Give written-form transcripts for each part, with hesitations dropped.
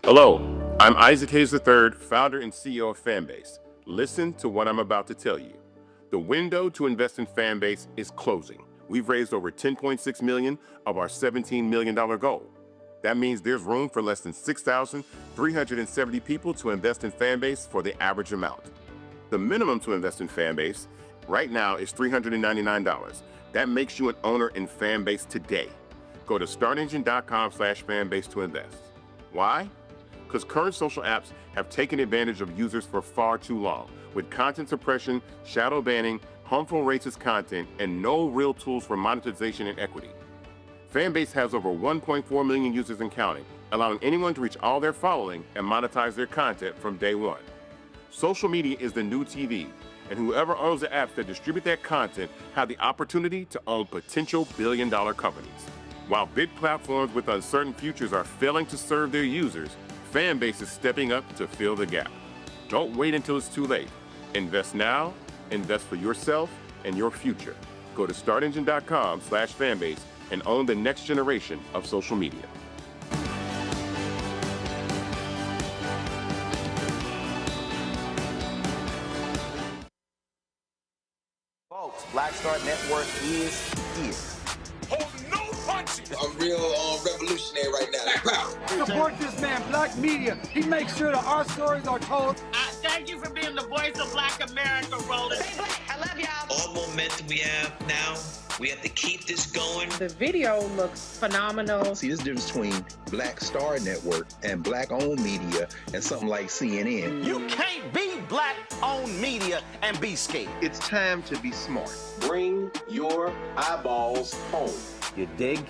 Hello, I'm Isaac Hayes III, founder and CEO of Fanbase. Listen to what I'm about to tell you. The window to invest in Fanbase is closing. We've raised over $10.6 million of our $17 million goal. That means there's room for less than 6,370 people to invest in Fanbase for the average amount. The minimum to invest in Fanbase right now is $399. That makes you an owner in Fanbase today. Go to startengine.com/fanbase to invest. Why? Because current social apps have taken advantage of users for far too long, with content suppression, shadow banning, harmful racist content, and no real tools for monetization and equity. Fanbase has over 1.4 million users and counting, allowing anyone to reach all their following and monetize their content from day one. Social media is the new TV, and whoever owns the apps that distribute that content have the opportunity to own potential billion-dollar companies. While big platforms with uncertain futures are failing to serve their users, Fanbase is stepping up to fill the gap. Don't wait until it's too late. Invest now, invest for yourself and your future. Go to startengine.com/fanbase and own the next generation of social media. Folks, Black Star Network is here. Hold no punches. I'm real revolutionary right now. Black power. Support this man, Black Media. He makes sure that our stories are told. Thank you for being the voice of Black America, Roland. Stay black. I love y'all. All momentum we have now, we have to keep this going. The video looks phenomenal. See, this difference between Black Star Network and Black-owned media and something like CNN. You can't be Black-owned media and be scared. It's time to be smart. Bring your eyeballs home. You dig?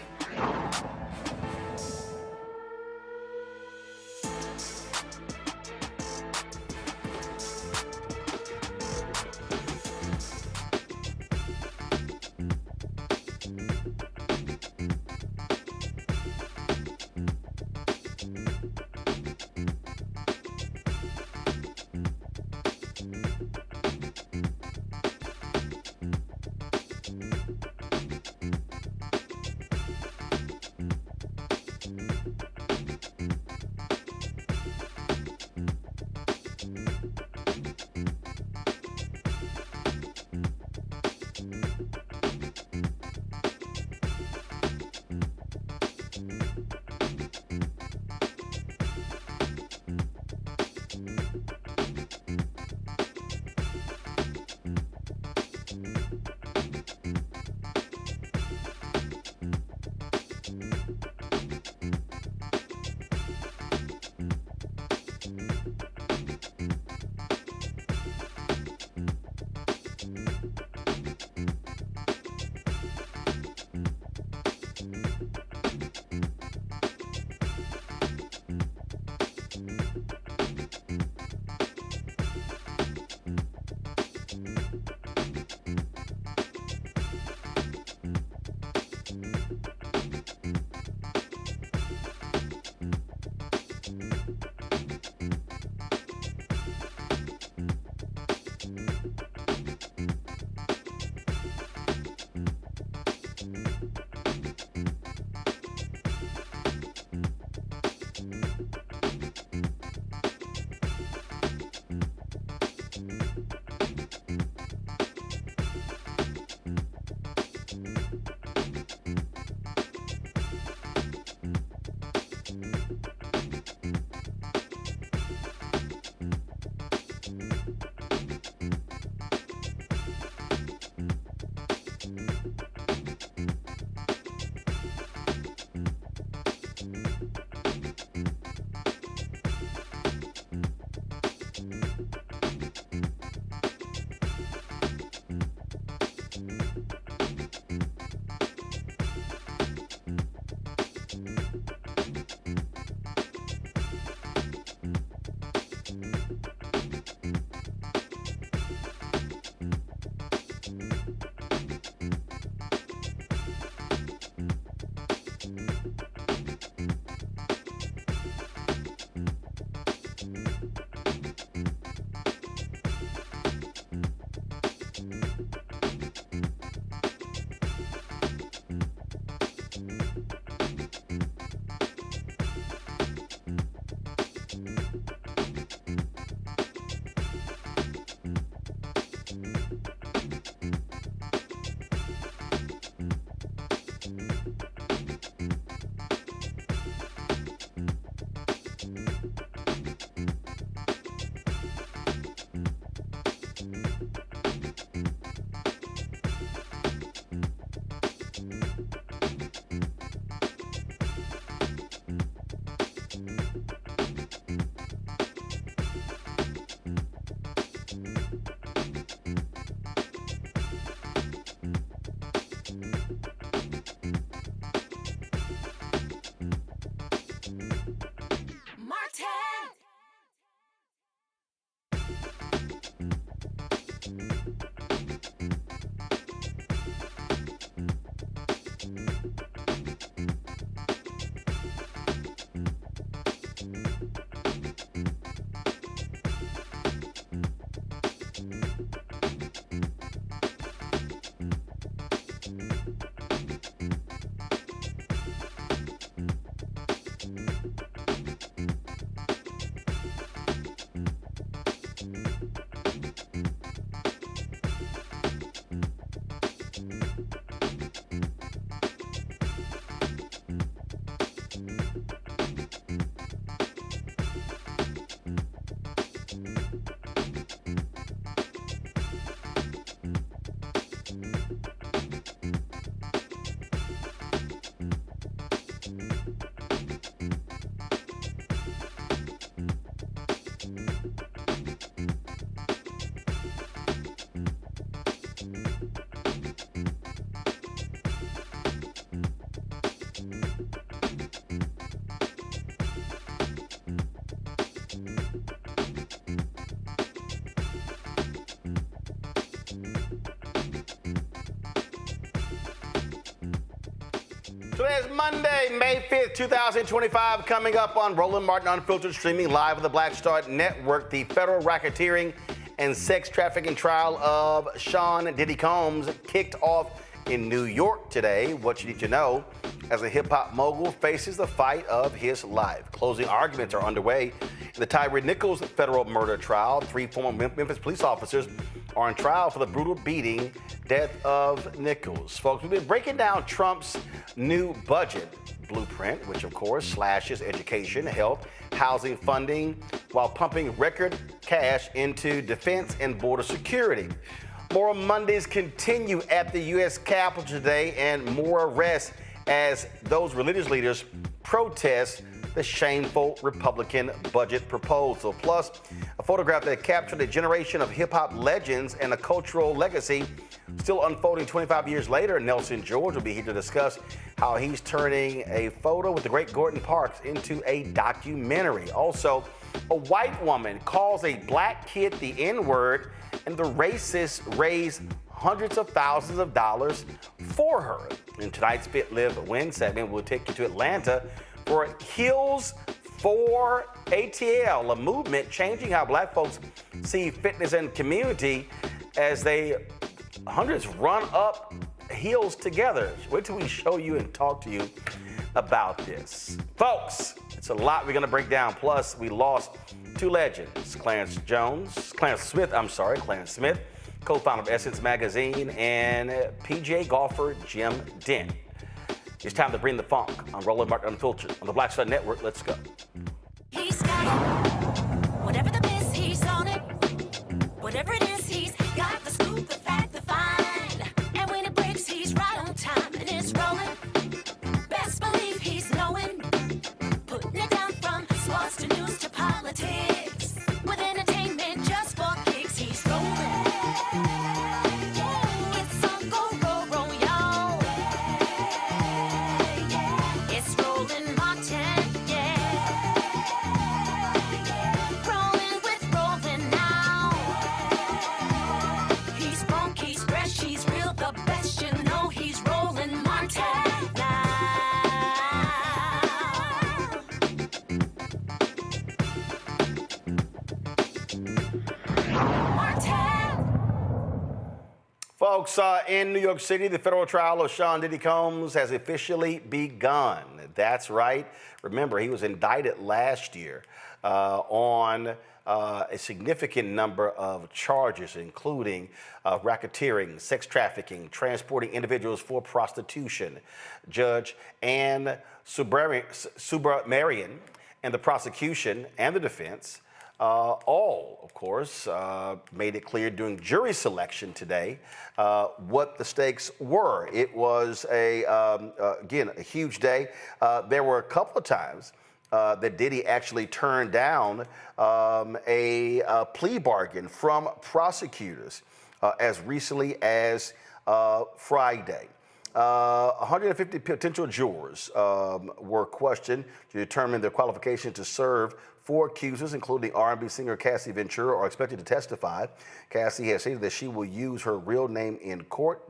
Monday, May 5th, 2025, coming up on Roland Martin Unfiltered, streaming live on the Black Star Network. The federal racketeering and sex trafficking trial of Sean Diddy Combs kicked off in New York today. What you need to know as a hip-hop mogul faces the fight of his life. Closing arguments are underway in the Tyre Nichols federal murder trial. 3 former Memphis police officers are on trial for the brutal beating death of Nichols. Folks, we've been breaking down Trump's new budget blueprint, which of course slashes education, health, housing funding, while pumping record cash into defense and border security. More Mondays continue at the U.S. Capitol today, and more arrests as those religious leaders protest the shameful Republican budget proposal. Plus, a photograph that captured a generation of hip-hop legends and a cultural legacy still unfolding 25 years later. Nelson George will be here to discuss how he's turning a photo with the great Gordon Parks into a documentary. Also, a white woman calls a black kid the N-word, and the racists raise hundreds of thousands of dollars for her. In tonight's Fit Live Win segment, we'll take you to Atlanta for Heels for ATL, a movement changing how black folks see fitness and community as hundreds run up heels together. Wait till we show you and talk to you about this. Folks, it's a lot we're gonna break down. Plus, we lost 2 legends, Clarence Smith, co-founder of Essence Magazine, and PGA golfer Jim Dent. It's time to bring the funk on Roland Martin Unfiltered on the Black Star Network. Let's go. He's got it. Whatever the miss, he's on it. Whatever it is, he's got the scoop, the fact, the find. And when it breaks, he's right on time and it's rolling. Best believe he's knowing. Putting it down from sports to news to politics. With entertainment just for kicks, he's rolling. It's on go, roll, y'all. It's Roland Martin, yeah. Rolling with Roland now. He's funk, he's fresh, he's real, the best, you know he's Roland Martin now. Folks, in New York City, the federal trial of Sean Diddy Combs has officially begun. That's right. Remember, he was indicted last year on a significant number of charges, including racketeering, sex trafficking, transporting individuals for prostitution. Judge Ann Subramarian and the prosecution and the defense all, of course, made it clear during jury selection today what the stakes were. It was again, a huge day. There were a couple of times that Diddy actually turned down a plea bargain from prosecutors as recently as Friday. 150 potential jurors were questioned to determine their qualification to serve. 4 accusers, including R&B singer Cassie Ventura, are expected to testify. Cassie has stated that she will use her real name in court.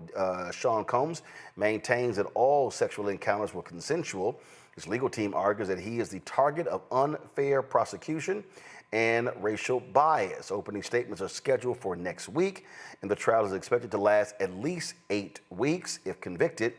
Sean Combs maintains that all sexual encounters were consensual. His legal team argues that he is the target of unfair prosecution and racial bias. Opening statements are scheduled for next week, and the trial is expected to last at least 8 weeks. If convicted,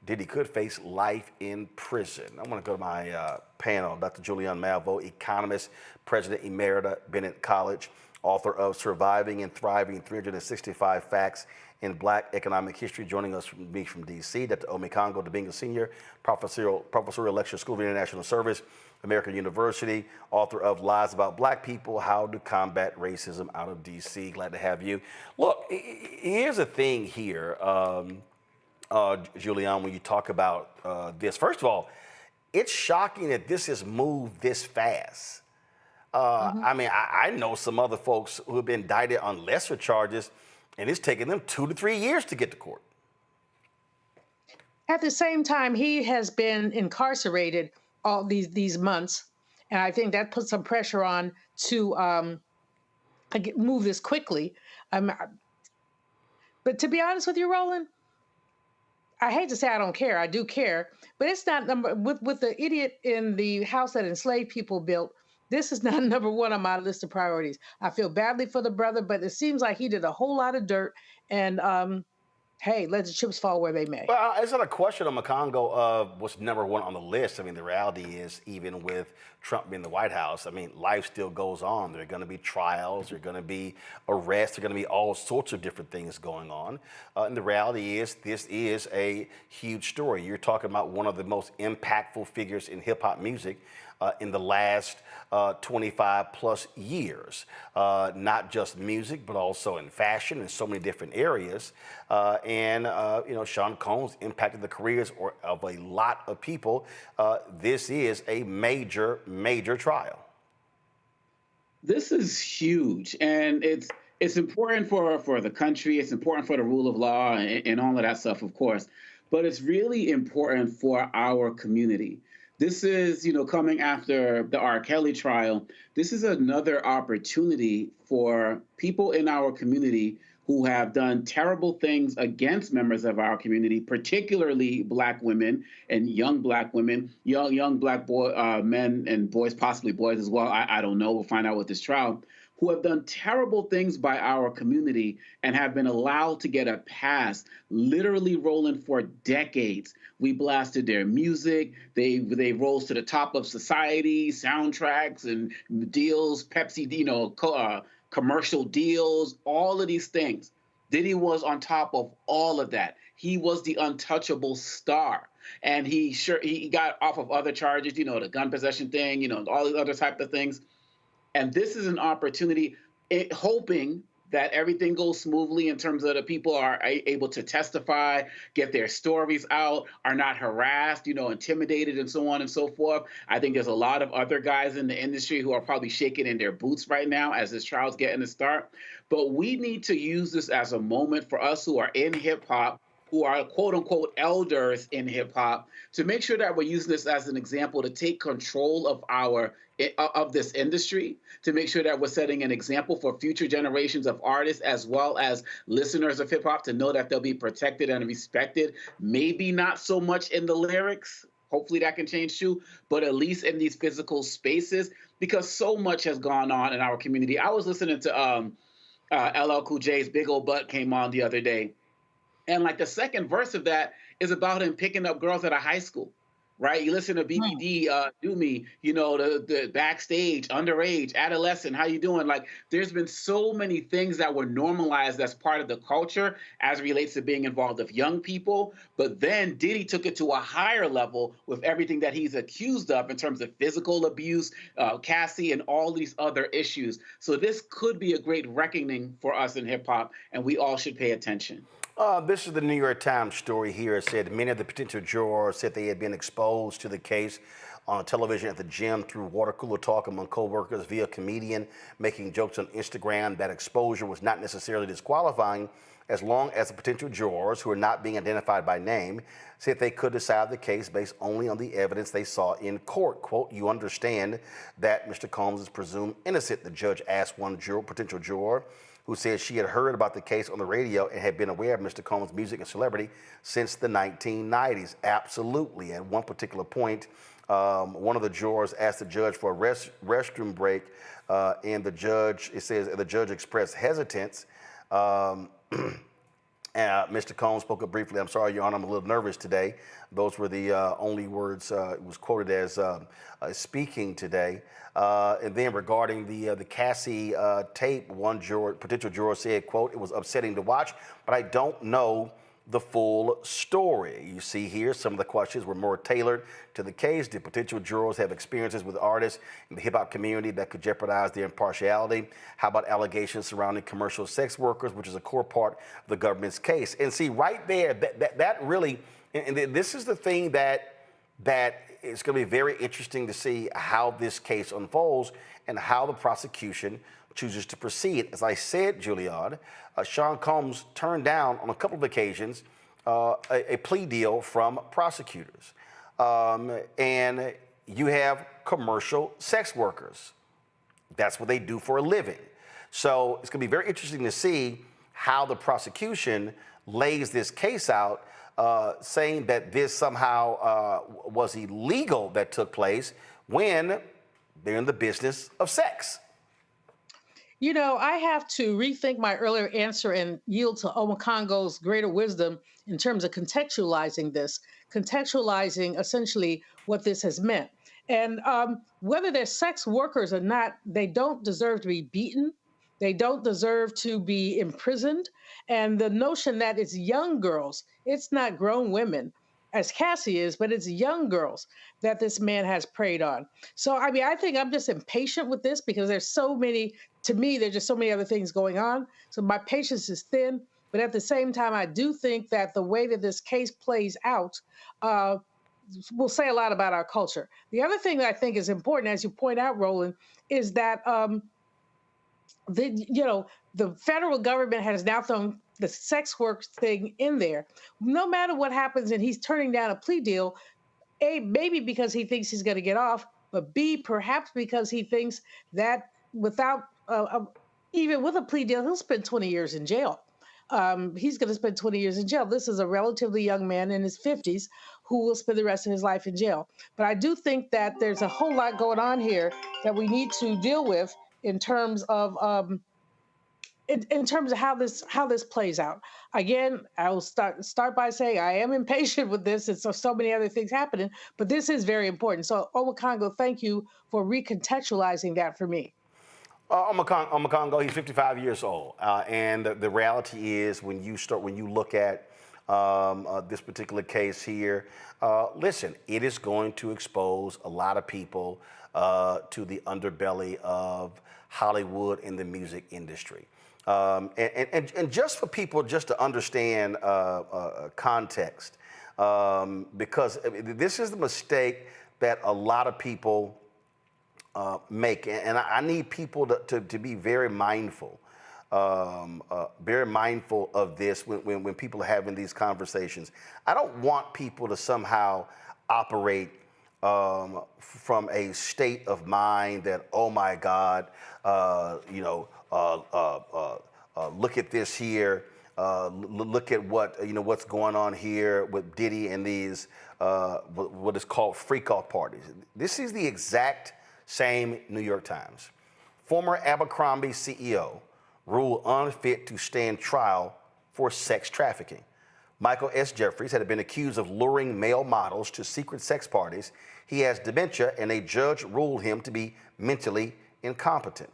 Diddy could face life in prison. I want to go to my panel, Dr. Julianne Malveaux, economist, president emerita, Bennett College, author of Surviving and Thriving, 365 Facts in Black Economic History. Joining us from D.C., Dr. Omekongo Dibinga Sr., professorial lecturer, School of International Service, American University, author of Lies About Black People, How to Combat Racism, out of D.C. Glad to have you. Look, here's a thing here, Julianne, when you talk about this. First of all, it's shocking that this has moved this fast. I mean, I know some other folks who have been indicted on lesser charges, and it's taken them 2 to 3 years to get to court. At the same time, he has been incarcerated all these months, and I think that puts some pressure on to move this quickly. But to be honest with you, Roland, I hate to say I don't care. I do care, but it's not number with the idiot in the house that enslaved people built. This is not number one on my list of priorities. I feel badly for the brother, but it seems like he did a whole lot of dirt. And hey, let the chips fall where they may. Well, it's not a question on McCongo of what's number one on the list. I mean, the reality is, even with Trump being in the White House, I mean, life still goes on. There are going to be trials, there are going to be arrests, there are going to be all sorts of different things going on. And the reality is, this is a huge story. You're talking about one of the most impactful figures in hip hop music in the last 25 plus years, not just music, but also in fashion and so many different areas. You know, Sean Combs impacted the careers of a lot of people. This is a major, major trial. This is huge, and it's important for the country. It's important for the rule of law and all of that stuff, of course. But it's really important for our community. This is, you know, coming after the R. Kelly trial. This is another opportunity for people in our community who have done terrible things against members of our community, particularly Black women and young Black women, young Black men and boys, possibly boys as well. I don't know. We'll find out with this trial. Who have done terrible things by our community and have been allowed to get a pass, literally rolling for decades. We blasted their music. They rose to the top of society, soundtracks and deals, Pepsi, you know, commercial deals, all of these things. Diddy was on top of all of that. He was the untouchable star. And he got off of other charges, you know, the gun possession thing, you know, all these other type of things. And this is an opportunity, hoping that everything goes smoothly in terms of the people are able to testify, get their stories out, are not harassed, you know, intimidated, and so on and so forth. I think there's a lot of other guys in the industry who are probably shaking in their boots right now as this trial's getting to start. But we need to use this as a moment for us who are in hip hop, who are quote unquote elders in hip hop, to make sure that we're using this as an example to take control of this industry, to make sure that we're setting an example for future generations of artists as well as listeners of hip hop to know that they'll be protected and respected. Maybe not so much in the lyrics. Hopefully that can change too, but at least in these physical spaces, because so much has gone on in our community. I was listening to LL Cool J's Big Ol' Butt came on the other day. And like the second verse of that is about him picking up girls at a high school, right? You listen to BBD, Do Me, you know, the backstage, underage, adolescent, how you doing? Like, there's been so many things that were normalized as part of the culture as it relates to being involved with young people. But then Diddy took it to a higher level with everything that he's accused of in terms of physical abuse, Cassie, and all these other issues. So this could be a great reckoning for us in hip hop, and we all should pay attention. This is the New York Times story here. It said many of the potential jurors said they had been exposed to the case on television, at the gym, through water cooler talk among co-workers, via a comedian making jokes on Instagram. That exposure was not necessarily disqualifying, as long as the potential jurors, who are not being identified by name, said they could decide the case based only on the evidence they saw in court. Quote, "You understand that Mr. Combs is presumed innocent," the judge asked one potential juror, who said she had heard about the case on the radio and had been aware of Mr. Combs' music and celebrity since the 1990s. Absolutely. At one particular point, one of the jurors asked the judge for a restroom break, and the judge, it says, the judge expressed hesitance. Mr. Combs spoke up briefly. "I'm sorry, Your Honor, I'm a little nervous today." Those were the only words it was quoted as speaking today. And then regarding the Cassie tape, one potential juror said, quote, "It was upsetting to watch, but I don't know the full story." You see here, some of the questions were more tailored to the case. Did potential jurors have experiences with artists in the hip hop community that could jeopardize their impartiality? How about allegations surrounding commercial sex workers, which is a core part of the government's case? And see, right there, that really, and this is the thing that it's going to be very interesting to see how this case unfolds and how the prosecution chooses to proceed. As I said, Julian, Sean Combs turned down on a couple of occasions a plea deal from prosecutors. And you have commercial sex workers. That's what they do for a living. So it's going to be very interesting to see how the prosecution lays this case out saying that this somehow was illegal that took place when they're in the business of sex. You know, I have to rethink my earlier answer and yield to Omakongo's greater wisdom in terms of contextualizing this, contextualizing essentially what this has meant. And whether they're sex workers or not, they don't deserve to be beaten. They don't deserve to be imprisoned. And the notion that it's young girls, it's not grown women, as Cassie is, but it's young girls that this man has preyed on. So, I mean, I think I'm just impatient with this because there's so many, to me, there's just so many other things going on. So my patience is thin. But at the same time, I do think that the way that this case plays out will say a lot about our culture. The other thing that I think is important, as you point out, Roland, is that the federal government has now thrown the sex work thing in there. No matter what happens, and he's turning down a plea deal, A, maybe because he thinks he's going to get off, but B, perhaps because he thinks that without, even with a plea deal, he'll spend 20 years in jail. He's going to spend 20 years in jail. This is a relatively young man in his 50s who will spend the rest of his life in jail. But I do think that there's a whole lot going on here that we need to deal with in terms of in terms of how this plays out. Again, I will start by saying I am impatient with this, and so many other things happening, but this is very important. So Omakongo, thank you for recontextualizing that for me. Omakongo, he's 55 years old, and the reality is when you look at this particular case here, listen, it is going to expose a lot of people to the underbelly of Hollywood and the music industry. And just for people just to understand context, because this is the mistake that a lot of people make, and I need people to be very mindful of this when people are having these conversations. I don't want people to somehow operate from a state of mind that, oh my God, look at this here. Look at what's going on here with Diddy and these what is called freak-off parties. This is the exact same New York Times. Former Abercrombie CEO ruled unfit to stand trial for sex trafficking. Michael S. Jeffries had been accused of luring male models to secret sex parties. He has dementia, and a judge ruled him to be mentally incompetent.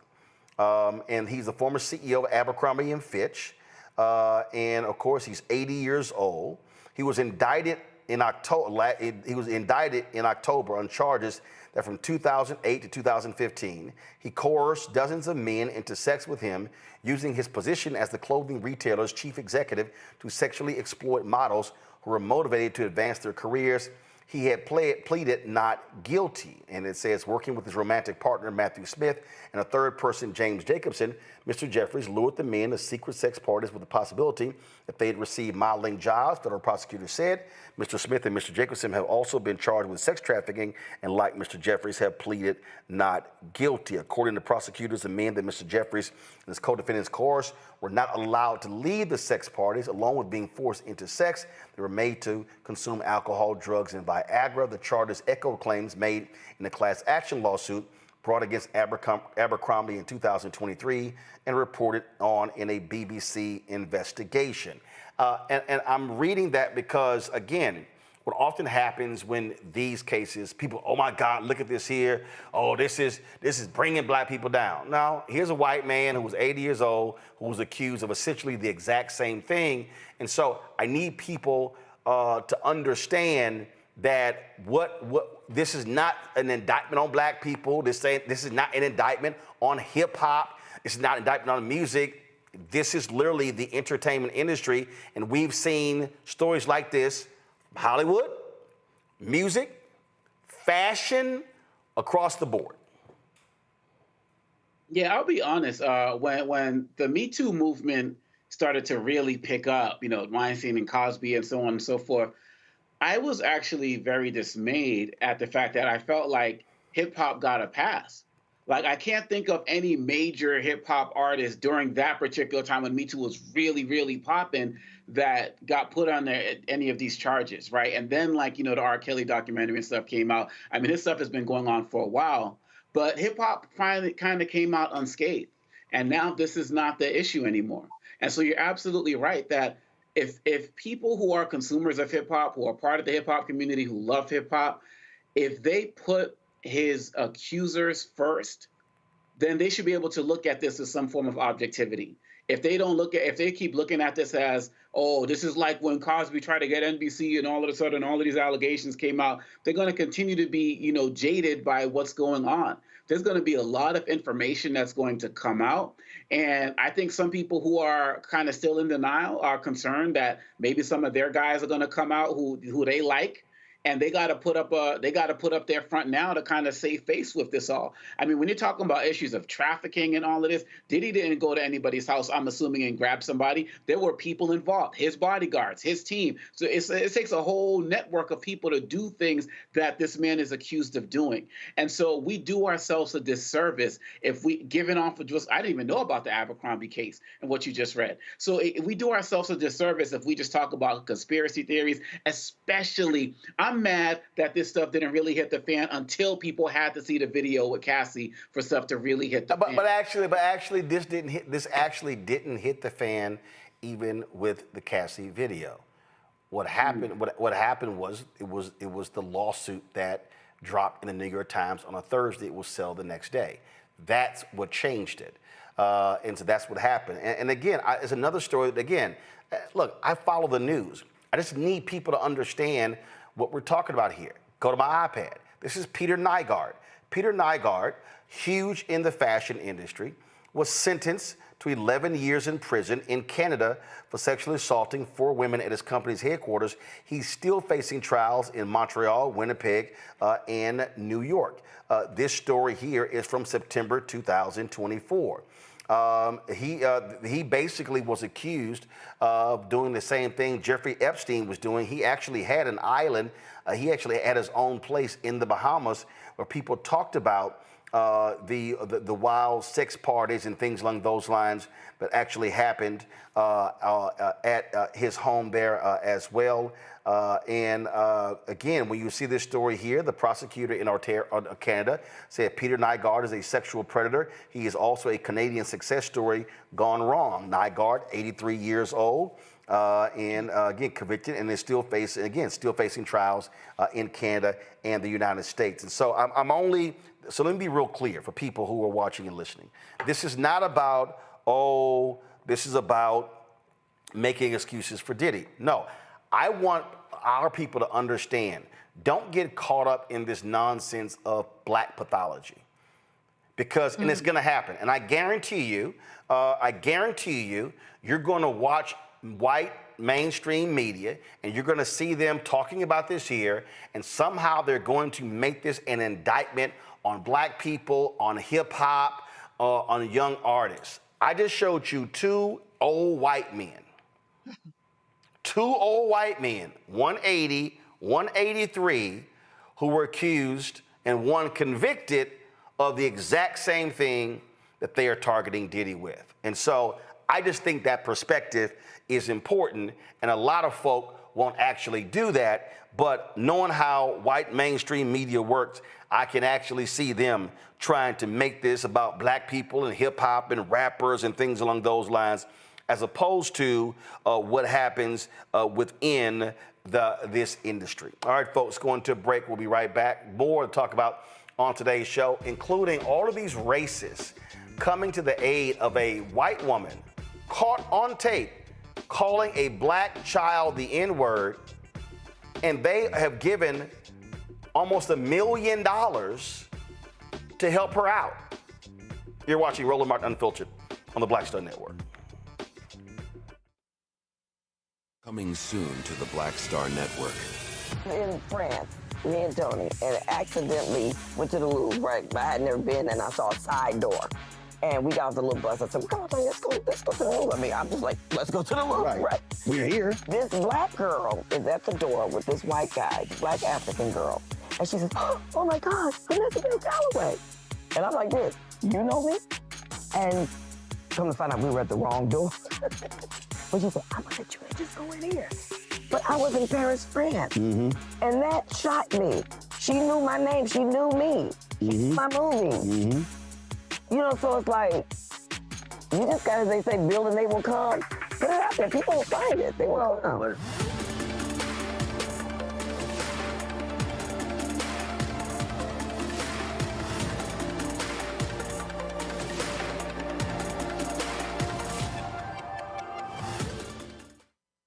And he's the former CEO of Abercrombie and Fitch. And of course, he's 80 years old. He was indicted in October. He was indicted in October on charges that from 2008 to 2015, he coerced dozens of men into sex with him, using his position as the clothing retailer's chief executive to sexually exploit models who were motivated to advance their careers. He had pleaded not guilty, and it says working with his romantic partner, Matthew Smith, and a third person, James Jacobson, Mr. Jeffries lured the men to secret sex parties with the possibility that they'd receive modeling jobs. Federal prosecutors said Mr. Smith and Mr. Jacobson have also been charged with sex trafficking, and like Mr. Jeffries, have pleaded not guilty. According to prosecutors, the men that Mr. Jeffries and his co-defendants coerced were not allowed to leave the sex parties, along with being forced into sex. They were made to consume alcohol, drugs, and Viagra. The charges echo claims made in the class action lawsuit brought against Abercrombie in 2023 and reported on in a BBC investigation. And I'm reading that because, again, what often happens when these cases, people, oh my God, look at this here. Oh, this is bringing black people down. Now, here's a white man who was 80 years old, who was accused of essentially the exact same thing. And so I need people to understand that this is not an indictment on black people. This is not an indictment on hip hop. This is not an indictment on music. This is literally the entertainment industry, and we've seen stories like this: Hollywood, music, fashion, across the board. Yeah, I'll be honest. When the Me Too movement started to really pick up, Weinstein and Cosby and so on and so forth, I was actually very dismayed at the fact that I felt like hip hop got a pass. Like, I can't think of any major hip hop artist during that particular time when Me Too was really, really popping that got put on there any of these charges, right? And then, like, you know, the R. Kelly documentary and stuff came out. I mean, this stuff has been going on for a while, but hip hop finally kind of came out unscathed. And now this is not the issue anymore. And so you're absolutely right that if people who are consumers of hip hop, who are part of the hip hop community, who love hip hop, if they put his accusers first, then they should be able to look at this as some form of objectivity. If they keep looking at this as, oh, this is like when Cosby tried to get NBC and all of a sudden all of these allegations came out, they're going to continue to be, you know, jaded by what's going on. There's going to be a lot of information that's going to come out. And I think some people who are kind of still in denial are concerned that maybe some of their guys are going to come out who they like. And they got to put up their front now to kind of save face with this all. I mean, when you're talking about issues of trafficking and all of this, Diddy didn't go to anybody's house, I'm assuming, and grab somebody. There were people involved, his bodyguards, his team. So it takes a whole network of people to do things that this man is accused of doing. And so we do ourselves a disservice if we, given off of just, I didn't even know about the Abercrombie case and what you just read. So we do ourselves a disservice if we just talk about conspiracy theories, especially, I'm mad that this stuff didn't really hit the fan until people had to see the video with Cassie for stuff to really hit the fan. But actually, this actually didn't hit the fan, even with the Cassie video. What happened? What happened was it was the lawsuit that dropped in the New York Times on a Thursday. It will sell the next day. That's what changed it, and so that's what happened. And again, it's another story. That, again, look, I follow the news. I just need people to understand what we're talking about here. Go to my iPad. This is Peter Nygaard. Peter Nygaard, huge in the fashion industry, was sentenced to 11 years in prison in Canada for sexually assaulting 4 women at his company's headquarters. He's still facing trials in Montreal, Winnipeg, and New York. This story here is from September 2024. He basically was accused of doing the same thing Jeffrey Epstein was doing. He actually had an island. He actually had his own place in the Bahamas where people talked about the wild sex parties and things along those lines that actually happened at his home there as well. Again, when you see this story here, the prosecutor in Canada said Peter Nygaard is a sexual predator. He is also a Canadian success story gone wrong. Nygaard, 83 years old, and again convicted, and is still facing trials in Canada and the United States. And so so let me be real clear for people who are watching and listening. This is not about, this is about making excuses for Diddy. No. I want our people to understand, don't get caught up in this nonsense of black pathology. Because, and it's going to happen. And I guarantee you, you're going to watch white mainstream media and you're going to see them talking about this here, and somehow they're going to make this an indictment on black people, on hip hop, on young artists. I just showed you 2 old white men. 2 old white men, 180, 183, who were accused and one convicted of the exact same thing that they are targeting Diddy with. And so I just think that perspective is important, and a lot of folk won't actually do that, but knowing how white mainstream media works, I can actually see them trying to make this about black people and hip hop and rappers and things along those lines, as opposed to what happens within this industry. All right, folks, going to a break. We'll be right back. More to talk about on today's show, including all of these racists coming to the aid of a white woman caught on tape calling a black child the N-word, and they have given almost $1 million to help her out. You're watching Roland Martin Unfiltered on the Black Star Network. Coming soon to the Black Star Network. In France, me and Tony, and accidentally went to the Louvre, right? But I had never been, and I saw a side door. And we got off the little bus. I said, come on, Tony, let's go to the Louvre. I mean, I'm just like, let's go to the Louvre, right? We're here. This black girl is at the door with this white guy, black African girl. And she says, oh my God, Vanessa Bell Calloway. And I'm like this, you know me? And come to find out we were at the wrong door. But she said, I'm gonna let you just go in here. But I wasn't Paris' friend. And that shocked me. She knew my name, she knew me. She knew my movie. You know, so it's like, you just gotta, they say, build and they will come. Put it out there, people will find it, they will come.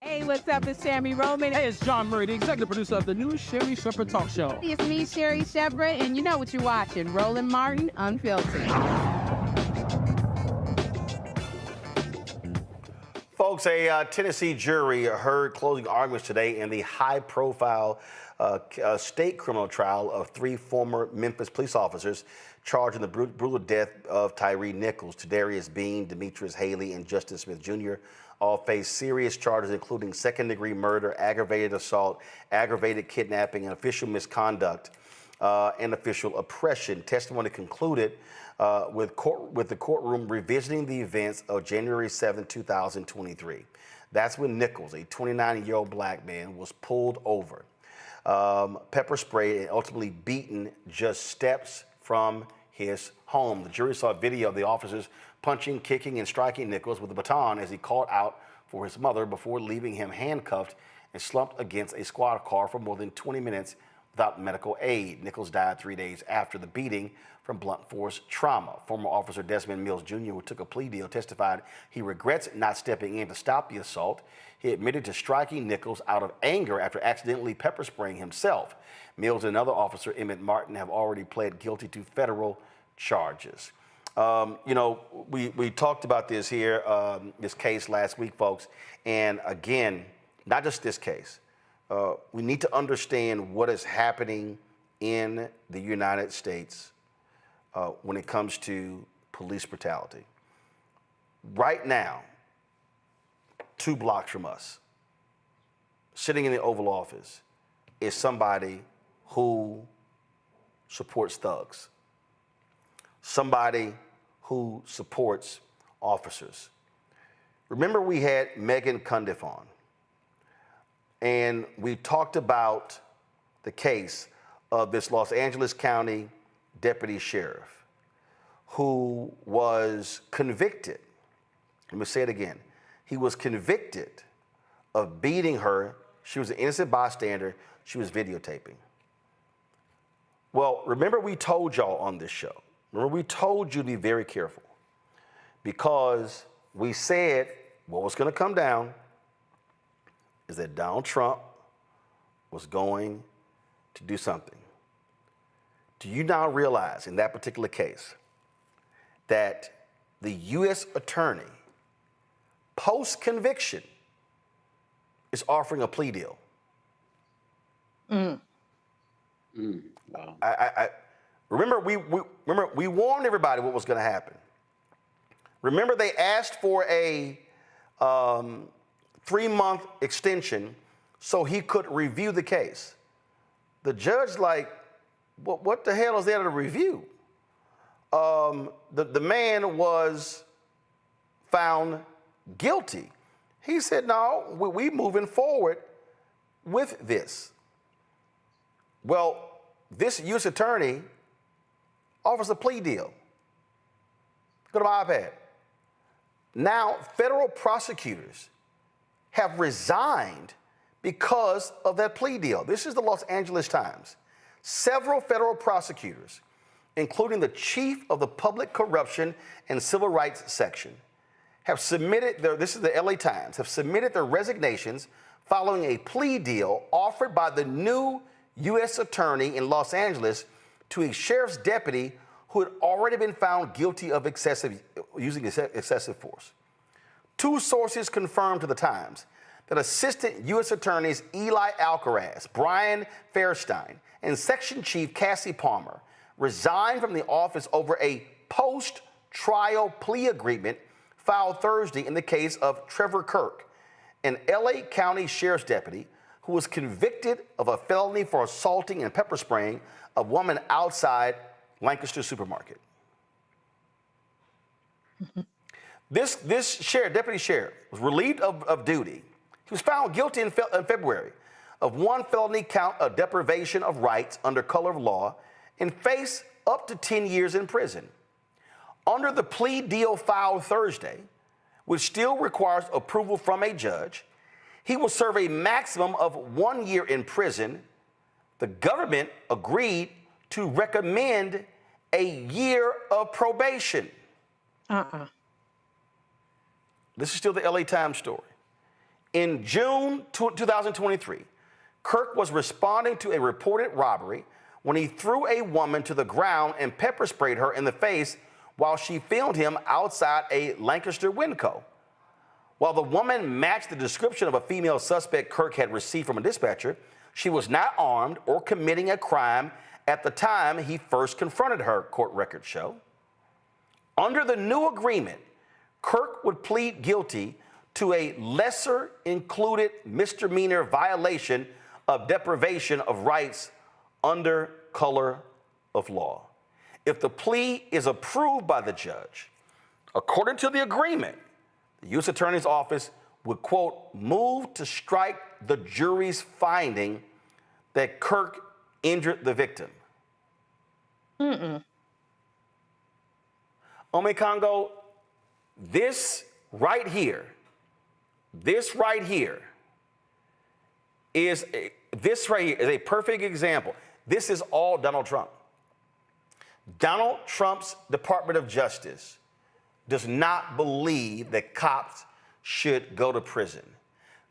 Hey, what's up? It's Sammy Roman. Hey, it's John Murray, the executive producer of the new Sherry Shepherd Talk Show. It's me, Sherry Shepherd, and you know what you're watching, Roland Martin Unfiltered. Folks, a Tennessee jury heard closing arguments today in the high-profile state criminal trial of 3 former Memphis police officers charged in the brutal death of Tyre Nichols. Tadarius Bean, Demetrius Haley, and Justin Smith Jr. all face serious charges, including second-degree murder, aggravated assault, aggravated kidnapping, and official misconduct and official oppression. Testimony concluded with the courtroom revisiting the events of January 7, 2023. That's when Nichols, a 29-year-old black man, was pulled over, pepper sprayed, and ultimately beaten just steps from his home. The jury saw a video of the officers punching, kicking, and striking Nichols with a baton as he called out for his mother before leaving him handcuffed and slumped against a squad car for more than 20 minutes without medical aid. Nichols died 3 days after the beating from blunt force trauma. Former officer Desmond Mills Jr., who took a plea deal, testified he regrets not stepping in to stop the assault. He admitted to striking Nichols out of anger after accidentally pepper spraying himself. Mills and another officer, Emmett Martin, have already pled guilty to federal charges. You know, we talked about this here, this case last week, folks. And again, not just this case. We need to understand what is happening in the United States when it comes to police brutality. Right now, 2 blocks from us, sitting in the Oval Office, is somebody who supports thugs, somebody who supports officers. Remember, we had Megan Cundiff on, and we talked about the case of this Los Angeles County deputy sheriff who was convicted. Let me say it again. He was convicted of beating her. She was an innocent bystander. She was videotaping. Well, remember we told y'all on this show, remember we told you to be very careful because we said what was going to come down is that Donald Trump was going to do something. Do you now realize in that particular case that the U.S. attorney, post-conviction, is offering a plea deal? Wow. Remember, we warned everybody what was going to happen. Remember, they asked for a 3-month extension so he could review the case. The judge, like, what the hell is there to review? The man was found guilty. He said, no, we moving forward with this. Well, this U.S. attorney offers a plea deal. Go to my iPad. Now, federal prosecutors have resigned because of that plea deal. This is the Los Angeles Times. Several federal prosecutors, including the chief of the Public Corruption and Civil Rights Section, have submitted this is the LA Times, have submitted their resignations following a plea deal offered by the new U.S. attorney in Los Angeles to a sheriff's deputy who had already been found guilty of using excessive force. 2 sources confirmed to the Times that Assistant U.S. Attorneys Eli Alcaraz, Brian Fairstein, and Section Chief Cassie Palmer resigned from the office over a post-trial plea agreement filed Thursday in the case of Trevor Kirk, an L.A. County Sheriff's deputy who was convicted of a felony for assaulting and pepper spraying a woman outside Lancaster supermarket. This deputy sheriff was relieved of duty. He was found guilty in February of one felony count of deprivation of rights under color of law and faced up to 10 years in prison. Under the plea deal filed Thursday, which still requires approval from a judge, he will serve a maximum of 1 year in prison. The government agreed to recommend a year of probation. This is still the LA Times story. In June 2023, Kirk was responding to a reported robbery when he threw a woman to the ground and pepper sprayed her in the face while she filmed him outside a Lancaster Winco. While the woman matched the description of a female suspect Kirk had received from a dispatcher, she was not armed or committing a crime at the time he first confronted her, court records show. Under the new agreement, Kirk would plead guilty to a lesser included misdemeanor violation of deprivation of rights under color of law. If the plea is approved by the judge, according to the agreement, the U.S. Attorney's Office would, quote, move to strike the jury's finding that Kirk injured the victim. Ome Congo, this right here is a perfect example. This is all Donald Trump. Donald Trump's Department of Justice does not believe that cops should go to prison.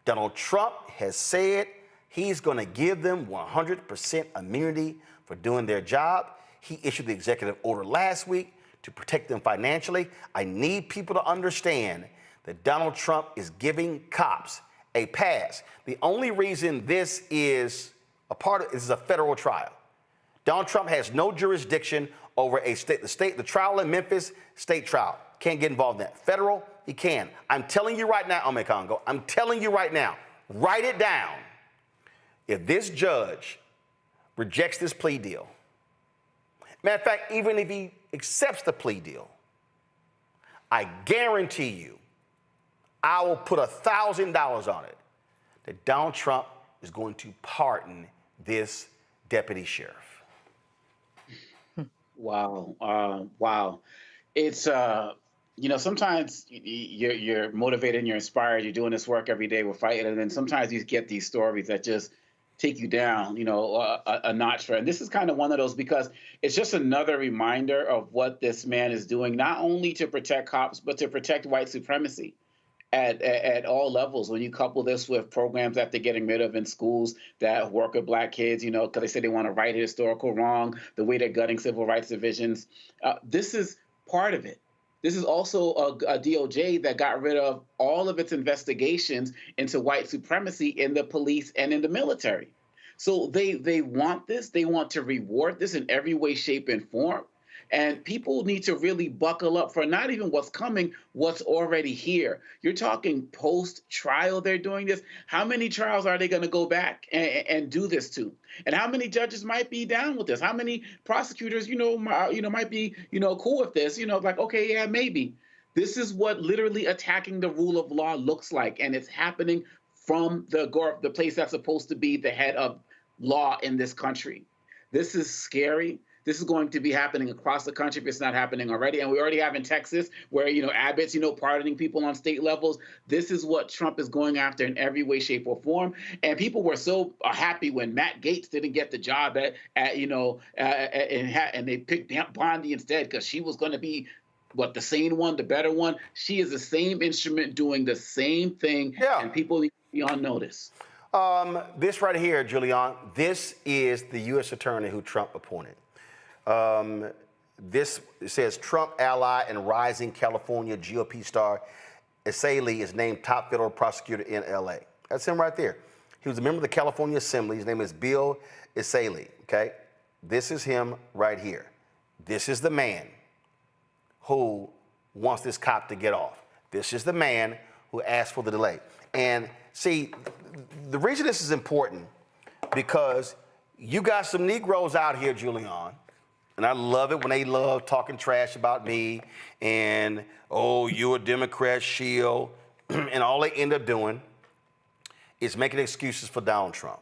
Donald Trump has said he's going to give them 100% immunity for doing their job. He issued the executive order last week to protect them financially. I need people to understand that Donald Trump is giving cops a pass. The only reason this is this is a federal trial. Donald Trump has no jurisdiction over the trial in Memphis, state trial. Can't get involved in that. Federal, he can. I'm telling you right now, Ome Congo, I'm telling you right now, write it down. If this judge rejects this plea deal, matter of fact, even if he accepts the plea deal, I guarantee you, I will put $1,000 on it that Donald Trump is going to pardon this deputy sheriff. Wow. Wow. It's, sometimes you're motivated and you're inspired. You're doing this work every day. We're fighting. And then sometimes you get these stories that just take you down, a notch. And this is kind of one of those, because it's just another reminder of what this man is doing, not only to protect cops, but to protect white supremacy at all levels. When you couple this with programs that they're getting rid of in schools that work with black kids, because they say they want to right historical wrong, the way they're gutting civil rights divisions. This is part of it. This is also a DOJ that got rid of all of its investigations into white supremacy in the police and in the military. So they want this. They want to reward this in every way, shape, and form. And people need to really buckle up for not even what's coming, what's already here. You're talking post-trial they're doing this. How many trials are they going to go back and do this to? And how many judges might be down with this? How many prosecutors, might be, cool with this? Like, okay, yeah, maybe. This is what literally attacking the rule of law looks like. And it's happening from the place that's supposed to be the head of law in this country. This is scary. This is going to be happening across the country if it's not happening already. And we already have in Texas where, Abbott's, pardoning people on state levels. This is what Trump is going after in every way, shape, or form. And people were so happy when Matt Gaetz didn't get the job and they picked Bondi instead because she was going to be the sane one, the better one. She is the same instrument doing the same thing. Yeah. And people need to be on notice. This right here, Julian, this is the U.S. attorney who Trump appointed. This says Trump ally and rising California GOP star Essayli is named top federal prosecutor in L.A. That's him right there. He was a member of the California Assembly. His name is Bill Essayli, okay? This is him right here. This is the man who wants this cop to get off. This is the man who asked for the delay. And see, the reason this is important, because you got some Negroes out here, Julian, And I love it when they love talking trash about me and, oh, you're a Democrat shield. And all they end up doing is making excuses for Donald Trump.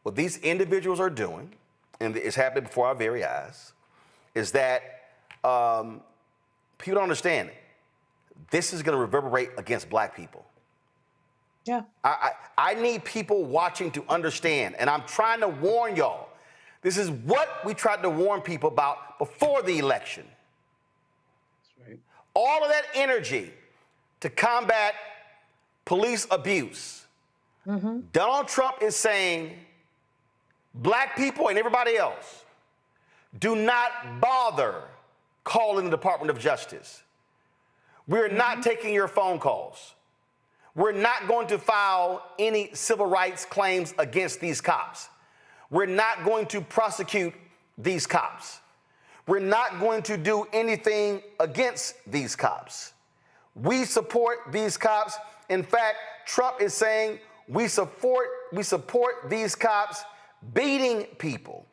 What these individuals are doing, and it's happening before our very eyes, is that people don't understand it. This is going to reverberate against black people. Yeah. I need people watching to understand, and I'm trying to warn y'all. This is what we tried to warn people about before the election. That's right. All of that energy to combat police abuse. Mm-hmm. Donald Trump is saying, black people and everybody else, do not bother calling the Department of Justice. We're not taking your phone calls. We're not going to file any civil rights claims against these cops. We're not going to prosecute these cops. We're not going to do anything against these cops. We support these cops. In fact, Trump is saying we support these cops beating people.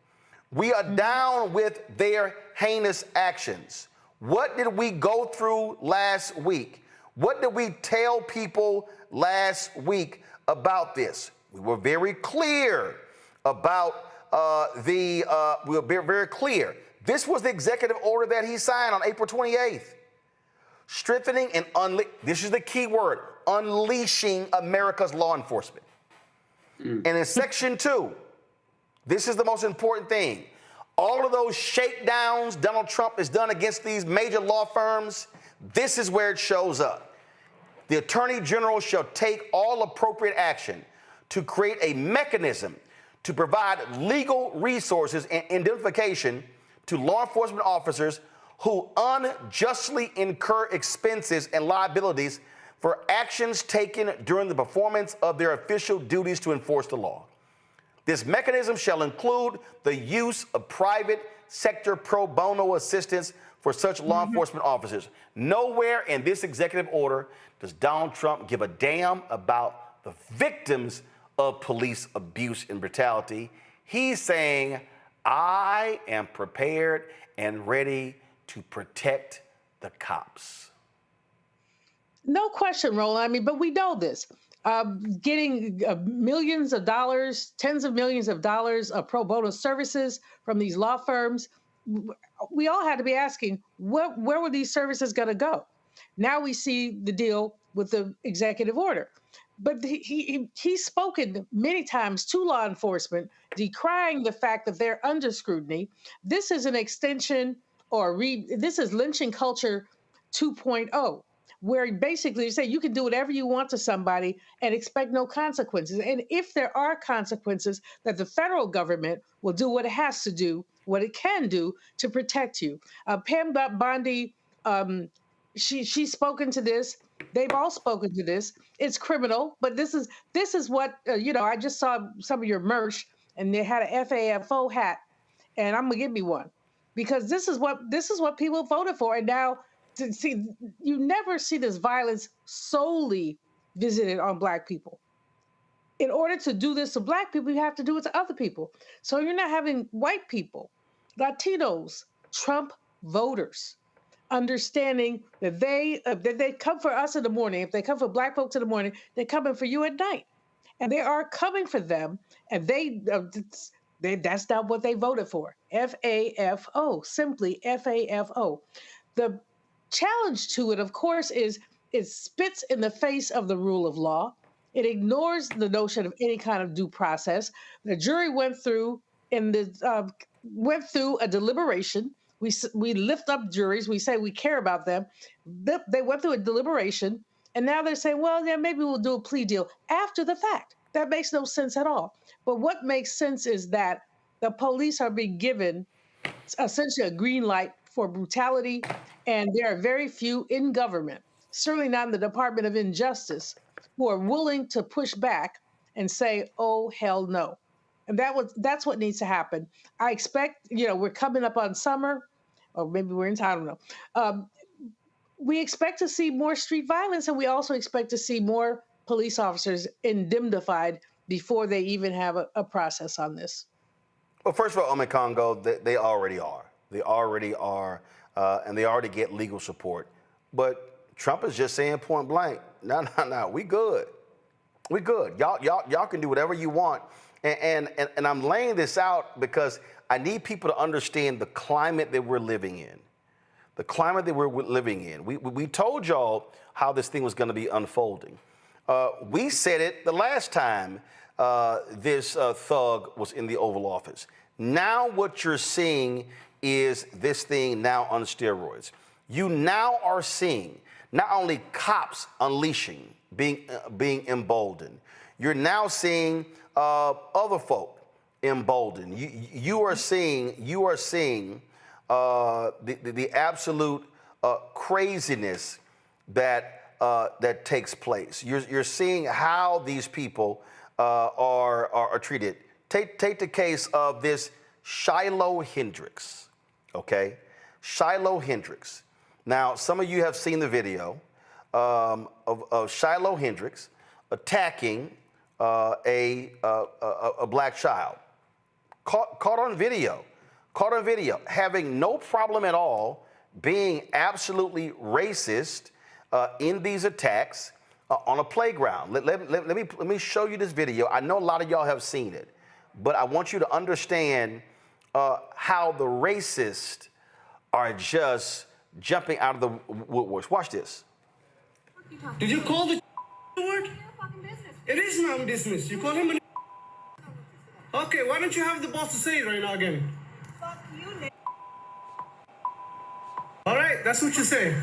We are down with their heinous actions. What did we go through last week? What did we tell people last week about this? We were very clear about we were very clear. This was the executive order that he signed on April 28th. Strengthening and this is the key word, unleashing America's law enforcement. And in section 2, this is the most important thing. All of those shakedowns Donald Trump has done against these major law firms, this is where it shows up. The Attorney General shall take all appropriate action to create a mechanism to provide legal resources and indemnification to law enforcement officers who unjustly incur expenses and liabilities for actions taken during the performance of their official duties to enforce the law. This mechanism shall include the use of private sector pro bono assistance for such law enforcement officers. Nowhere in this executive order does Donald Trump give a damn about the victims of police abuse and brutality. He's saying, I am prepared and ready to protect the cops. No question, Roland. I mean, but we know this. Getting millions of dollars, tens of millions of dollars of pro bono services from these law firms, we all had to be asking, where were these services going to go? Now we see the deal with the executive order. But he's spoken many times to law enforcement, decrying the fact that they're under scrutiny. This is an extension this is lynching culture 2.0. Where basically you say you can do whatever you want to somebody and expect no consequences. And if there are consequences, that the federal government will do what it has to do, what it can do to protect you. Pam Bondi, she's spoken to this. They've all spoken to this. It's criminal, but this is what I just saw some of your merch, and they had a FAFO hat, and I'm gonna give me one because this is what people voted for, and now. See, you never see this violence solely visited on black people. In order to do this to black people, you have to do it to other people. So you're not having white people, Latinos, Trump voters, understanding that they come for us in the morning. If they come for black folks in the morning, they're coming for you at night, and they are coming for them. And that's not what they voted for. FAFO, simply FAFO. The challenge to it, of course, is it spits in the face of the rule of law. It ignores the notion of any kind of due process. The jury went through a deliberation. We lift up juries. We say we care about them. They went through a deliberation, and now they're saying, well, yeah, maybe we'll do a plea deal after the fact. That makes no sense at all. But what makes sense is that the police are being given essentially a green light for brutality, and there are very few in government, certainly not in the Department of Injustice, who are willing to push back and say, oh, hell no. And that's what needs to happen. I expect, we're coming up on summer, or maybe we're in time, I don't know. We expect to see more street violence, and we also expect to see more police officers indemnified before they even have a process on this. Well, first of all, Congo, they already are. They already are, and they already get legal support. But Trump is just saying point blank, no, we good. We good. Y'all can do whatever you want. And I'm laying this out because I need people to understand the climate that we're living in. The climate that we're living in. We told y'all how this thing was going to be unfolding. We said it the last time this thug was in the Oval Office. Now what you're seeing is this thing now on steroids. You now are seeing not only cops unleashing, being emboldened. You're now seeing other folk emboldened. You are seeing the absolute craziness that takes place. You're seeing how these people are treated. Take the case of this Shiloh Hendricks, okay? Shiloh Hendricks. Now, some of you have seen the video of Shiloh Hendricks attacking a black child. Caught on video, having no problem at all being absolutely racist in these attacks on a playground. Let me show you this video. I know a lot of y'all have seen it, but I want you to understand how the racists are just jumping out of the woodworks. Watch this. Did you call the word? It is not business. You call him an. Okay, why don't you have the boss to say it right now again? Fuck you, Nick. All right, that's what you say.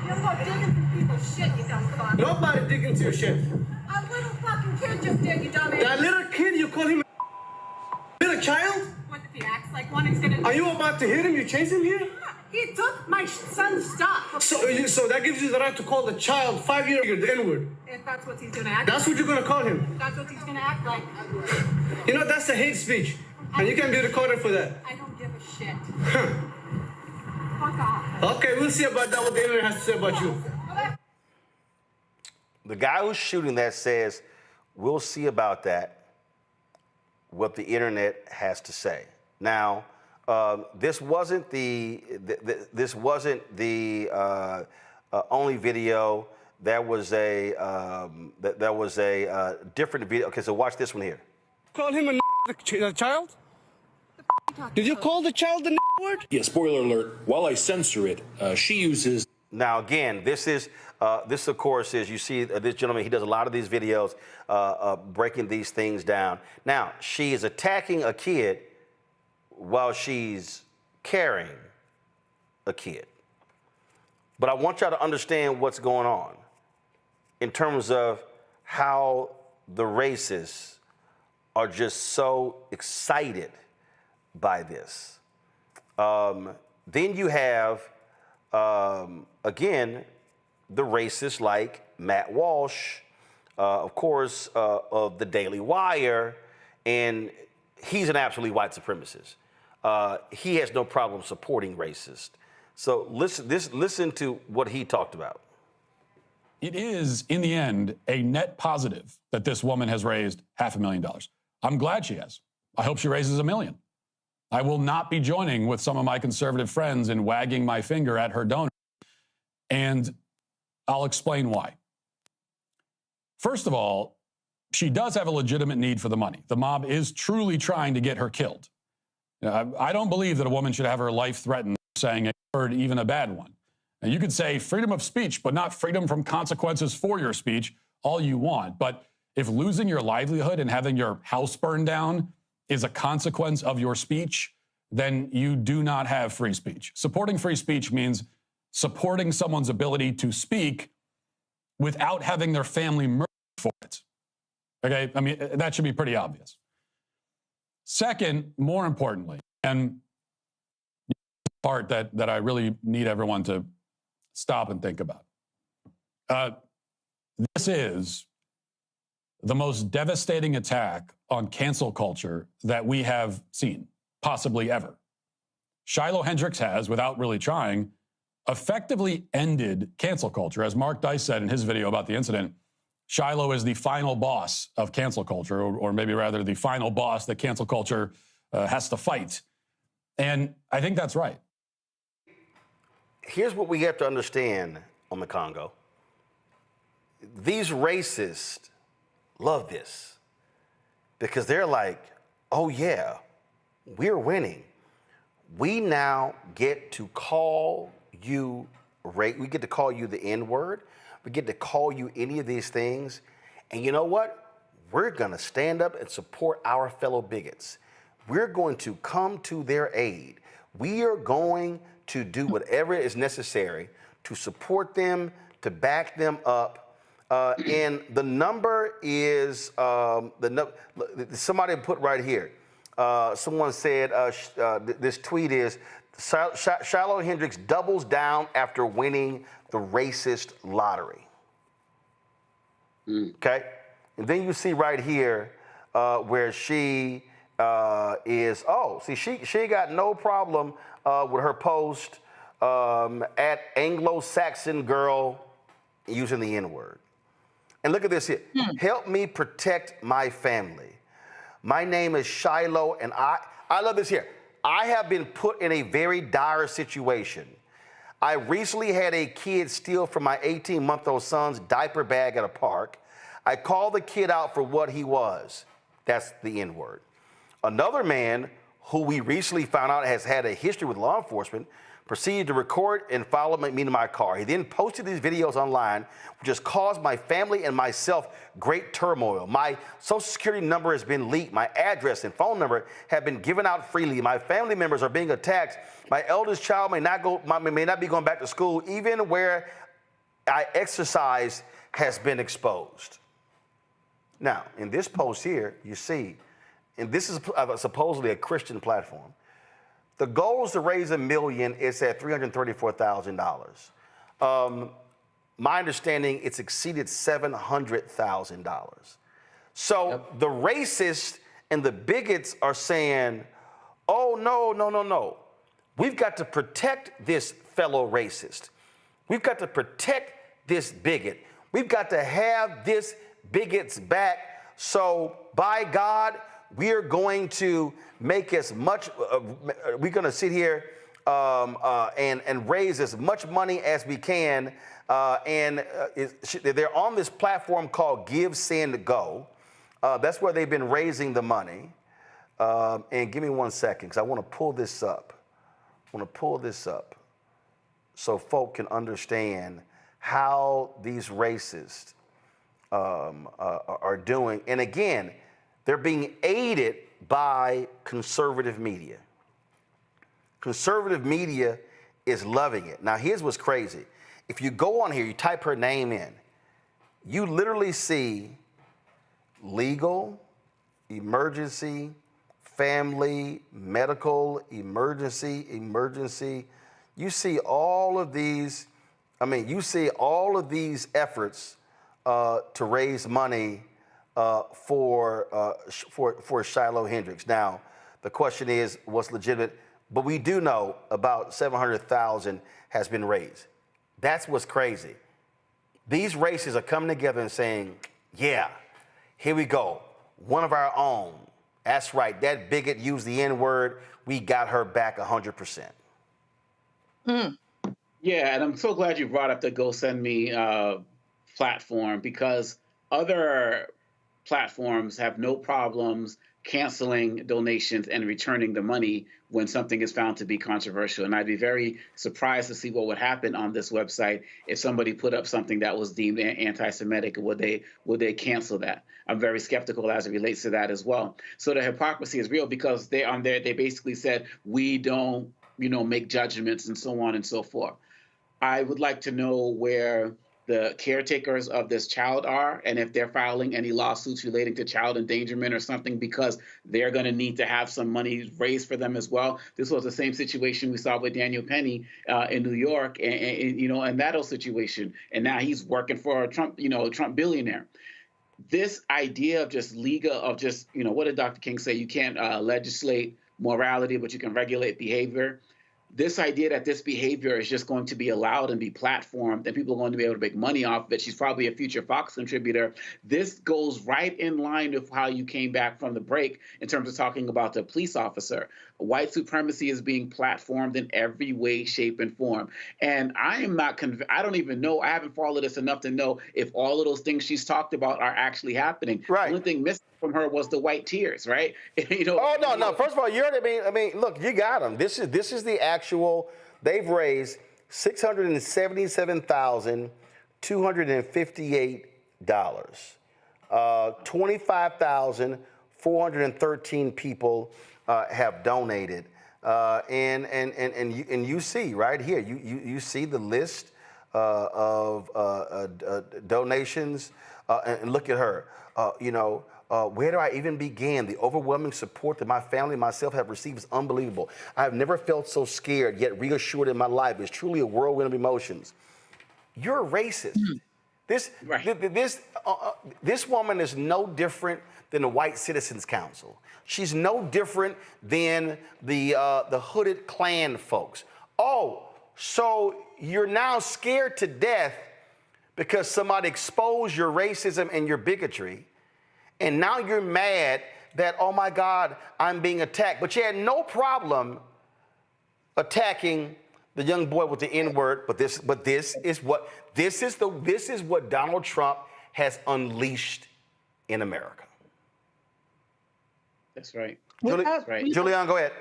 You're not digging through people's shit, you dumb fuck. Nobody digging through your shit. A little fucking kid just did, you dumbass. That little kid, you call him a little child? What if he acts like one? He's gonna. Are you about to hit him? You chase him here? He took my son's stuff. So that gives you the right to call the child 5-year-old the N-word. If that's what he's gonna act. That's what you're gonna call him. That's what he's gonna act like. You know, that's a hate speech. And you can be recorded for that. I don't give a shit. Fuck off. Okay, we'll see about that, what the internet has to say about you. The guy who's shooting that says, we'll see about that, what the internet has to say. Now, this wasn't the only video. That was a different video. Okay, so watch this one here. Call him a child? Did you call the child the word? Yeah, spoiler alert. While I censor it, she uses. Now, again, this of course is, you see this gentleman, he does a lot of these videos breaking these things down. Now, she is attacking a kid while she's carrying a kid. But I want y'all to understand what's going on in terms of how the racists are just so excited by this. Then you have, again, the racists like Matt Walsh, of course, of the Daily Wire, and he's an absolute white supremacist. He has no problem supporting racists. So listen to what he talked about. It is, in the end, a net positive that this woman has raised $500,000. I'm glad she has. I hope she raises $1 million. I will not be joining with some of my conservative friends in wagging my finger at her donor. And I'll explain why. First of all, she does have a legitimate need for the money. The mob is truly trying to get her killed. I don't believe that a woman should have her life threatened saying a word, even a bad one. And you could say freedom of speech, but not freedom from consequences for your speech, all you want. But if losing your livelihood and having your house burned down is a consequence of your speech, then you do not have free speech. Supporting free speech means supporting someone's ability to speak without having their family murdered for it. Okay? I mean, that should be pretty obvious. Second, more importantly, and the part that I really need everyone to stop and think about. This is the most devastating attack on cancel culture that we have seen, possibly ever. Shiloh Hendricks has, without really trying, effectively ended cancel culture. As Mark Dice said in his video about the incident, Shiloh is the final boss of cancel culture, or maybe rather the final boss that cancel culture has to fight. And I think that's right. Here's what we have to understand on the Congo. These racists love this because they're like, oh yeah, we're winning. We now get to call you, we get to call you the N-word. We get to call you any of these things. And you know what? We're gonna stand up and support our fellow bigots. We're going to come to their aid. We are going to do whatever is necessary to support them, to back them up. And the number is, somebody put right here. Someone said, this tweet is, Shiloh Hendrix doubles down after winning the racist lottery. Okay? And then you see right here where she is, she got no problem with her post at Anglo-Saxon girl using the N-word. And look at this here. Help me protect my family. My name is Shiloh, and I love this here. I have been put in a very dire situation. I recently had a kid steal from my 18-month-old son's diaper bag at a park. I called the kid out for what he was. That's the N-word. Another man who we recently found out has had a history with law enforcement proceeded to record and follow me to my car. He then posted these videos online, which has caused my family and myself great turmoil. My social security number has been leaked. My address and phone number have been given out freely. My family members are being attacked. My eldest child may not be going back to school, even where I exercise has been exposed. Now, in this post here, you see, and this is supposedly a Christian platform, the goal is to raise $1 million. It's at $334,000. My understanding, it's exceeded $700,000. So the racists and the bigots are saying, oh, no. We've got to protect this fellow racist. We've got to protect this bigot. We've got to have this bigot's back. So by God, we are going to make as much, we're going to sit here and raise as much money as we can. They're on this platform called Give, Send, Go. That's where they've been raising the money. And give me 1 second, because I want to pull this up. So folk can understand how these racists are doing. And again, they're being aided by conservative media. Conservative media is loving it. Now, here's what's crazy. If you go on here, you type her name in, you literally see legal, emergency, family, medical, emergency. You see all of these, efforts to raise money for Shiloh Hendrix. Now, the question is, what's legitimate? But we do know about $700,000 has been raised. That's what's crazy. These racists are coming together and saying, yeah, here we go. One of our own. That's right. That bigot used the N-word. We got her back 100%. Yeah, and I'm so glad you brought up the GoSendMe platform, because other platforms have no problems canceling donations and returning the money when something is found to be controversial. And I'd be very surprised to see what would happen on this website if somebody put up something that was deemed anti-Semitic. Would they cancel that? I'm very skeptical as it relates to that as well. So the hypocrisy is real, because they basically said, we don't, make judgments and so on and so forth. I would like to know where the caretakers of this child are, and if they're filing any lawsuits relating to child endangerment or something, because they're going to need to have some money raised for them as well. This was the same situation we saw with Daniel Penny in New York, and that whole situation. And now he's working for a Trump billionaire. This idea of just what did Dr. King say? You can't legislate morality, but you can regulate behavior. this idea that this behavior is just going to be allowed and be platformed and people are going to be able to make money off of it. She's probably a future Fox contributor. This goes right in line with how you came back from the break in terms of talking about the police officer. White supremacy is being platformed in every way, shape, and form. And I am not I don't even know, I haven't followed this enough to know if all of those things she's talked about are actually happening. Right. The only thing missing from her was the white tears, right? Oh no! First of all, I mean, look, you got them. This is the actual. They've raised $677,258. 25,413 people have donated, and you see right here. You see the list of donations, and look at her. Where do I even begin? The overwhelming support that my family and myself have received is unbelievable. I have never felt so scared, yet reassured in my life. It's truly a whirlwind of emotions. You're a racist. This woman is no different than the White Citizens Council. She's no different than the hooded Klan folks. Oh, so you're now scared to death because somebody exposed your racism and your bigotry. And now you're mad that, oh my God, I'm being attacked. But you had no problem attacking the young boy with the N-word. But this is what Donald Trump has unleashed in America. That's right. That's right. Julianne, go ahead.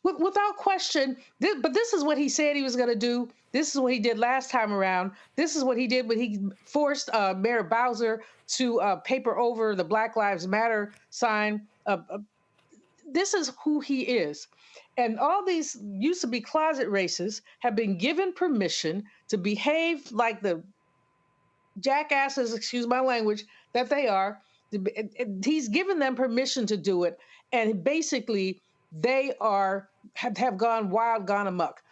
Without question, but this is what he said he was going to do. This is what he did last time around. This is what he did when he forced Mayor Bowser to paper over the Black Lives Matter sign. This is who he is. And all these used to be closet racists have been given permission to behave like the jackasses, excuse my language, that they are. He's given them permission to do it. And basically, they have gone wild, gone amok.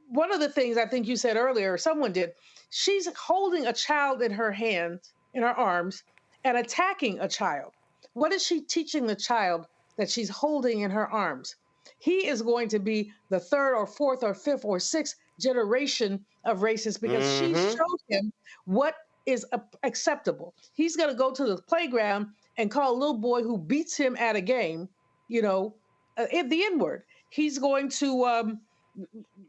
One of the things I think you said earlier, someone did, she's holding a child in her hands, in her arms, and attacking a child. What is she teaching the child that she's holding in her arms? He is going to be the third or fourth or fifth or sixth generation of racists because she showed him what is acceptable. He's going to go to the playground and call a little boy who beats him at a game, the N-word. He's going to,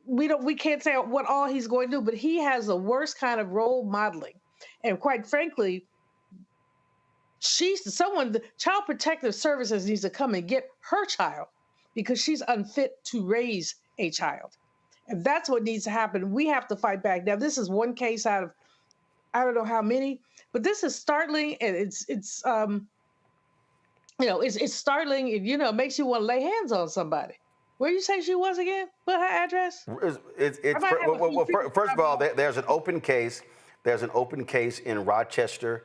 we can't say what all he's going to do, but he has the worst kind of role modeling. And quite frankly, the Child Protective Services needs to come and get her child because she's unfit to raise a child. And that's what needs to happen. We have to fight back. Now, this is one case out of, I don't know how many, but this is startling. And it's startling. It makes you want to lay hands on somebody. Where you say she was again? What her address? First of all, there's an open case. There's an open case in Rochester,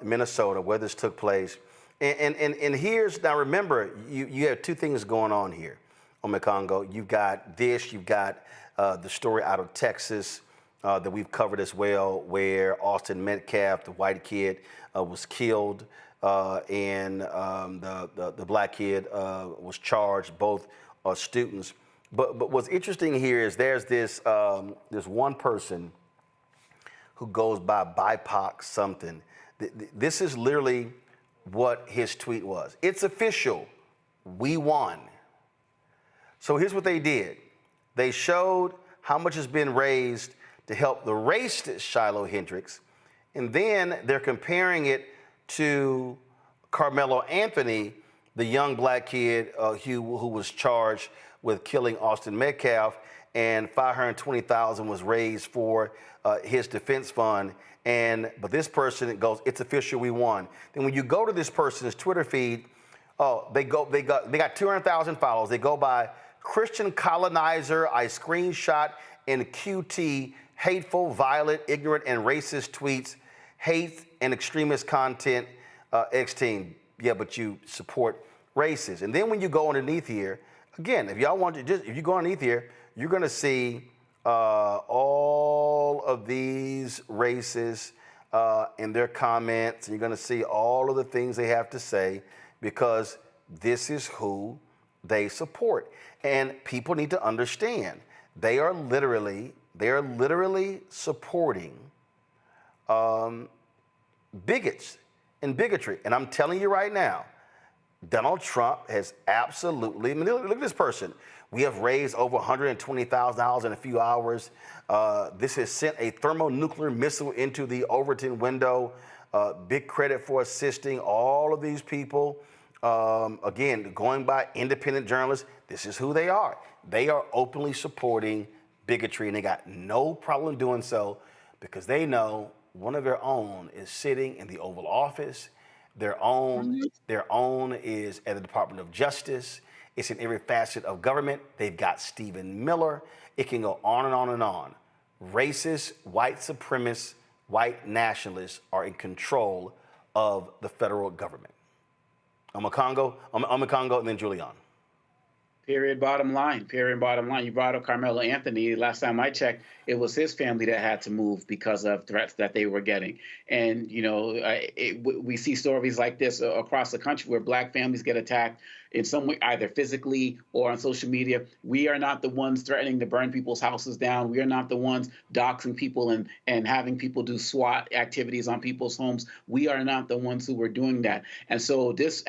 Minnesota, where this took place. And here's, now remember, you have two things going on here on Mekongo. You've got this, you've got the story out of Texas that we've covered as well, where Austin Metcalf, the white kid, was killed, and the black kid was charged, both students. But what's interesting here is there's this one person who goes by BIPOC something. This is literally what his tweet was. It's official. We won. So here's what they did. They showed how much has been raised to help the racist Shiloh Hendricks, and then they're comparing it to Carmelo Anthony, the young black kid who was charged with killing Austin Metcalf, and $520,000 was raised for his defense fund. But this person goes, "It's official, we won." Then when you go to this person's Twitter feed, they got 200,000 followers. They go by Christian Colonizer. I screenshot in QT hateful, violent, ignorant, and racist tweets, hate and extremist content. X team, yeah, but you support racists. And then when you go underneath here, again, if y'all want to if you go underneath here, you're going to see all of these racists in their comments. You're going to see all of the things they have to say, because this is who they support. And people need to understand they are literally supporting bigots and bigotry. And I'm telling you right now, Donald Trump has absolutely, I mean, look at this person. We have raised over $120,000 in a few hours. This has sent a thermonuclear missile into the Overton window. Big credit for assisting all of these people. Again, going by independent journalists, this is who they are. They are openly supporting bigotry, and they got no problem doing so because they know one of their own is sitting in the Oval Office. Their own is at the Department of Justice. It's in every facet of government. They've got Stephen Miller. It can go on and on and on. Racist, white supremacists, white nationalists are in control of the federal government. Omekongo, and then Julian. Period, bottom line. Period, bottom line. You brought up Carmelo Anthony. Last time I checked, it was his family that had to move because of threats that they were getting. And, you know, we see stories like this across the country where Black families get attacked in some way, either physically or on social media. We are not the ones threatening to burn people's houses down. We are not the ones doxing people and having people do SWAT activities on people's homes. We are not the ones who were doing that. And so this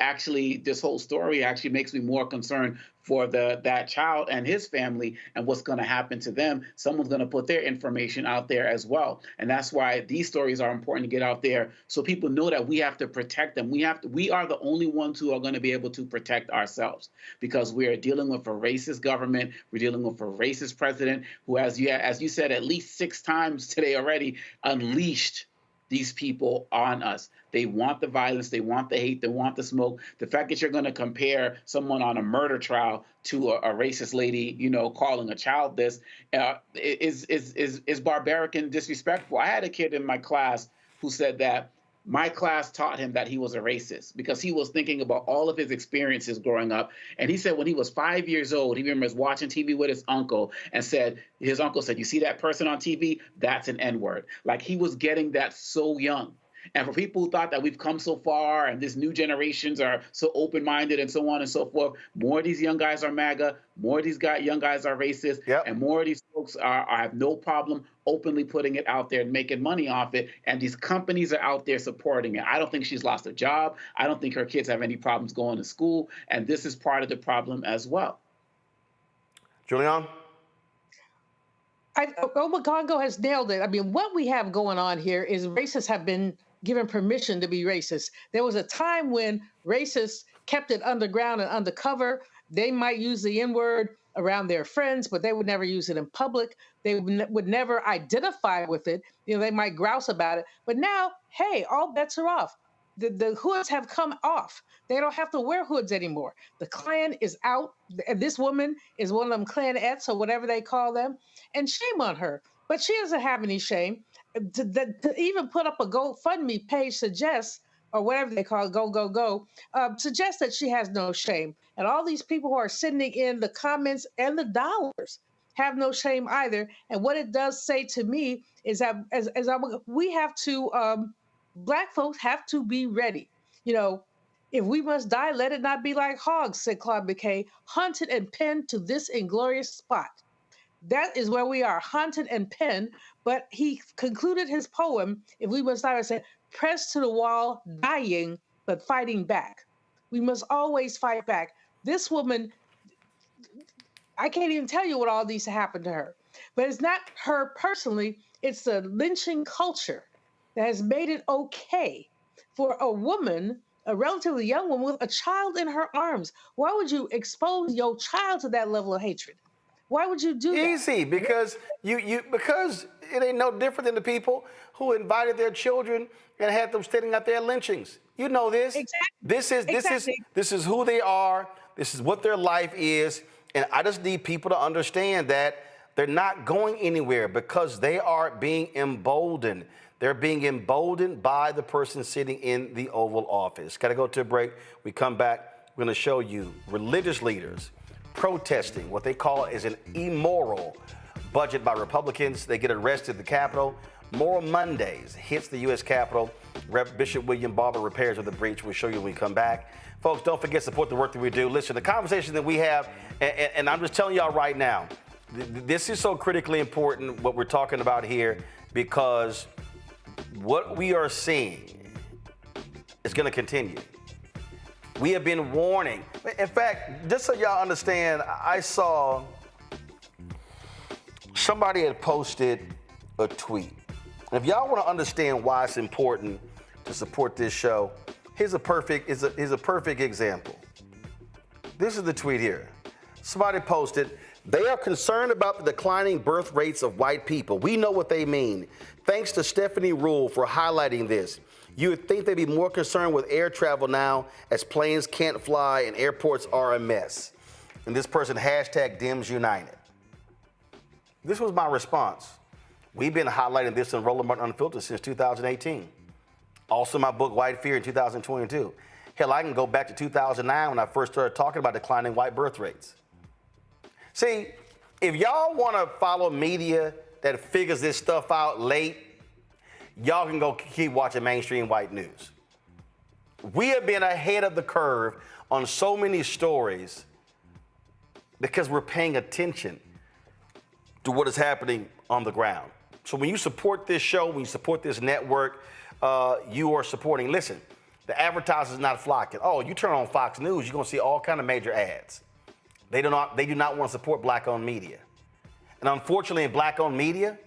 whole story actually makes me more concerned for that child and his family and what's going to happen to them. Someone's going to put their information out there as well. And that's why these stories are important to get out there so people know that we have to protect them. We are the only ones who are going to be able to protect ourselves because we are dealing with a racist government. We're dealing with a racist president who, as you said, at least 6 times today already unleashed these people on us. They want the violence, they want the hate, they want the smoke. The fact that you're going to compare someone on a murder trial to a racist lady, you know, calling a child this is barbaric and disrespectful. I had a kid in my class who said that my class taught him that he was a racist because he was thinking about all of his experiences growing up. And he said when he was 5 years old, he remembers watching TV with his uncle and his uncle said, "You see that person on TV? That's an N-word." Like he was getting that so young. And for people who thought that we've come so far and this new generations are so open-minded and so on and so forth, more of these young guys are MAGA, more of these young guys are racist, and more of these folks have no problem openly putting it out there and making money off it. And these companies are out there supporting it. I don't think she's lost a job. I don't think her kids have any problems going to school. And this is part of the problem as well. Julian? Omekongo has nailed it. I mean, what we have going on here is racists have been given permission to be racist. There was a time when racists kept it underground and undercover. They might use the N-word around their friends, but they would never use it in public. They would never identify with it. You know, they might grouse about it. But now, hey, all bets are off. The hoods have come off. They don't have to wear hoods anymore. The Klan is out. And this woman is one of them Klanettes or whatever they call them. And shame on her. But she doesn't have any shame. To even put up a GoFundMe page suggests, or whatever they call it, go, suggests that she has no shame. And all these people who are sending in the comments and the dollars have no shame either. And what it does say to me is that we have to, Black folks have to be ready. You know, if we must die, let it not be like hogs, said Claude McKay, hunted and penned to this inglorious spot. That is where we are, hunted and penned. But he concluded his poem, If We Must Die, said, pressed to the wall, dying, but fighting back. We must always fight back. This woman, I can't even tell you what all these happened to her. But it's not her personally, it's the lynching culture that has made it okay for a woman, a relatively young woman with a child in her arms. Why would you expose your child to that level of hatred? Why would you do that? Easy, because because it ain't no different than the people who invited their children and had them standing out there lynchings. You know this. Exactly. This is who they are. This is what their life is. And I just need people to understand that they're not going anywhere because they are being emboldened. They're being emboldened by the person sitting in the Oval Office. Got to go to a break. We come back. We're going to show you religious leaders protesting what they call is an immoral budget by Republicans. They get arrested at the Capitol. Moral Mondays hits the U.S. Capitol. Rep. Bishop William Barber repairs of the breach. We'll show you when we come back. Folks, don't forget to support the work that we do. Listen, the conversation that we have, and I'm just telling y'all right now, this is so critically important, what we're talking about here, because what we are seeing is going to continue. We have been warning. In fact, just so y'all understand, I saw somebody had posted a tweet. And if y'all want to understand why it's important to support this show, here's a perfect example. This is the tweet here. Somebody posted, "They are concerned about the declining birth rates of white people. We know what they mean. Thanks to Stephanie Rule for highlighting this. You would think they'd be more concerned with air travel now as planes can't fly and airports are a mess." And this person, hashtag Dems United. This was my response. We've been highlighting this in Roland Martin Unfiltered since 2018. Also my book, White Fear, in 2022. Hell, I can go back to 2009 when I first started talking about declining white birth rates. See, if y'all want to follow media that figures this stuff out late, y'all can go keep watching mainstream white news. We have been ahead of the curve on so many stories because we're paying attention to what is happening on the ground. So when you support this show, when you support this network, you are supporting. Listen, the advertisers not flocking. Oh, you turn on Fox News, you're going to see all kind of major ads. They do not want to support black-owned media. And unfortunately, in black-owned media,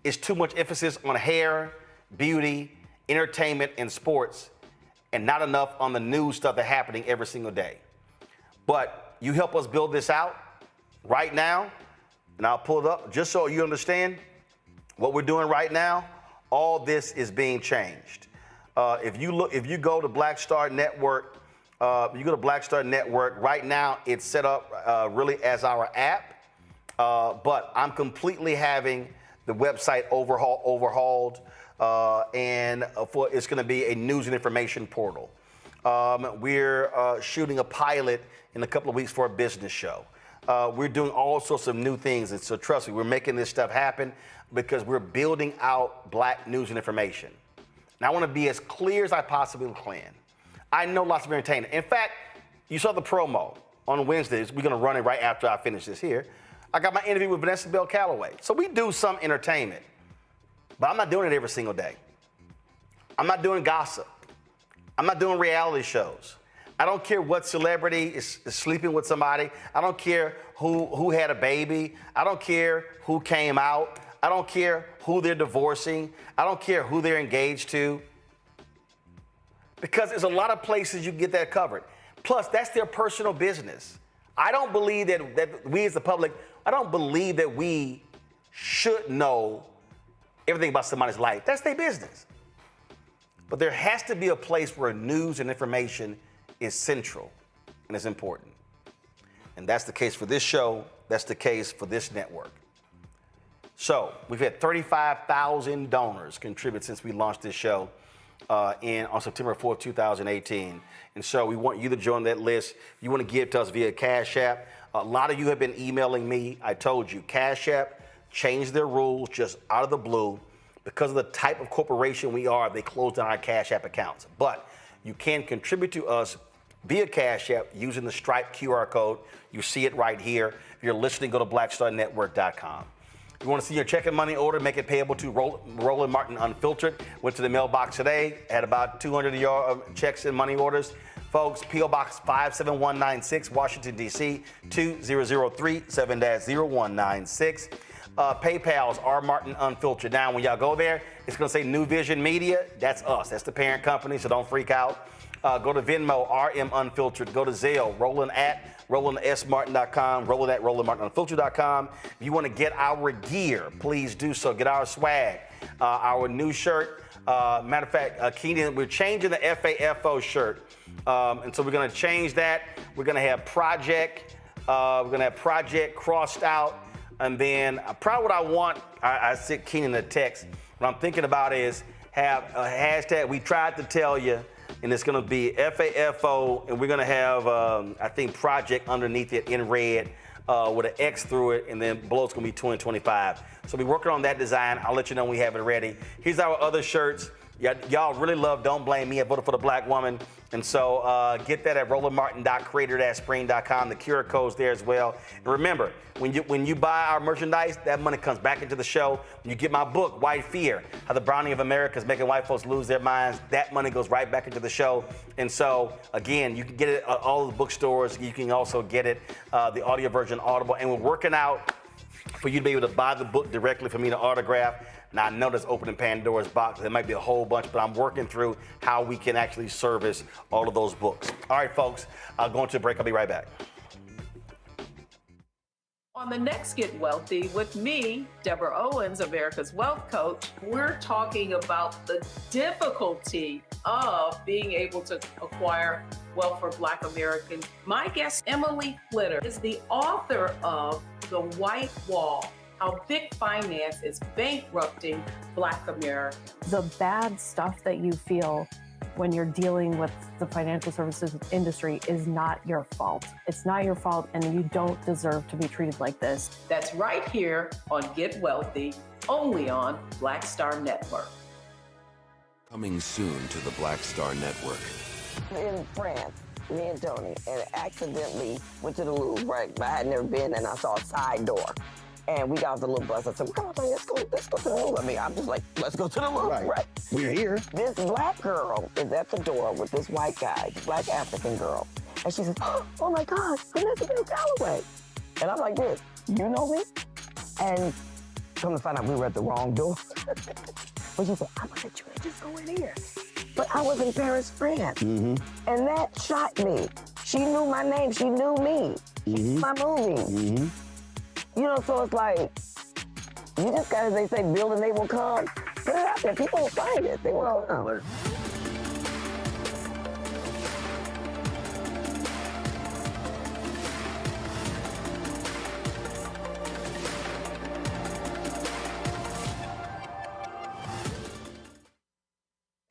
it's too much emphasis on hair, beauty, entertainment, and sports, and not enough on the news stuff that's happening every single day. But you help us build this out right now, and I'll pull it up just so you understand what we're doing right now. All this is being changed. If you go to Black Star Network, right now it's set up really as our app, but I'm completely having the website overhauled, and it's going to be a news and information portal. We're shooting a pilot in a couple of weeks for a business show. We're doing all sorts of new things, and so trust me, we're making this stuff happen because we're building out black news and information. Now, I want to be as clear as I possibly can. I know lots of entertainment. In fact, you saw the promo on Wednesdays. We're going to run it right after I finish this here. I got my interview with Vanessa Bell Calloway. So we do some entertainment, but I'm not doing it every single day. I'm not doing gossip. I'm not doing reality shows. I don't care what celebrity is sleeping with somebody. I don't care who had a baby. I don't care who came out. I don't care who they're divorcing. I don't care who they're engaged to. Because there's a lot of places you can get that covered. Plus, that's their personal business. I don't believe that we as the public, I don't believe that we should know everything about somebody's life. That's their business. But there has to be a place where news and information is central and is important. And that's the case for this show. That's the case for this network. So we've had 35,000 donors contribute since we launched this show on September 4th, 2018. And so we want you to join that list. You want to give to us via Cash App. A lot of you have been emailing me. I told you, Cash App changed their rules just out of the blue. Because of the type of corporation we are, they closed down our Cash App accounts. But you can contribute to us via Cash App using the Stripe QR code. You see it right here. If you're listening, go to blackstarnetwork.com. If you want to see your check and money order, make it payable to Roland Martin Unfiltered. Went to the mailbox today, had about 200 of your checks and money orders. Folks, P.O. Box 57196, Washington, D.C., 2003 7-0196. PayPal's R. Martin Unfiltered. Now, when y'all go there, it's going to say New Vision Media. That's us. That's the parent company, so don't freak out. Go to Venmo, RM Unfiltered. Go to Zelle, Roland at RolandSMartin.com, Roland at RolandMartinUnfiltered.com. If you want to get our gear, please do so. Get our swag, our new shirt. Matter of fact, Keenan, we're changing the FAFO shirt. And so we're going to change that. We're going to have Project. We're going to have Project crossed out. And then probably what I want, I sent Keenan a text. What I'm thinking about is have a hashtag. We tried to tell you, and it's going to be FAFO, and we're going to have, I think, Project underneath it in red. with an X through it, and then below it's gonna be 2025. So we're working on that design. I'll let you know when we have it ready. Here's our other shirts. Y'all really love Don't Blame Me. I voted for the black woman. And so get that at rolandmartin.creator-spring.com. The QR code's there as well. And remember, when you buy our merchandise, that money comes back into the show. When you get my book, White Fear, How the Browning of America is Making White Folks Lose Their Minds, that money goes right back into the show. And so, again, you can get it at all the bookstores. You can also get it, the audio version, Audible. And we're working out for you to be able to buy the book directly for me to autograph. Now, I know that's opening Pandora's box. There might be a whole bunch, but I'm working through how we can actually service all of those books. All right, folks, going to a break. I'll be right back. On the next Get Wealthy with me, Deborah Owens, America's Wealth Coach, we're talking about the difficulty of being able to acquire wealth for Black Americans. My guest, Emily Flitter, is the author of The White Wall: How Big Finance is Bankrupting Black Americans. The bad stuff that you feel when you're dealing with the financial services industry is not your fault. It's not your fault, and you don't deserve to be treated like this. That's right here on Get Wealthy, only on Black Star Network. Coming soon to the Black Star Network. In France, me and Tony, and accidentally went to the Louvre, right? But I had never been, and I saw a side door. And we got off the little bus. I said, come on, let's go to the Louvre. I mean, I'm just like, let's go to the Louvre, right? We're here. This black girl is at the door with this white guy, black African girl. And she says, oh my God, Vanessa Bell Calloway. And I'm like this, you know me? And come to find out we were at the wrong door. But she said, I'm gonna let you just go in here. But I was in Paris, France. Mm-hmm. And that shocked me. She knew my name, she knew me. She knew my movie. Mm-hmm. You know, so it's like, you just gotta, they say, build and they will come. Put it out there, people will find it, they will come.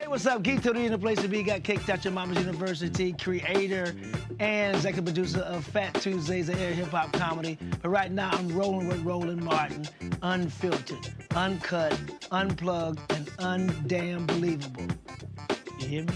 What's up? Geek Tony in the place to be. Got Kicked Out Your Mama's University, creator and executive producer of Fat Tuesdays, a air hip-hop comedy. But right now, I'm rolling with Roland Martin, unfiltered, uncut, unplugged, and undamn believable. You hear me?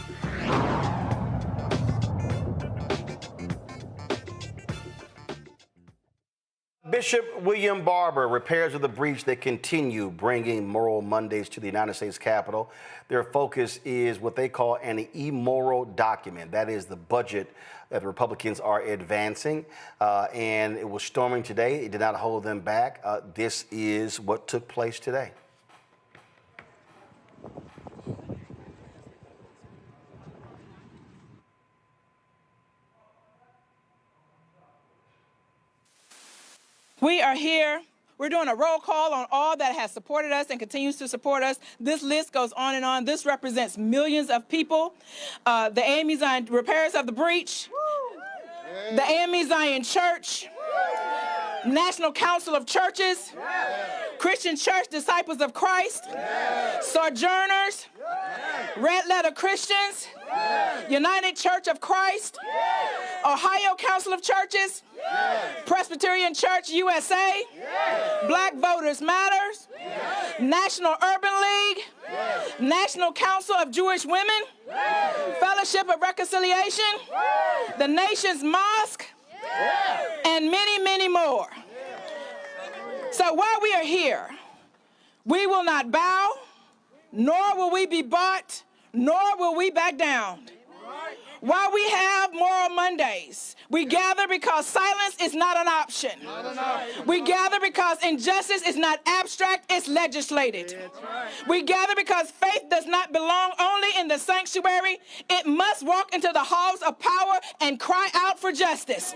Bishop William Barber, repairs of the breach that continue bringing moral Mondays to the United States Capitol. Their focus is what they call an immoral document. That is the budget that the Republicans are advancing. And it was storming today. It did not hold them back. This is what took place today. We are here. We're doing a roll call on all that has supported us and continues to support us. This list goes on and on. This represents millions of people. The AME Zion Repairs of the Breach, the AME Zion Church, National Council of Churches, Christian Church Disciples of Christ, Sojourners, Red Letter Christians, United Church of Christ, Ohio Council of Churches, Presbyterian Church USA, Black Voters Matters, National Urban League, National Council of Jewish Women, Fellowship of Reconciliation, the Nation's Mosque, and many, many more. So while we are here, we will not bow, nor will we be bought, nor will we back down. While we have Moral Mondays, we gather because silence is not an option. We gather because injustice is not abstract, it's legislated. We gather because faith does not belong only in the sanctuary. It must walk into the halls of power and cry out for justice.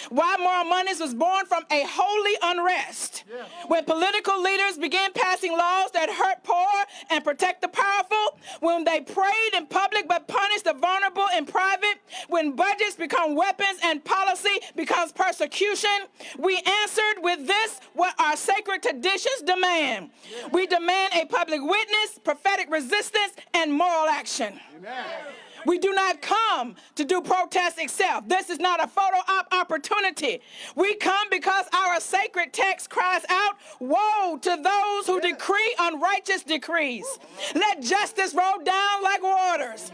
Why Moral Mondays was born from a holy unrest. When political leaders began passing laws that hurt poor and protect the powerful, when they prayed in public but punished the vulnerable in private, when budgets become weapons and policy becomes persecution, we answered with this what our sacred traditions demand. We demand a public witness, prophetic resistance, and moral action. We do not come to do protest itself. This is not a photo op opportunity. We come because our sacred text cries out, woe to those who decree unrighteous decrees. Let justice roll down like waters.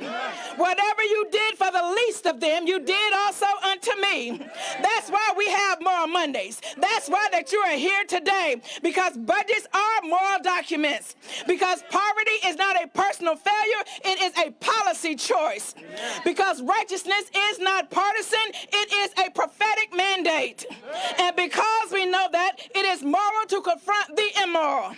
Whatever you did for the least of them, you did also unto me. That's why we have Moral Mondays. That's why that you are here today, because budgets are moral documents. Because poverty is not a personal failure, it is a policy choice. Because righteousness is not partisan, it is a prophetic mandate. And because we know that, it is moral to confront the immoral.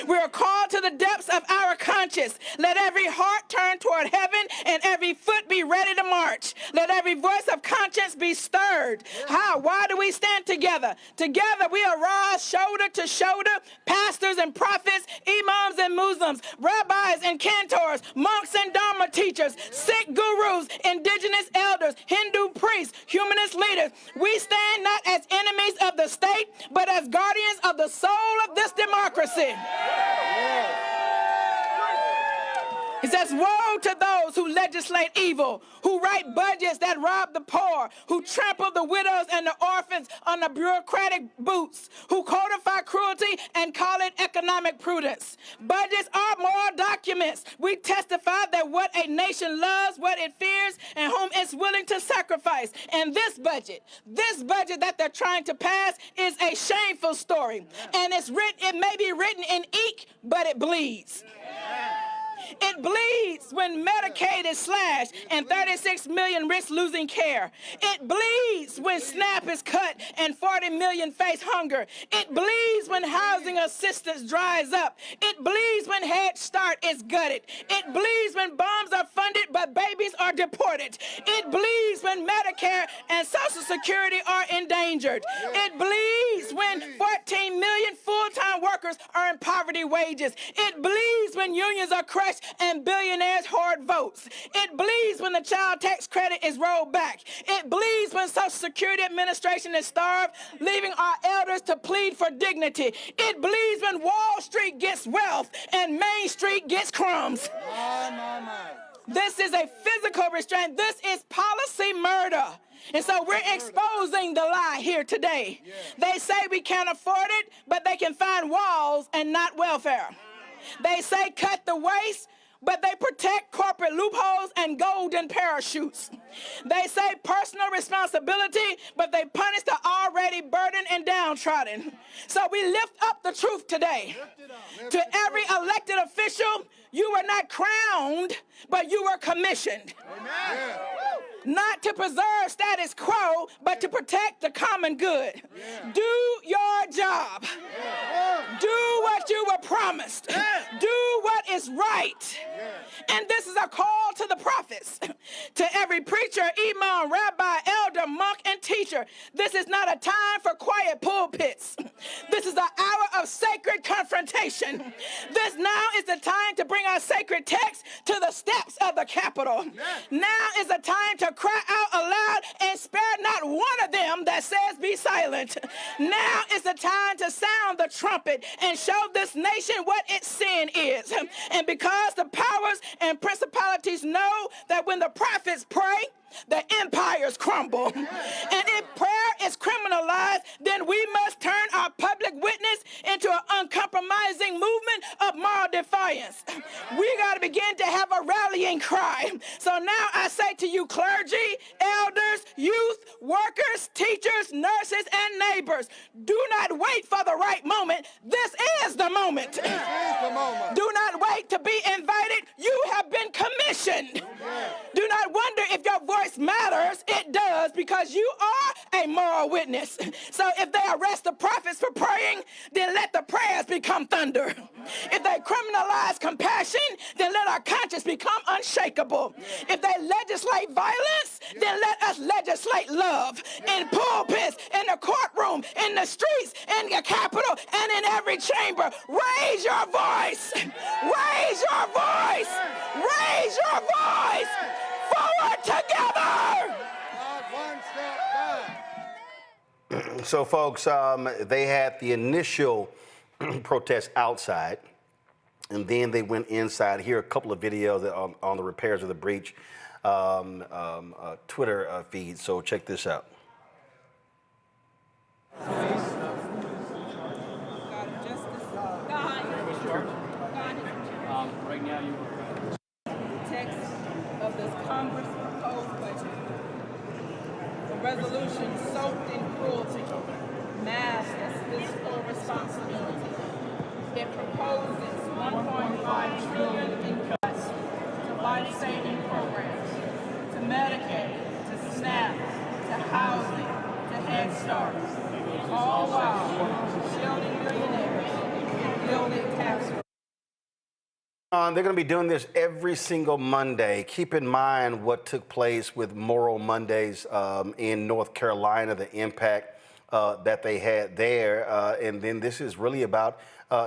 We are called to the depths of our conscience. Let every heart turn toward heaven and every foot be ready to march. Let every voice of conscience be stirred. How? Why do we stand together? Together we arise shoulder to shoulder, pastors and prophets, imams and Muslims, rabbis and cantors, monks and Dharma teachers, Sikh gurus, indigenous elders, Hindu priests, humanist leaders. We stand not as enemies of the state, but as guardians of the soul of this democracy. It says, woe to those who legislate evil, who write budgets that rob the poor, who trample the widows and the orphans on the bureaucratic boots, who codify cruelty and call it economic prudence. Budgets are moral documents. We testify that what a nation loves, what it fears, and whom it's willing to sacrifice. And this budget that they're trying to pass is a shameful story. And it may be written in ink, but it bleeds. It bleeds when Medicaid is slashed and 36 million risk losing care. It bleeds when SNAP is cut and 40 million face hunger. It bleeds when housing assistance dries up. It bleeds when Head Start is gutted. It bleeds when bombs are funded but babies are deported. It bleeds when Medicare and Social Security are endangered. It bleeds when 14 million full-time workers earn poverty wages. It bleeds when unions are crushed and billionaires hoard votes. It bleeds when the child tax credit is rolled back. It bleeds when Social Security Administration is starved, leaving our elders to plead for dignity. It bleeds when Wall Street gets wealth and Main Street gets crumbs. This is a physical restraint. This is policy murder. And so we're exposing the lie here today. They say we can't afford it, but they can find walls and not welfare. They say cut the waste, but they protect corporate loopholes and golden parachutes. They say personal responsibility, but they punish the already burdened and downtrodden. So we lift up the truth today. To every elected official, you were not crowned, but you were commissioned. Amen. Not to preserve status quo, but to protect the common good. Do your job. Do what you were promised. Do what is right. And this is a call to the prophets, to every preacher, imam, rabbi, elder, monk, and teacher. This is not a time for quiet pulpits. This is an hour of sacred confrontation. This now is the time to bring our sacred text to the steps of the Capitol. Now is the time to cry out aloud and spare not one of them that says be silent. Now is the time to sound the trumpet and show this nation what its sin is. And because the powers and principalities know that when the prophets pray, the empires crumble. And if prayer is criminalized, then we must turn our public witness into an uncompromising movement of moral defiance. We got to begin to have a rallying cry. So now I say to you, clergy, elders, youth, workers, teachers, nurses, and neighbors, do not wait for the right moment. This is the moment. This is the moment. Do not wait to be invited. You have been commissioned. Do not wonder if your voice matters. It does, because you are a moral witness. So if they arrest the prophets for praying, then let the prayers become thunder. If they criminalize compassion, then let our conscience become unshakable. If they legislate violence, then let us legislate love in pulpits, in the courtroom, in the streets, in the Capitol, and in every chamber. Raise your voice. Raise your voice. Raise your voice. Forward together! So, folks, they had the initial protest outside, And then they went inside. Here are a couple of videos on the repairs of the breach Twitter feed. So check this out. Right now, you text of this Congress proposed budget. The resolution soaked in cruelty, masked as fiscal responsibility. It proposes $1.5 trillion in cuts to life-saving programs, to Medicaid, to SNAP, to housing, to Head Start, all while shielding millionaires and building tax. They're going to be doing this every single Monday. Keep in mind what took place with Moral Mondays in North Carolina, the impact that they had there. And then this is really about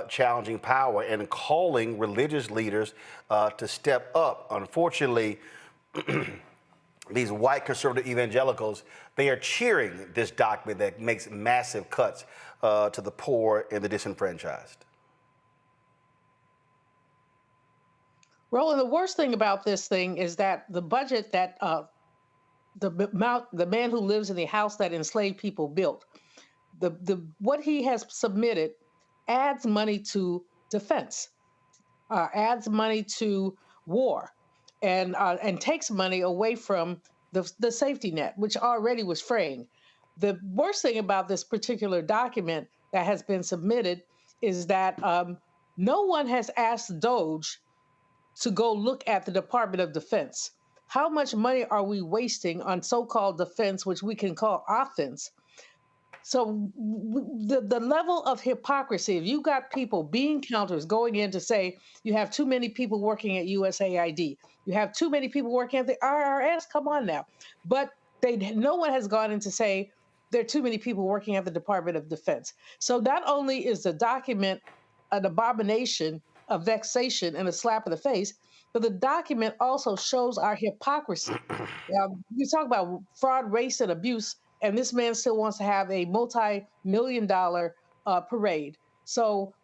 challenging power and calling religious leaders to step up. Unfortunately, these white conservative evangelicals, they are cheering this document that makes massive cuts to the poor and the disenfranchised. Roland, the worst thing about this thing is that the budget that the man who lives in the house that enslaved people built, what he has submitted adds money to defense, adds money to war, and takes money away from the safety net, which already was fraying. The worst thing about this particular document that has been submitted is that no one has asked DOJ to go look at the Department of Defense. How much money are we wasting on so-called defense, which we can call offense? So the level of hypocrisy, if you got people, bean counters, going in to say you have too many people working at USAID, you have too many people working at the IRS, come on now. But no one has gone in to say there are too many people working at the Department of Defense. So not only is the document an abomination, a vexation, and a slap in the face, but the document also shows our hypocrisy. You talk about fraud, race, and abuse, and this man still wants to have a multi-million-dollar parade. So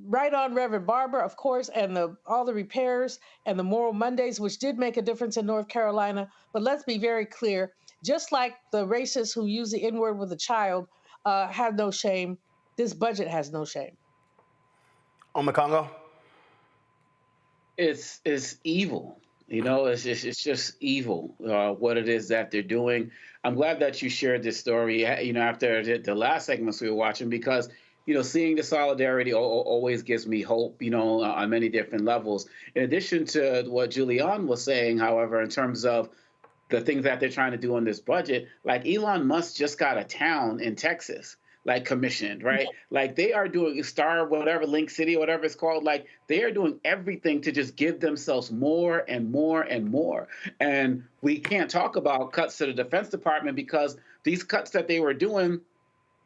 right on Reverend Barber, of course, and all the repairs and the Moral Mondays, which did make a difference in North Carolina. But let's be very clear, just like the racists who use the N-word with a child have no shame, this budget has no shame. Congo? It's evil. You know, it's just evil, what it is that they're doing. I'm glad that you shared this story, you know, after the last segments we were watching, because, you know, seeing the solidarity always gives me hope, you know, on many different levels. In addition to what Julian was saying, however, in terms of the things that they're trying to do on this budget, like Elon Musk just got a town in Texas, like commissioned, right? Like they are doing Star, whatever, Link City, whatever it's called, like they are doing everything to just give themselves more and more and more. And we can't talk about cuts to the Defense Department because these cuts that they were doing,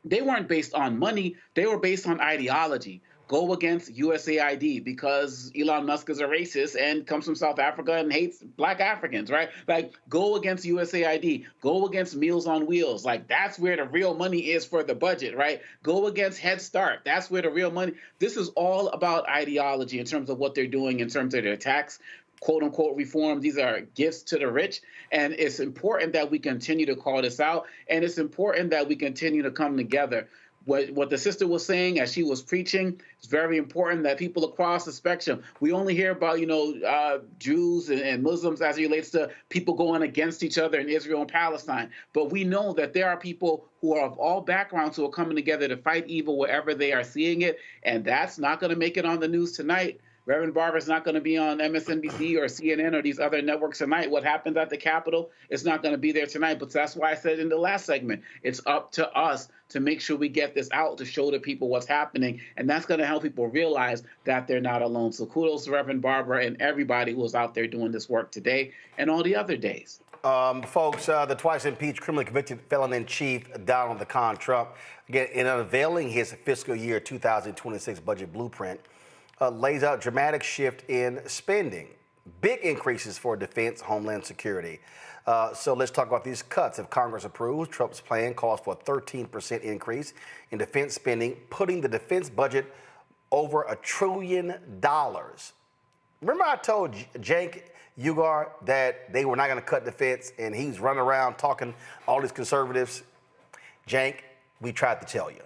they weren't based on money, they were based on ideology. Go against USAID because Elon Musk is a racist and comes from South Africa and hates Black Africans, right? Like, go against USAID. Go against Meals on Wheels. Like, that's where the real money is for the budget, right? Go against Head Start. That's where the real money. This is all about ideology in terms of what they're doing in terms of their tax, quote-unquote reform. These are gifts to the rich, and it's important that we continue to call this out, and it's important that we continue to come together. What the sister was saying as she was preaching, it's very important that people across the spectrum, we only hear about, you know, Jews and Muslims as it relates to people going against each other in Israel and Palestine. But we know that there are people who are of all backgrounds who are coming together to fight evil wherever they are seeing it. And that's not going to make it on the news tonight. Reverend Barber's not going to be on MSNBC or CNN or these other networks tonight. What happens at the Capitol is not going to be there tonight. But that's why I said in the last segment, it's up to us to make sure we get this out to show the people what's happening. And that's going to help people realize that they're not alone. So kudos to Reverend Barber and everybody who was out there doing this work today and all the other days. Folks, the twice impeached criminally convicted felon-in-chief Donald the Con Trump, again, in unveiling his fiscal year 2026 budget blueprint, lays out dramatic shift in spending, big increases for defense, homeland security. So let's talk about these cuts. If Congress approves, Trump's plan calls for a 13% increase in defense spending, putting the defense budget over $1 trillion. Remember I told Cenk Uygur that they were not going to cut defense, and he's running around talking all these conservatives? Cenk, we tried to tell you.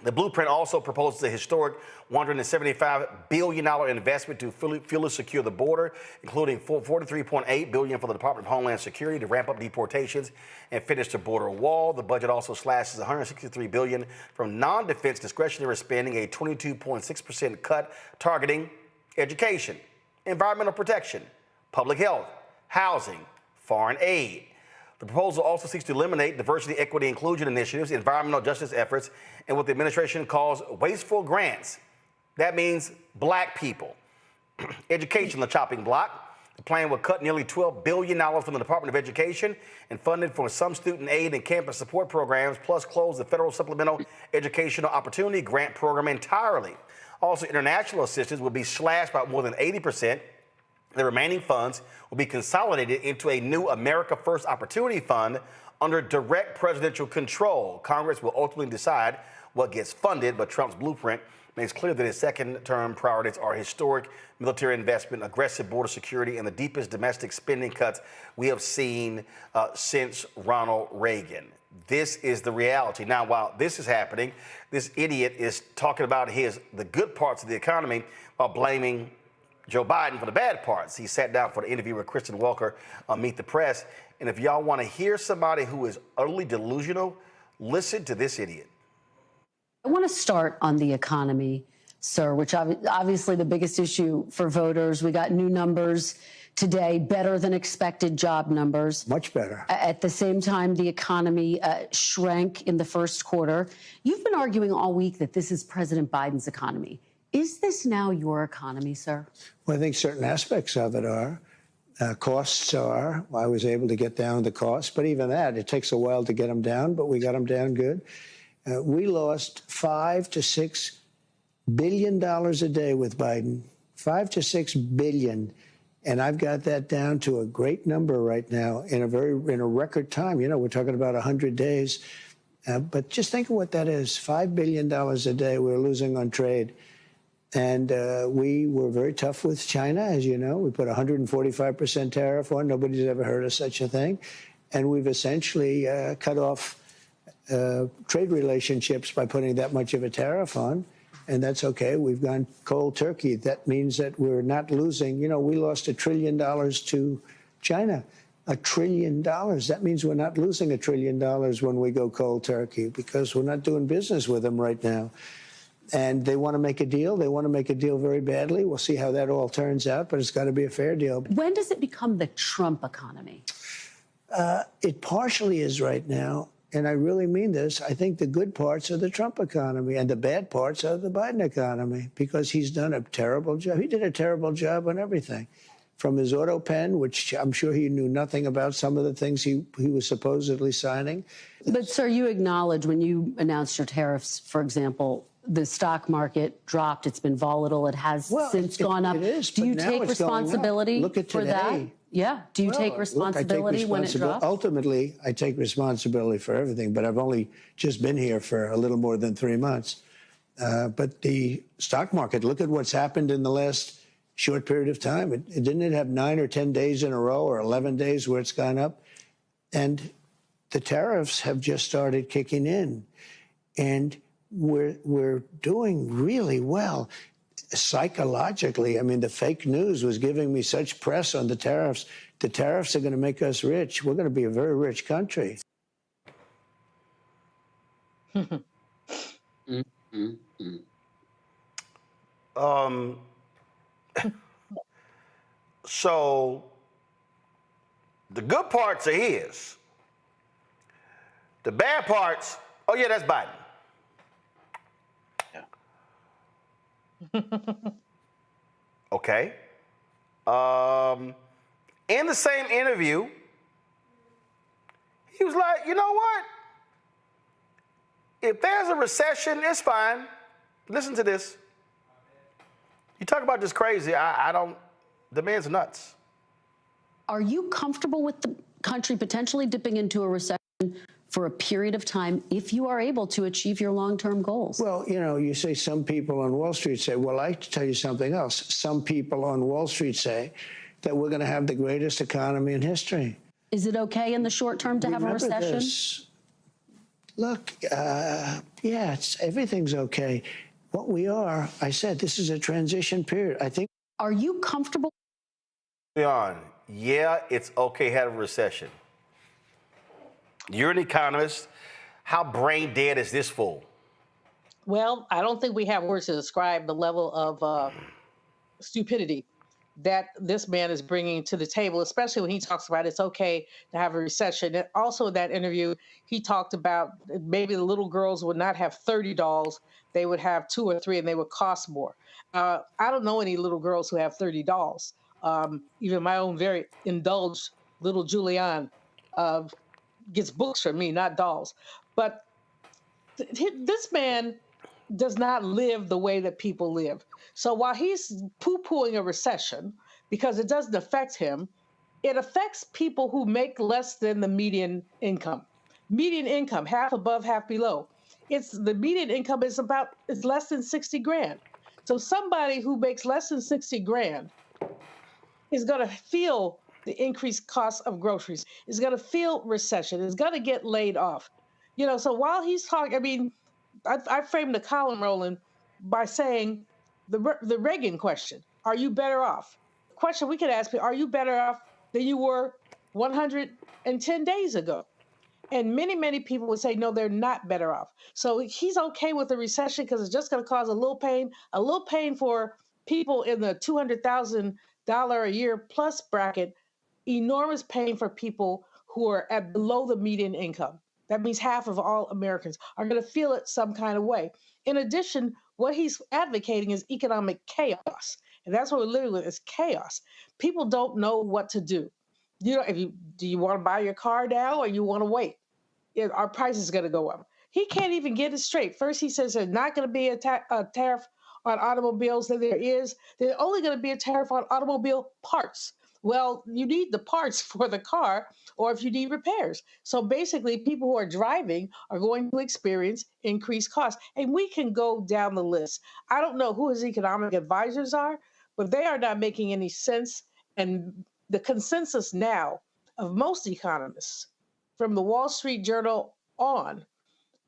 The blueprint also proposes a historic $175 billion investment to fully secure the border, including $43.8 billion for the Department of Homeland Security to ramp up deportations and finish the border wall. The budget also slashes $163 billion from non-defense discretionary spending, a 22.6% cut targeting education, environmental protection, public health, housing, foreign aid. The proposal also seeks to eliminate diversity, equity, inclusion initiatives, environmental justice efforts, and what the administration calls wasteful grants. That means black people. Education, the chopping block. The plan would cut nearly $12 billion from the Department of Education and funding for some student aid and campus support programs, plus close the Federal Supplemental Educational Opportunity Grant Program entirely. Also, international assistance would be slashed by more than 80%. The remaining funds will be consolidated into a new America First Opportunity Fund under direct presidential control. Congress will ultimately decide what gets funded, but Trump's blueprint makes clear that his second-term priorities are historic military investment, aggressive border security, and the deepest domestic spending cuts we have seen since Ronald Reagan. This is the reality. Now, while this is happening, this idiot is talking about the good parts of the economy while blaming Joe Biden for the bad parts. He sat down for the interview with Kristen Welker on Meet the Press. And if y'all want to hear somebody who is utterly delusional, listen to this idiot. I want to start on the economy, sir, which obviously the biggest issue for voters. We got new numbers today, better than expected job numbers. Much better. At the same time, the economy shrank in the first quarter. You've been arguing all week that this is President Biden's economy. Is this now your economy, sir? Well, I think certain aspects of it are. Costs are. I was able to get down the costs, but even that, it takes a while to get them down, but we got them down good. We lost $5 to $6 billion a day with Biden. $5 to $6 billion. And I've got that down to a great number right now in a record time. You know, we're talking about 100 days. But just think of what that is. $5 billion a day we're losing on trade. And we were very tough with China, as you know. We put 145% tariff on. Nobody's ever heard of such a thing. And we've essentially cut off trade relationships by putting that much of a tariff on. And that's okay. We've gone cold turkey. That means that we're not losing. You know, we lost $1 trillion to China. $1 trillion. That means we're not losing $1 trillion when we go cold turkey because we're not doing business with them right now. And they want to make a deal. They want to make a deal very badly. We'll see how that all turns out, but it's got to be a fair deal. When does it become the Trump economy? It partially is right now, and I really mean this. I think the good parts are the Trump economy, and the bad parts are the Biden economy, because he's done a terrible job. He did a terrible job on everything. From his auto pen, which I'm sure he knew nothing about some of the things he was supposedly signing. But, sir, you acknowledge when you announced your tariffs, for example, the stock market dropped. It's been volatile. It has since gone up. It is, Do you take responsibility for that? Yeah. Do you take responsibility when it drops? Ultimately, I take responsibility for everything, but I've only just been here for a little more than 3 months. But the stock market, look at what's happened in the last short period of time. Didn't it have 9 or 10 days in a row or 11 days where it's gone up? And the tariffs have just started kicking in. And we're doing really well psychologically. I mean, the fake news was giving me such press on the tariffs. The tariffs are going to make us rich. We're going to be a very rich country. So the good parts are his. The bad parts, oh yeah, that's Biden. Okay. In the same interview, he was like, you know what? If there's a recession, it's fine. Listen to this. You talk about this crazy. The man's nuts. Are you comfortable with the country potentially dipping into a recession for a period of time if you are able to achieve your long-term goals. Well, you know, you say some people on Wall Street say, well, I like to tell you something else. Some people on Wall Street say that we're going to have the greatest economy in history. Is it okay in the short term to have a Remember recession? this. Look, yeah, everything's okay. What we are, I said, this is a transition period. I think. Are you comfortable? Leon, yeah, it's okay to have a recession. You're an economist. How brain dead is this fool? Well, I don't think we have words to describe the level of stupidity that this man is bringing to the table, especially when he talks about it's okay to have a recession. And also in that interview, he talked about maybe the little girls would not have 30 dolls. They would have 2 or 3 and they would cost more. I don't know any little girls who have 30 dolls. Even my own very indulged little Julianne gets books from me, not dolls. But this man does not live the way that people live. So while he's poo-pooing a recession because it doesn't affect him, it affects people who make less than the median income. Median income, half above, half below. The median income is less than 60 grand. So somebody who makes less than 60 grand is going to feel the increased cost of groceries, is going to feel recession, is going to get laid off. You know, so while he's talking, I mean, I framed the column, Roland, by saying the Reagan question, are you better off? The question we could ask, are you better off than you were 110 days ago? And many, many people would say, no, they're not better off. So he's okay with the recession because it's just going to cause a little pain for people in the $200,000 a year plus bracket, enormous pain for people who are at below the median income. That means half of all Americans are going to feel it some kind of way. In addition, what he's advocating is economic chaos. And that's what we're living with, is chaos. People don't know what to do. You know, do you want to buy your car now or you want to wait? Our price is going to go up. He can't even get it straight. First, he says there's not going to be a tariff on automobiles. Then there's only going to be a tariff on automobile parts. Well, you need the parts for the car or if you need repairs. So basically, people who are driving are going to experience increased costs. And we can go down the list. I don't know who his economic advisors are, but they are not making any sense. And the consensus now of most economists, from the Wall Street Journal on,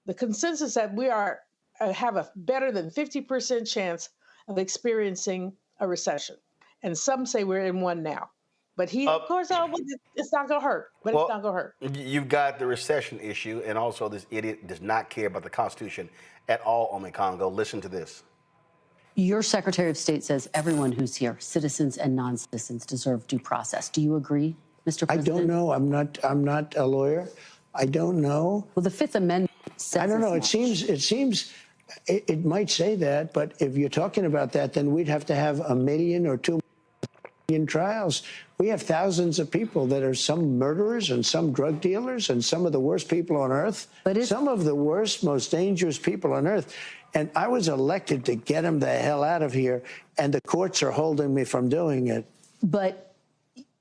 the consensus that we have a better than 50% chance of experiencing a recession. And some say we're in one now. But of course, it's not going to hurt. But it's not going to hurt. You've got the recession issue, and also this idiot does not care about the Constitution at all on the Congo. Listen to this. Your Secretary of State says everyone who's here, citizens and non-citizens, deserve due process. Do you agree, Mr. President? I don't know. I'm not a lawyer. I don't know. Well, the Fifth Amendment says I don't know. as It seems it might say that, but if you're talking about that, then we'd have to have 1 million or 2 million trials. We have thousands of people that are some murderers and some drug dealers and some of the worst people on earth. Some of the worst, most dangerous people on earth. And I was elected to get them the hell out of here, and the courts are holding me from doing it. But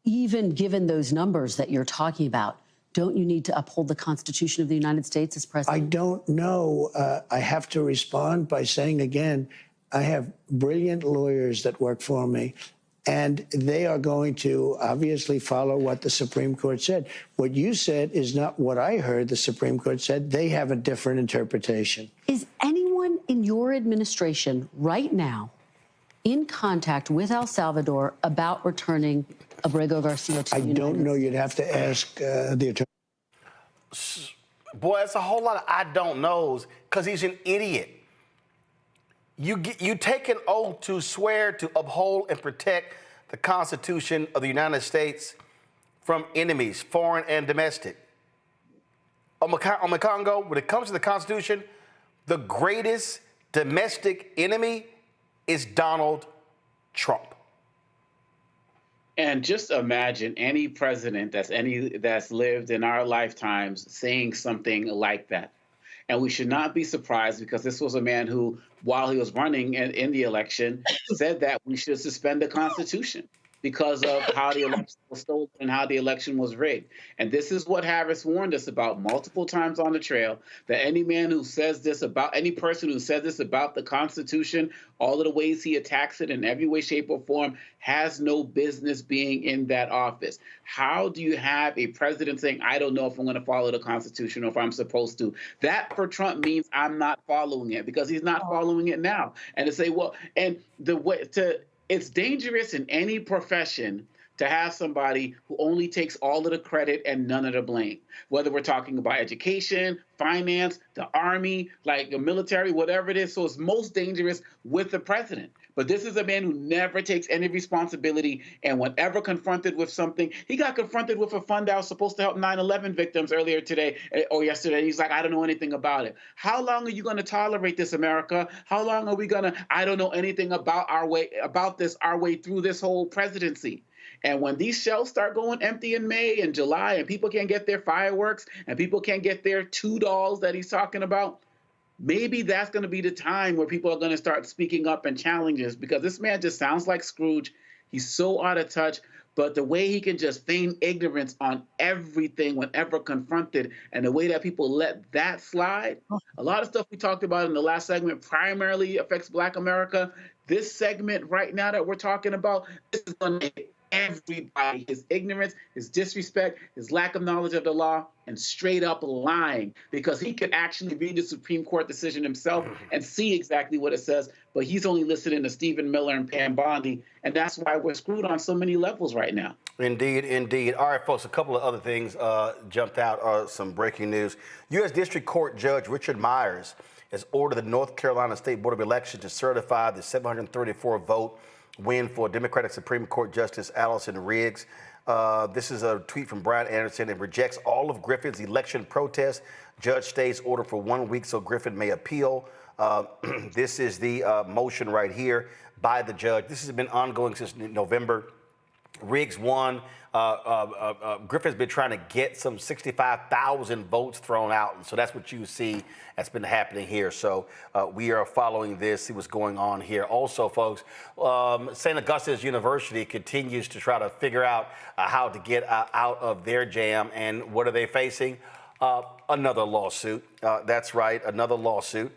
even given those numbers that you're talking about, don't you need to uphold the Constitution of the United States as president? I don't know. I have to respond by saying again, I have brilliant lawyers that work for me, and they are going to obviously follow what the Supreme Court said. What you said is not what I heard the Supreme Court said. They have a different interpretation. Is anyone in your administration right now in contact with El Salvador about returning Abrego Garcia to the United States? I don't know. You'd have to ask the attorney. Boy, it's a whole lot of I don't knows because he's an idiot. You take an oath to swear to uphold and protect the Constitution of the United States from enemies, foreign and domestic. On the Congo, when it comes to the Constitution, the greatest domestic enemy is Donald Trump. And just imagine any president that's lived in our lifetimes saying something like that. And we should not be surprised because this was a man who, while he was running in the election, said that we should suspend the Constitution. because of how the election was stolen and how the election was rigged. And this is what Harris warned us about multiple times on the trail, that any man who says this about, any person who says this about the Constitution, all of the ways he attacks it in every way, shape, or form, has no business being in that office. How do you have a president saying, I don't know if I'm going to follow the Constitution or if I'm supposed to? That for Trump means I'm not following it, because he's not following it now. And to say, well, and the way to, it's dangerous in any profession to have somebody who only takes all of the credit and none of the blame, whether we're talking about education, finance, the army, like the military, whatever it is. So it's most dangerous with the president. But this is a man who never takes any responsibility, and whenever confronted with something, he got confronted with a fund that was supposed to help 9/11 victims earlier today or yesterday. He's like, I don't know anything about it. How long are you going to tolerate this, America? How long are we going to, I don't know anything about our way through this whole presidency? And when these shelves start going empty in May and July, and people can't get their fireworks, and people can't get their $2 that he's talking about, maybe that's going to be the time where people are going to start speaking up and challenging us, because this man just sounds like Scrooge. He's so out of touch, but the way he can just feign ignorance on everything whenever confronted, and the way that people let that slide. A lot of stuff we talked about in the last segment primarily affects Black America. This segment right now that we're talking about, this is going to hit everybody. His ignorance, his disrespect, his lack of knowledge of the law, and straight up lying, because he could actually read the Supreme Court decision himself and see exactly what it says, but he's only listening to Stephen Miller and Pam Bondi, and that's why we're screwed on so many levels right now. Indeed, indeed. All right, folks, a couple of other things jumped out, some breaking news. U.S. District Court Judge Richard Myers has ordered the North Carolina State Board of Elections to certify the 734 vote win for Democratic Supreme Court Justice Allison Riggs. This is a tweet from Brian Anderson. It rejects all of Griffin's election protests. Judge stays order for 1 week so Griffin may appeal. This is the motion right here by the judge. This has been ongoing since November. Riggs won. Griffin's been trying to get some 65,000 votes thrown out. And so that's what you see that's been happening here. So we are following this, see what's going on here. Also, folks, St. Augustine's University continues to try to figure out how to get out of their jam. And what are they facing? Another lawsuit. That's right, another lawsuit.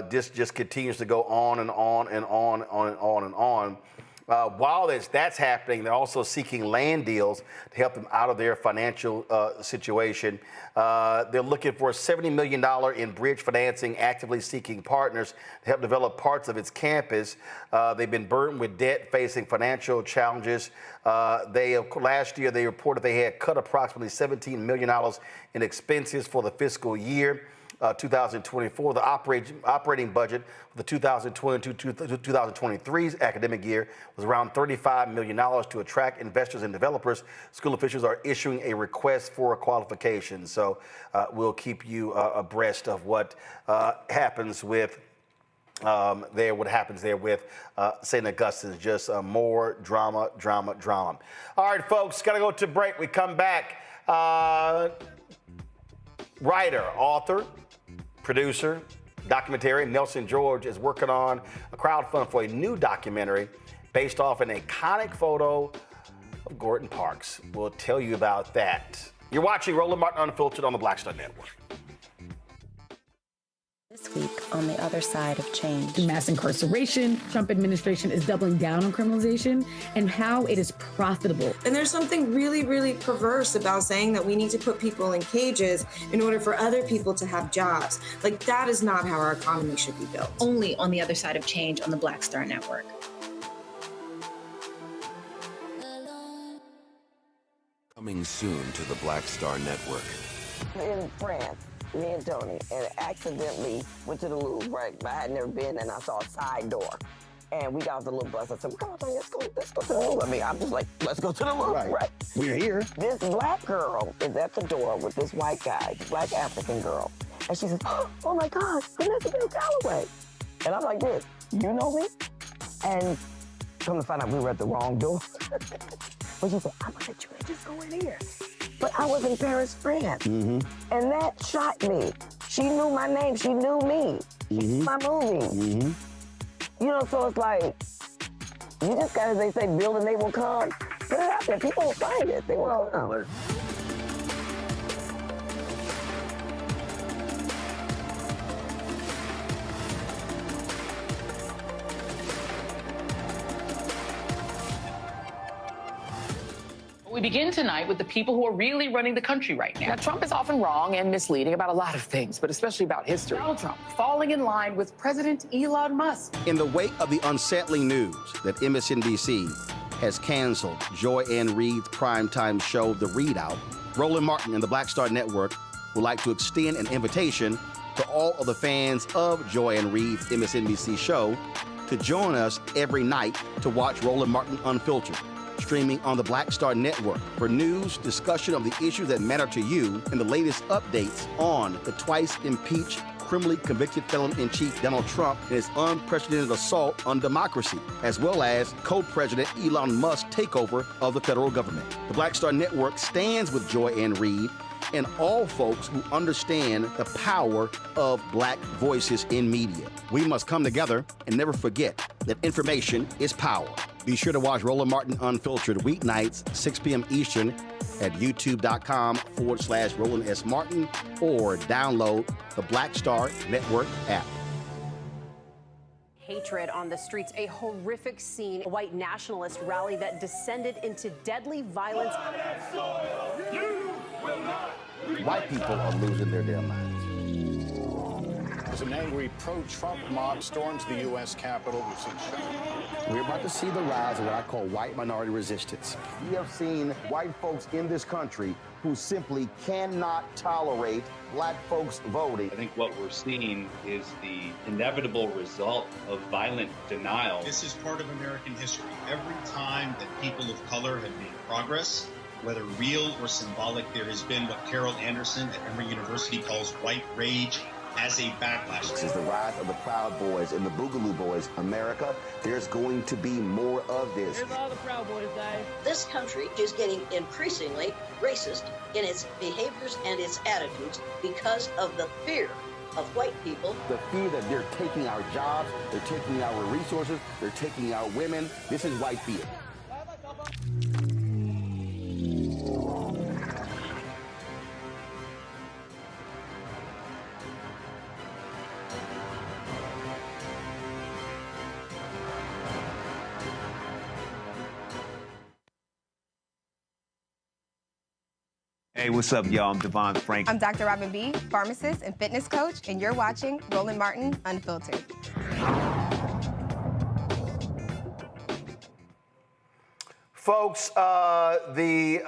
This just continues to go on and on and on and on and on and on. While that's happening, they're also seeking land deals to help them out of their financial situation. They're looking for $70 million in bridge financing, actively seeking partners to help develop parts of its campus. They've been burdened with debt, facing financial challenges. Last year, they reported they had cut approximately $17 million in expenses for the fiscal year. 2024, the operating budget for the 2022-2023 academic year was around $35 million to attract investors and developers. School officials are issuing a request for a qualification. So we'll keep you abreast of what happens with what happens there with St. Augustine's. Just more drama. All right, folks, got to go to break. We come back. Writer, author, producer, documentarian Nelson George is working on a crowdfund for a new documentary based off an iconic photo of Gordon Parks. We'll tell you about that. You're watching Roland Martin Unfiltered on the Black Star Network. This week on the other side of change. Mass incarceration, Trump administration is doubling down on criminalization, and how it is profitable. And there's something really, really perverse about saying that we need to put people in cages in order for other people to have jobs. Like, that is not how our economy should be built. Only on the other side of change on the Black Star Network. Coming soon to the Black Star Network. In France, me and Tony, and accidentally went to the Louvre, right? I had never been, and I saw a side door. And we got off the little bus. I said, come on, Tony, let's go to the Louvre. I mean, I'm just like, let's go to the Louvre, right? We're here. This black girl is at the door with this white guy, black African girl. And she says, oh my God, Vanessa Bell Calloway. And I'm like this, you know me? And come to find out we were at the wrong door. But she said, I'm gonna let you just go in here. But I was in Paris, France. And that shocked me. She knew my name, she knew me. She knew my movie. You know, so it's like, You just gotta, they say, build and they will come. Put it out there. People will find it. They will come. We begin tonight with the people who are really running the country right now. Now, Trump is often wrong and misleading about a lot of things, but especially about history. Donald Trump falling in line with President Elon Musk. In the wake of the unsettling news that MSNBC has canceled Joy Ann Reid's primetime show, The Readout, Roland Martin and the Black Star Network would like to extend an invitation to all of the fans of Joy Ann Reid's MSNBC show to join us every night to watch Roland Martin Unfiltered, streaming on the Black Star Network for news, discussion of the issues that matter to you, and the latest updates on the twice impeached, criminally convicted felon-in-chief Donald Trump and his unprecedented assault on democracy, as well as co-president Elon Musk's takeover of the federal government. The Black Star Network stands with Joy Ann Reid and all folks who understand the power of black voices in media. We must come together and never forget that information is power. Be sure to watch Roland Martin Unfiltered weeknights, 6 p.m. Eastern at youtube.com/Roland S. Martin or download the Black Star Network app. Hatred on the streets, a horrific scene, a white nationalist rally that descended into deadly violence. White people are losing their damn minds. As an angry pro-Trump mob storms the U.S. Capitol, we've seen We're about to see the rise of what I call white minority resistance. We have seen white folks in this country who simply cannot tolerate black folks voting. I think what we're seeing is the inevitable result of violent denial. This is part of American history. Every time that people of color have made progress, whether real or symbolic, there has been what Carol Anderson at Emory University calls white rage as a backlash. This is the rise of the Proud Boys and the Boogaloo Boys. America, there's going to be more of this. Here's all the Proud Boys, Dave. This country is getting increasingly racist in its behaviors and its attitudes because of the fear of white people. The fear that they're taking our jobs, they're taking our resources, they're taking our women. This is white fear. Hey, what's up, y'all? I'm Devon Frank. I'm Dr. Robin B., pharmacist and fitness coach, and you're watching Roland Martin Unfiltered. Folks, the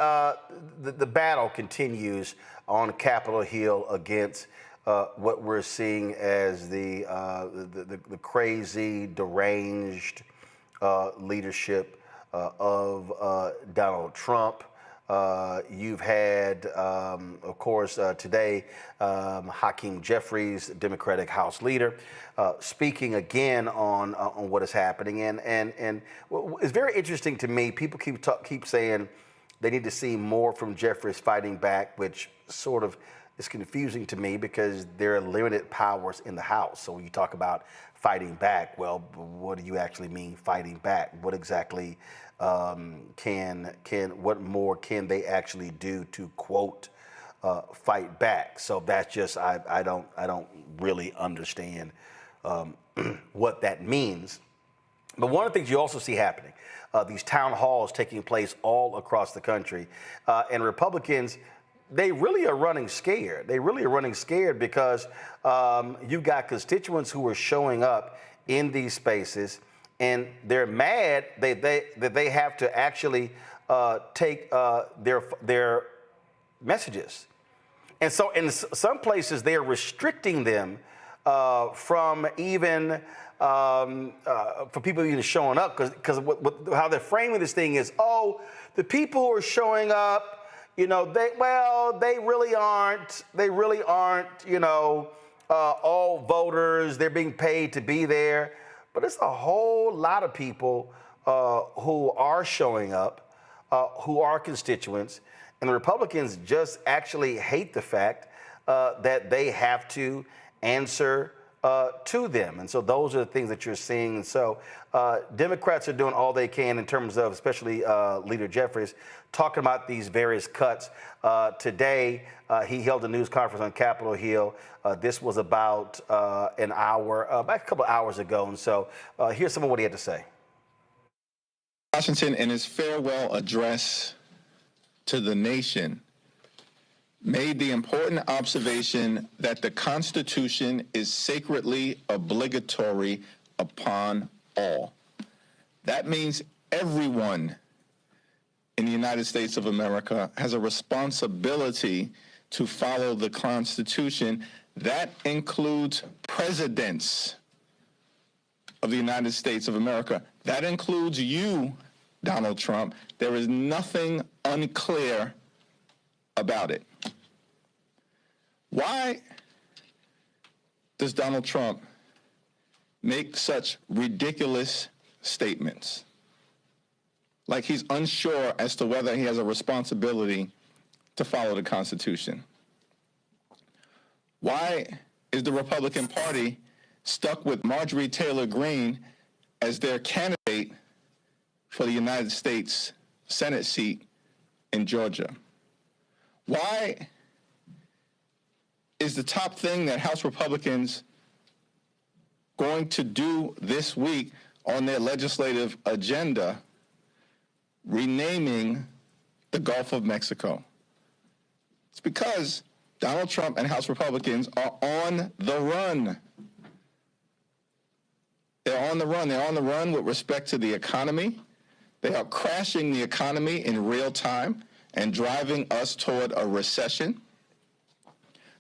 battle continues on Capitol Hill against what we're seeing as the crazy, deranged leadership of Donald Trump. You've had, of course, today, Hakeem Jeffries, Democratic House leader, speaking again on what is happening. And it's very interesting to me. People keep saying they need to see more from Jeffries fighting back, which sort of is confusing to me because there are limited powers in the House. So when you talk about fighting back, well, what do you actually mean fighting back? What exactly what more can they actually do to quote fight back? So that's just I don't really understand what that means. But one of the things you also see happening, these town halls taking place all across the country, and Republicans, they really are running scared. They really are running scared because you've got constituents who are showing up in these spaces, and they're mad that they have to actually take their messages. And so in some places, they are restricting them from even for people even showing up, because how they're framing this thing is, oh, the people who are showing up, you know, they really aren't, you know, all voters. They're being paid to be there. But it's a whole lot of people who are showing up, who are constituents, and the Republicans just actually hate the fact that they have to answer to them. And so those are the things that you're seeing. And so Democrats are doing all they can in terms of, especially Leader Jeffries, talking about these various cuts. Today, he held a news conference on Capitol Hill. This was about an hour, about a couple of hours ago. And so here's some of what he had to say. Washington, in his farewell address to the nation, made the important observation that the Constitution is sacredly obligatory upon all. That means everyone in the United States of America has a responsibility to follow the Constitution. That includes presidents of the United States of America. That includes you, Donald Trump. There is nothing unclear about it. Why does Donald Trump make such ridiculous statements? Like he's unsure as to whether he has a responsibility to follow the Constitution. Why is the Republican Party stuck with Marjorie Taylor Greene as their candidate for the United States Senate seat in Georgia? Why is the top thing that House Republicans going to do this week on their legislative agenda renaming the Gulf of Mexico? It's because Donald Trump and House Republicans are on the run. They're on the run. They're on the run with respect to the economy. They are crashing the economy in real time and driving us toward a recession.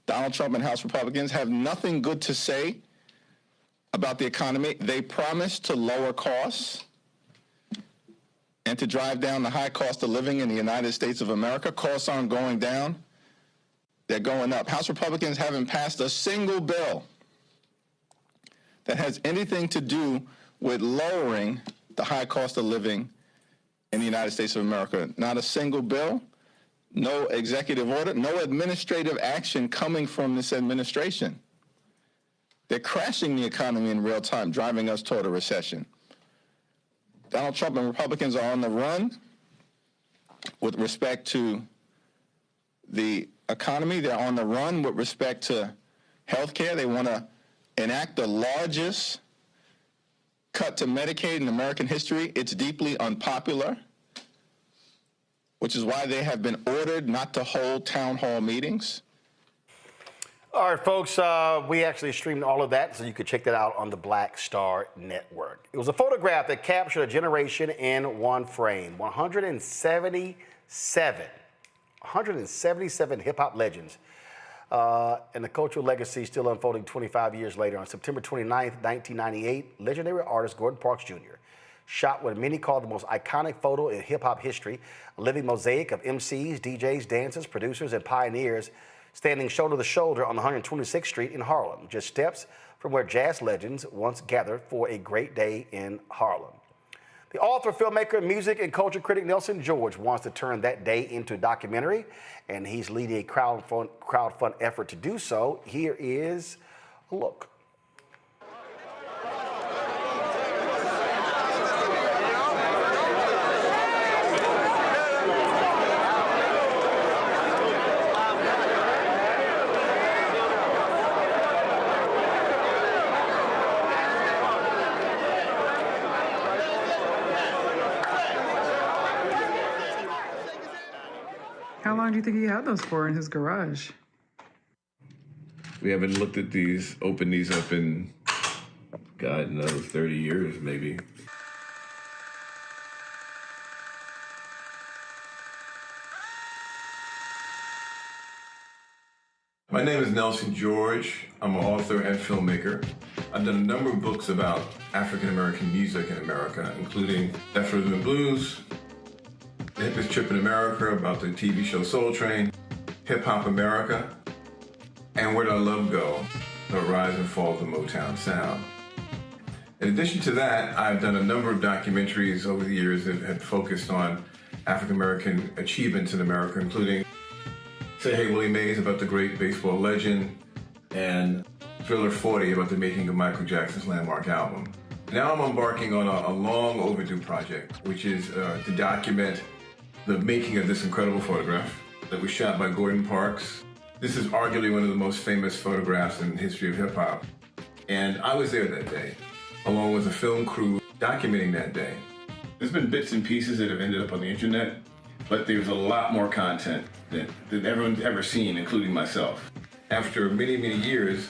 Donald Trump and House Republicans have nothing good to say about the economy. They promised to lower costs and to drive down the high cost of living in the United States of America. Costs aren't going down. They're going up. House Republicans haven't passed a single bill that has anything to do with lowering the high cost of living in the United States of America. Not a single bill, no executive order, no administrative action coming from this administration. They're crashing the economy in real time, driving us toward a recession. Donald Trump and Republicans are on the run with respect to the economy. They're on the run with respect to health care. They want to enact the largest cut to Medicaid in American history. It's deeply unpopular, which is why they have been ordered not to hold town hall meetings. All right, folks, we actually streamed all of that, so you could check that out on the Black Star Network. It was a photograph that captured a generation in one frame. 177 hip-hop legends. And the cultural legacy still unfolding 25 years later. On September 29th, 1998, legendary artist Gordon Parks Jr. shot what many call the most iconic photo in hip-hop history, a living mosaic of MCs, DJs, dancers, producers, and pioneers standing shoulder to shoulder on 126th Street in Harlem, just steps from where jazz legends once gathered for a great day in Harlem. The author, filmmaker, music, and culture critic Nelson George wants to turn that day into a documentary, and he's leading a crowdfund effort to do so. Here is a look. How long do you think he had those for in his garage? We haven't looked at these, opened these up in, God knows, 30 years maybe. My name is Nelson George. I'm an author and filmmaker. I've done a number of books about African-American music in America, including Deaf Rhythm and Blues, The Hippest Trip in America, about the TV show Soul Train, Hip Hop America, and Where Did Our Love Go? The Rise and Fall of the Motown Sound. In addition to that, I've done a number of documentaries over the years that have focused on African-American achievements in America, including Say Hey Willie Mays, about the great baseball legend, and Thriller 40 about the making of Michael Jackson's landmark album. Now I'm embarking on a long overdue project, which is to document the making of this incredible photograph that was shot by Gordon Parks. This is arguably one of the most famous photographs in the history of hip hop. And I was there that day, along with a film crew documenting that day. There's been bits and pieces that have ended up on the internet, but there's a lot more content that everyone's ever seen, including myself. After many, many years,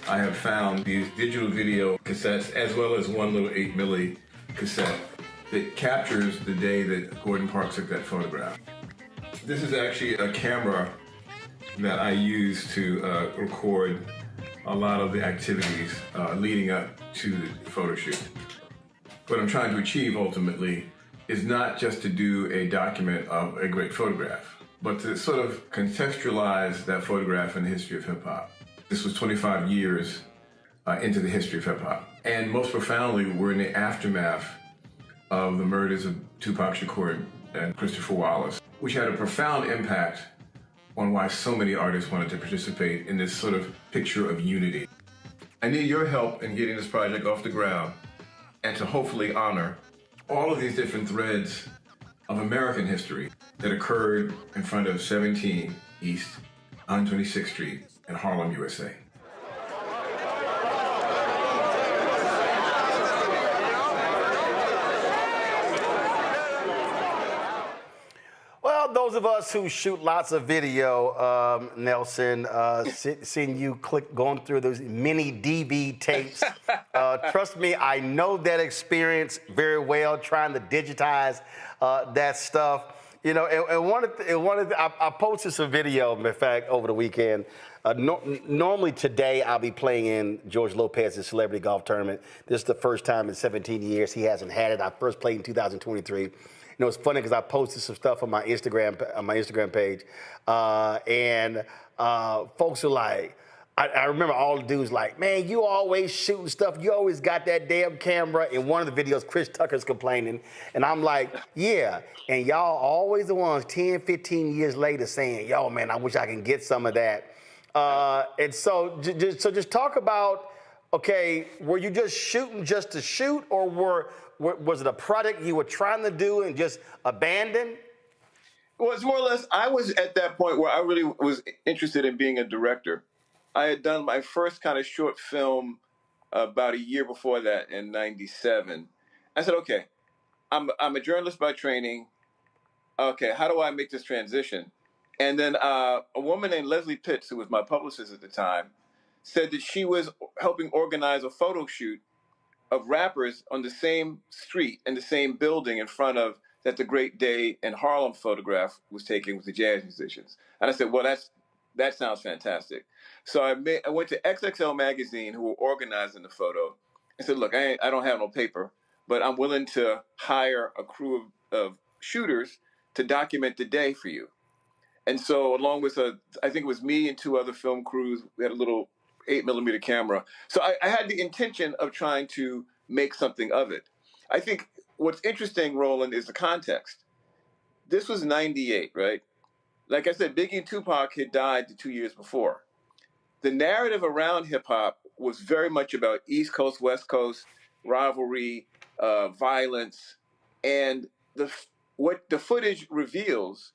I have found these digital video cassettes, as well as one little 8mm cassette that captures the day that Gordon Parks took that photograph. This is actually a camera that I use to record a lot of the activities leading up to the photo shoot. What I'm trying to achieve ultimately is not just to do a document of a great photograph, but to sort of contextualize that photograph in the history of hip hop. This was 25 years into the history of hip hop. And most profoundly, we're in the aftermath of the murders of Tupac Shakur and Christopher Wallace, which had a profound impact on why so many artists wanted to participate in this sort of picture of unity. I need your help in getting this project off the ground and to hopefully honor all of these different threads of American history that occurred in front of 17 East 126th Street in Harlem, USA. Well, those of us who shoot lots of video, Nelson, seeing you going through those mini DV tapes, trust me, I know that experience very well, trying to digitize that stuff. You know, I posted some video, in fact, over the weekend. Normally today I'll be playing in George Lopez's celebrity golf tournament. This is the first time in 17 years he hasn't had it. I first played in 2023. You know, it's funny because I posted some stuff on my Instagram page, and folks are like, I remember all the dudes like, man, you always shooting stuff. You always got that damn camera. In one of the videos, Chris Tucker's complaining. And I'm like, yeah. And y'all always the ones 10, 15 years later saying, yo, man, I wish I can get some of that. And so just talk about, okay, were you just shooting just to shoot, or was it a project you were trying to do and just abandoned? Well, it's more or less, I was at that point where I really was interested in being a director. I had done my first kind of short film about a year before that in '97. I said, okay, I'm a journalist by training. Okay, how do I make this transition? And then a woman named Leslie Pitts, who was my publicist at the time, said that she was helping organize a photo shoot of rappers on the same street in the same building in front of that the Great Day in Harlem photograph was taken with the jazz musicians. And I said, well, that sounds fantastic. So I went to XXL Magazine, who were organizing the photo, and said, look, I don't have no paper, but I'm willing to hire a crew of shooters to document the day for you. And so along with, I think it was me and two other film crews, we had a little 8mm camera. So I had the intention of trying to make something of it. I think what's interesting, Roland, is the context. This was '98, right? Like I said, Biggie and Tupac had died the 2 years before. The narrative around hip hop was very much about East Coast, West Coast, rivalry, violence. And what the footage reveals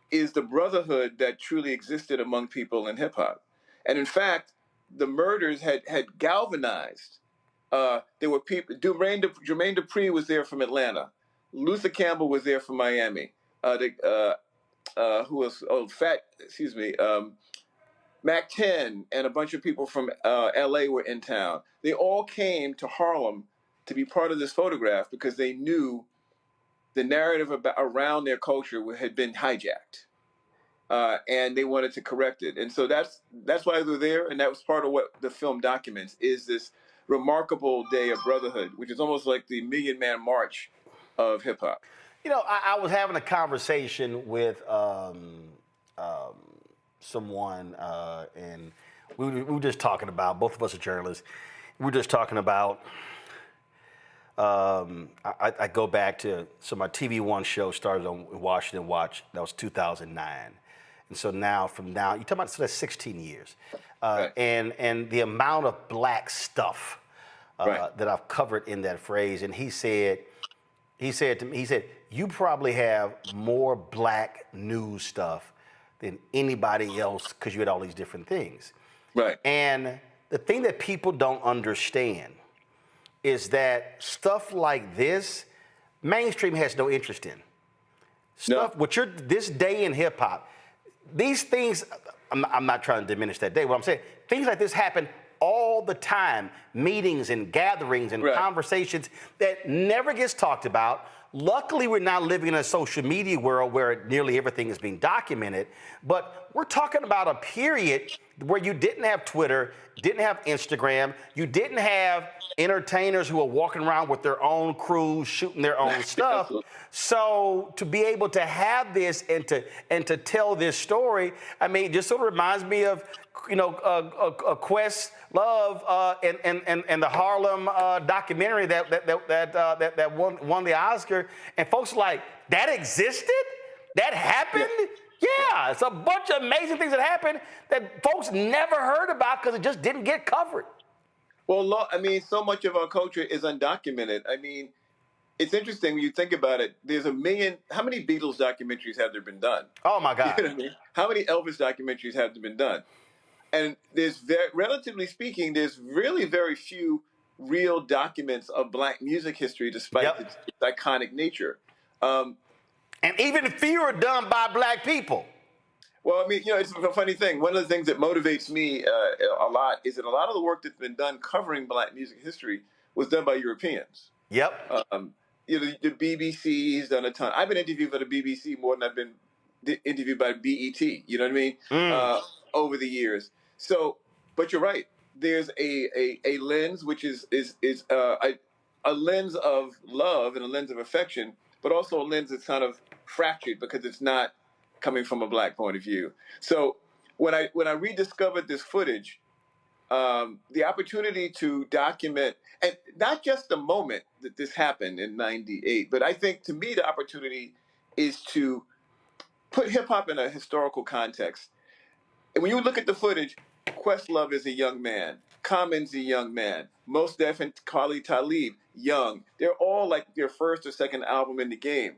is the brotherhood that truly existed among people in hip hop. And in fact, the murders had galvanized. There were people, Jermaine Dupri was there from Atlanta. Luther Campbell was there from Miami. Who was, Mac 10 and a bunch of people from LA were in town. They all came to Harlem to be part of this photograph because they knew the narrative around their culture had been hijacked. And they wanted to correct it. And so that's why they were there, and that was part of what the film documents, is this remarkable day of brotherhood, which is almost like the Million Man March of hip-hop. You know, I was having a conversation with someone, and we were just talking about, both of us are journalists, we were just talking about, I go back to, so my TV One show started on Washington Watch, that was 2009. And so now, you're talking about, so that's 16 years. And the amount of black stuff that I've covered in that phrase. And he said to me, you probably have more black news stuff than anybody else because you had all these different things. Right. And the thing that people don't understand is that stuff like this, mainstream has no interest in. This day in hip hop, these things, I'm not trying to diminish that day. What I'm saying, things like this happen all the time. Meetings and gatherings and conversations that never gets talked about. Luckily, we're now living in a social media world where nearly everything is being documented. But we're talking about a period where you didn't have Twitter, didn't have Instagram, you didn't have entertainers who are walking around with their own crews, shooting their own stuff. So to be able to have this and to tell this story, I mean, it just sort of reminds me of, Quest Love and the Harlem documentary that won the Oscar, and folks are like, that existed? That happened? Yeah, it's a bunch of amazing things that happened that folks never heard about because it just didn't get covered. Well, I mean, so much of our culture is undocumented. I mean, it's interesting when you think about it. There's a million. How many Beatles documentaries have there been done? Oh my God! You know what I mean? How many Elvis documentaries have there been done? And there's relatively speaking, there's really very few real documents of Black music history, despite its iconic nature. And even fewer done by Black people. Well, I mean, it's a funny thing. One of the things that motivates me a lot is that a lot of the work that's been done covering Black music history was done by Europeans. Yep. The BBC's done a ton. I've been interviewed by the BBC more than I've been interviewed by BET. You know what I mean? Over the years. So, but you're right. There's a lens which is a lens of love and a lens of affection, but also a lens that's kind of fractured because it's not coming from a Black point of view. So when I rediscovered this footage, the opportunity to document, and not just the moment that this happened in '98, but I think to me the opportunity is to put hip hop in a historical context. And when you look at the footage, Questlove is a young man. Common's a young man. Mos Def and Khalid Talib, young. They're all like their first or second album in the game.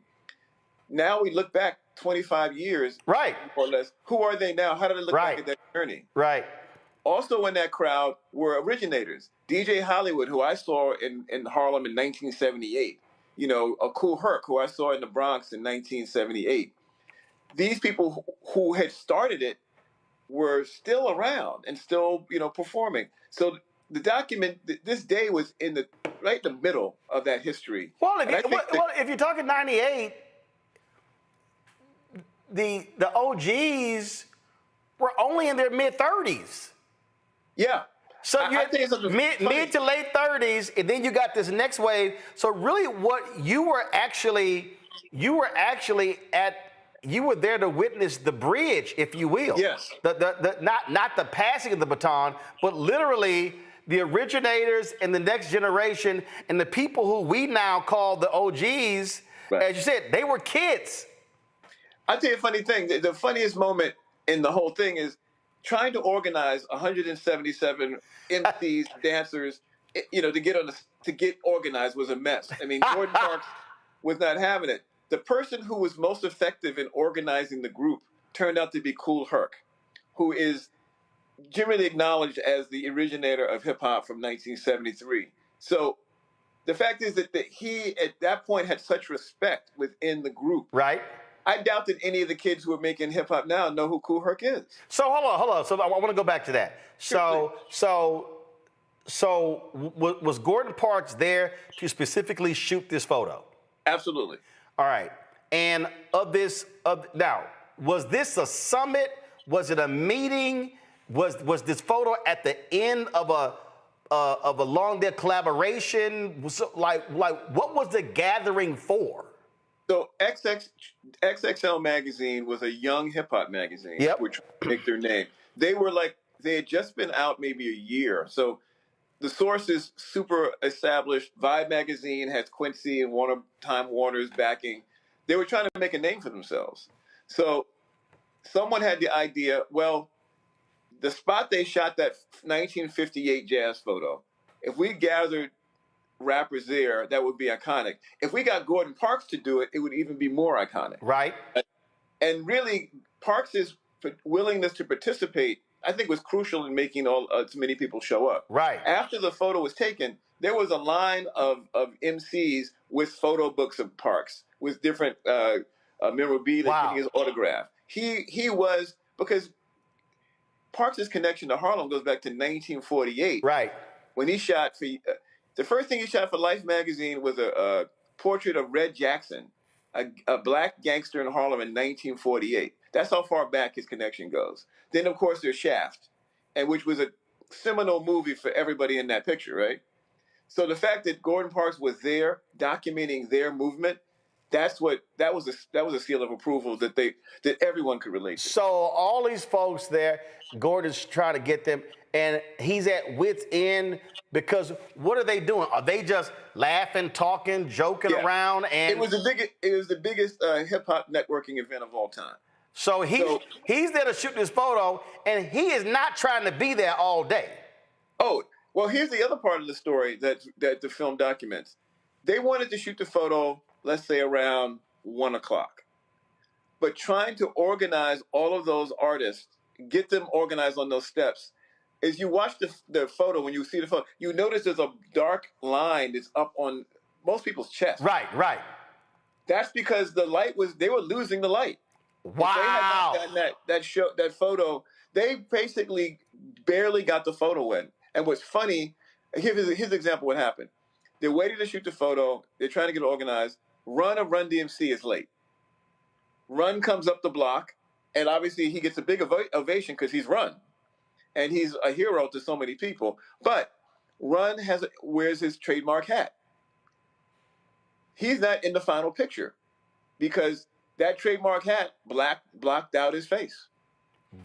Now we look back 25 years, right, more or less. Who are they now? How do they look back at that journey? Right. Also in that crowd were originators. DJ Hollywood, who I saw in Harlem in 1978. A Kool Herc, who I saw in the Bronx in 1978. These people who had started it were still around and still, performing. So the document, this day was in the middle of that history. Well, if you're talking '98, the OGs were only in their mid-30s. Yeah. So you had mid to late 30s, and then you got this next wave. So really, what you were there to witness the bridge, if you will. Yes. Not the passing of the baton, but literally the originators and the next generation and the people who we now call the OGs. Right. As you said, they were kids. I'll tell you a funny thing. The funniest moment in the whole thing is trying to organize 177 MCs, dancers, to get organized was a mess. I mean, Gordon Parks was not having it. The person who was most effective in organizing the group turned out to be Kool Herc, who is generally acknowledged as the originator of hip hop from 1973. So the fact is that he, at that point, had such respect within the group. Right. I doubt that any of the kids who are making hip hop now know who Kool Herc is. So hold on. So I want to go back to that. So was Gordon Parks there to specifically shoot this photo? Absolutely. All right. And now, was this a summit? Was it a meeting? Was this photo at the end of a long day collaboration? So, like what was the gathering for? So XXL magazine was a young hip hop magazine, which make their name. They had just been out maybe a year. So the source is super established. Vibe magazine has Quincy and Time Warner's backing. They were trying to make a name for themselves. So someone had the idea, well, the spot they shot that 1958 jazz photo, if we gathered rappers there, that would be iconic. If we got Gordon Parks to do it, it would even be more iconic. Right. And really, Parks' willingness to participate, I think, was crucial in making so many people show up. Right. After the photo was taken, there was a line of MCs with photo books of Parks, with different memorabilia, getting his autograph. He was, because Parks' connection to Harlem goes back to 1948. Right. When he shot for, the first thing he shot for Life magazine was a portrait of Red Jackson, a black gangster in Harlem in 1948. That's how far back his connection goes. Then, of course, there's Shaft, which was a seminal movie for everybody in that picture, right? So the fact that Gordon Parks was there documenting their movement, that was a seal of approval that everyone could relate to. So all these folks there, Gordon's trying to get them, and he's at wit's end because what are they doing? Are they just laughing, talking, joking around? And it was the biggest hip hop networking event of all time. So he's there to shoot this photo, and he is not trying to be there all day. Oh, well, here's the other part of the story that the film documents. They wanted to shoot the photo, let's say, around 1 o'clock. But trying to organize all of those artists, get them organized on those steps, as you watch the photo, when you see the photo, you notice there's a dark line that's up on most people's chest. Right. That's because they were losing the light. Wow. If they had not gotten that photo, they basically barely got the photo in. And what's funny, here's an example of what happened. They're waiting to shoot the photo. They're trying to get it organized. Run of Run DMC is late. Run comes up the block, and obviously he gets a big ovation because he's Run. And he's a hero to so many people. But Run wears his trademark hat. He's not in the final picture because that trademark hat blocked out his face.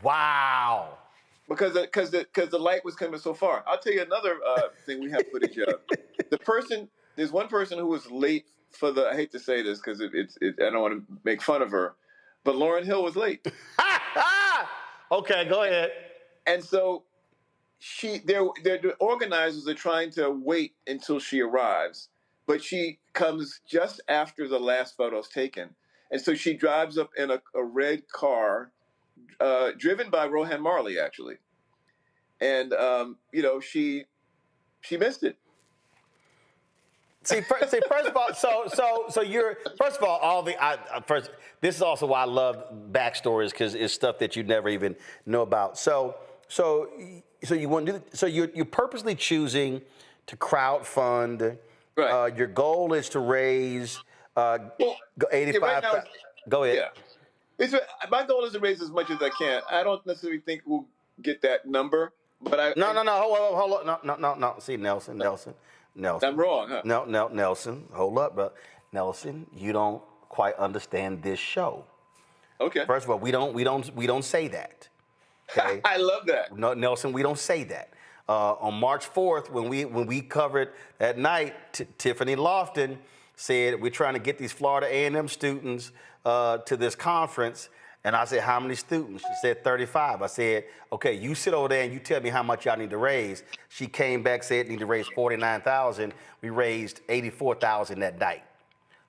Wow. Because the light was coming so far. I'll tell you another thing we have footage of. There's one person who was late for I hate to say this because I don't want to make fun of her, but Lauryn Hill was late. Okay, go ahead. And so the organizers are trying to wait until she arrives, but she comes just after the last photo's taken. And so she drives up in a red car, driven by Rohan Marley, actually. And, she missed it. See, first of all, this is also why I love backstories because it's stuff that you never even know about. So you want to do, so you're purposely choosing to crowdfund. Right. Your goal is to raise 85. Right Go ahead. Yeah. My goal is to raise as much as I can. I don't necessarily think we'll get that number, but No. Hold on. No. See, Nelson. I'm wrong, huh? No, Nelson. Hold up, bro. Nelson, you don't quite understand this show. Okay. First of all, we don't say that. Okay. I love that. No, Nelson, we don't say that. On March 4th, when we covered that night, Tiffany Lofton said we're trying to get these Florida A&M students to this conference. And I said, how many students? She said 35. I said, okay, you sit over there and you tell me how much y'all need to raise. She came back, said need to raise $49,000. We raised $84,000 that night.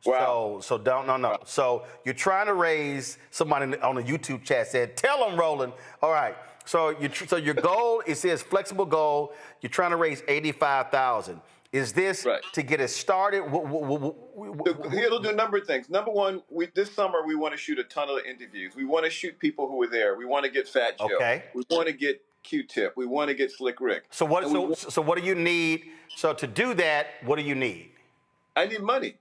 Wow. So no. So you're trying to raise, somebody on the YouTube chat said, tell them, Roland. All right. So your goal, it says flexible goal. You're trying to raise $85,000. Is this to get it started? It'll do a number of things. Number one, this summer we want to shoot a ton of interviews. We want to shoot people who were there. We want to get Fat Joe. Okay. We want to get Q-Tip. We want to get Slick Rick. So what do you need? So to do that, what do you need? I need money.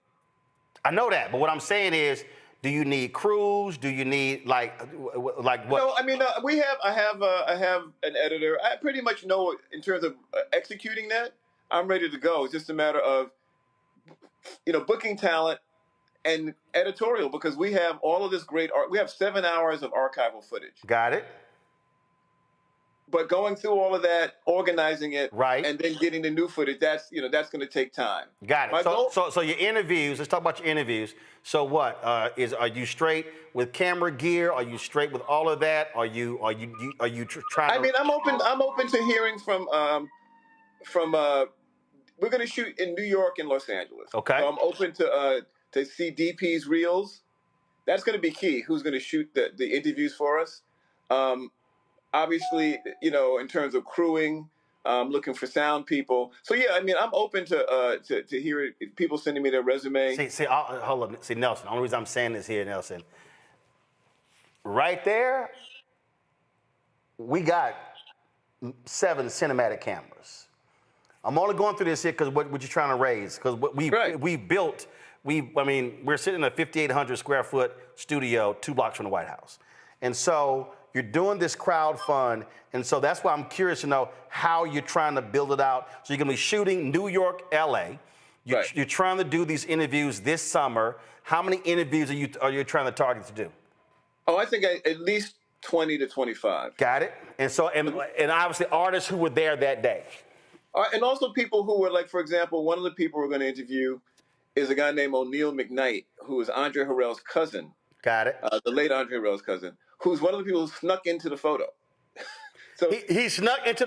I know that, but what I'm saying is, do you need crews? Do you need like what? No, I mean I have an editor. I pretty much know in terms of executing that. I'm ready to go. It's just a matter of, booking talent and editorial because we have all of this great art. We have 7 hours of archival footage. Got it. but going through all of that, organizing it, right, and then getting the new footage, that's going to take time. Got it. My goal. So your interviews. Let's talk about your interviews. So what are you straight with camera gear? Are you straight with all of that? Are you trying? I mean, I'm open to hearing from. We're going to shoot in New York and Los Angeles. Okay. So I'm open to see DP's reels. That's going to be key. Who's going to shoot the interviews for us? Obviously, in terms of crewing, looking for sound people. So yeah, I mean, I'm open to hear people sending me their resume. See, hold on. See, Nelson. The only reason I'm saying this here, Nelson, right there, we got 7 cinematic cameras. I'm only going through this here because what you're trying to raise. Because we're sitting in a 5,800 square foot studio 2 blocks from the White House. And so you're doing this crowd fund. And so that's why I'm curious to know how you're trying to build it out. So you're going to be shooting New York, LA. You're trying to do these interviews this summer. How many interviews are you trying to target to do? Oh, I think at least 20 to 25. Got it. And so, and obviously artists who were there that day. And also people who were, like, for example, one of the people we're going to interview is a guy named O'Neal McKnight, who is Andre Harrell's cousin. Got it. The late Andre Harrell's cousin, who's one of the people who snuck into the photo. So he snuck into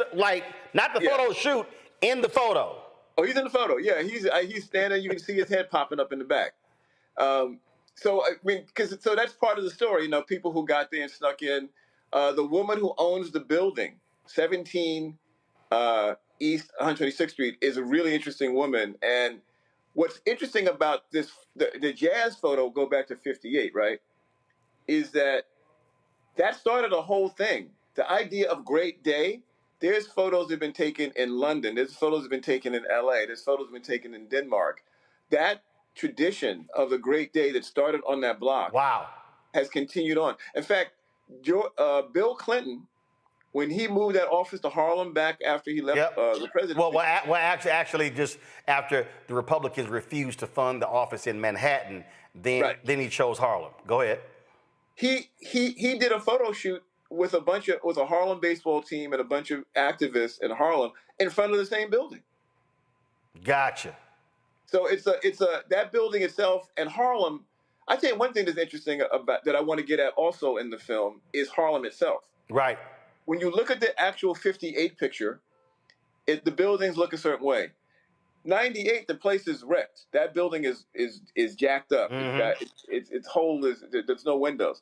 not the photo shoot, in the photo. Oh, he's in the photo. Yeah, he's standing. You can see his head popping up in the back. So I mean, so that's part of the story. People who got there and snuck in. The woman who owns the building, 17 East 126th Street, is a really interesting woman. And what's interesting about this, the jazz photo, go back to 58, right, is that started a whole thing. The idea of Great Day, there's photos that have been taken in London. There's photos that have been taken in LA. There's photos that have been taken in Denmark. That tradition of the Great Day that started on that block has continued on. In fact, Bill Clinton, when he moved that office to Harlem back after he left the presidency. Well, actually, just after the Republicans refused to fund the office in Manhattan, then he chose Harlem. Go ahead. He did a photo shoot with a Harlem baseball team and a bunch of activists in Harlem in front of the same building. Gotcha. So it's that building itself and Harlem. I tell you one thing that's interesting about that I want to get at also in the film is Harlem itself. Right. When you look at the actual 58 picture, the buildings look a certain way. 98, the place is wrecked. That building is jacked up. Mm-hmm. Its hole is there's no windows.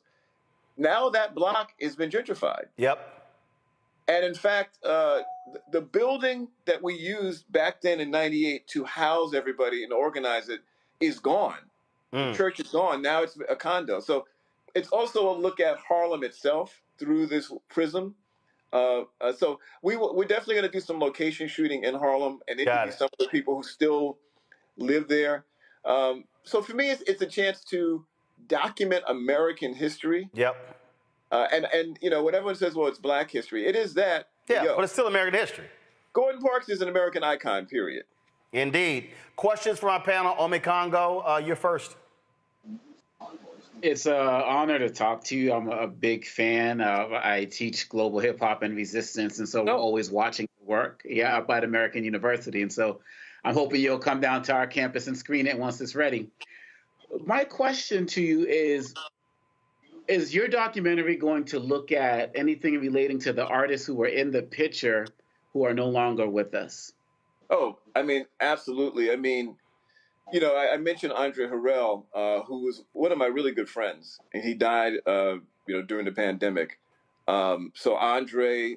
Now that block has been gentrified. Yep. And in fact, the building that we used back then in 98 to house everybody and organize it is gone. The church is gone. Now it's a condo. So it's also a look at Harlem itself through this prism. So we're definitely going to do some location shooting in Harlem and interview some of the people who still live there. So for me, it's a chance to document American history. Yep. And when everyone says, well, it's Black history, it is that. Yeah, but it's still American history. Gordon Parks is an American icon, period. Indeed. Questions from our panel. Omi Congo, you're first. It's an honor to talk to you. I'm a big fan. I teach global hip hop and resistance, and so we're always watching work. Yeah, up at American University, and so I'm hoping you'll come down to our campus and screen it once it's ready. My question to you is your documentary going to look at anything relating to the artists who were in the picture who are no longer with us? Oh, I mean, absolutely. I mean, I mentioned Andre Harrell, who was one of my really good friends, and he died, during the pandemic. So Andre,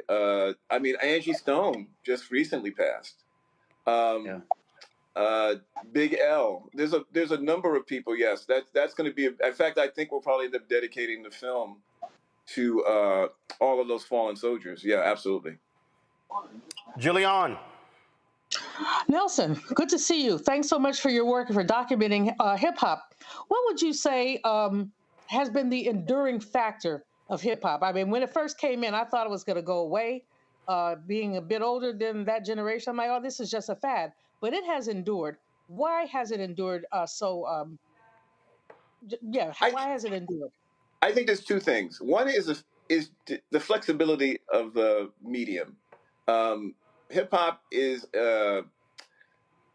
Angie Stone just recently passed. Big L. There's a number of people. Yes, that's going to be. In fact, I think we'll probably end up dedicating the film to all of those fallen soldiers. Yeah, absolutely. Julian. Nelson, good to see you. Thanks so much for your work and for documenting hip hop. What would you say has been the enduring factor of hip hop? I mean, when it first came in, I thought it was going to go away. Being a bit older than that generation, I'm like, oh, this is just a fad. But it has endured. Why has it endured why has it endured? I think there's two things. One is is the flexibility of the medium. Hip hop is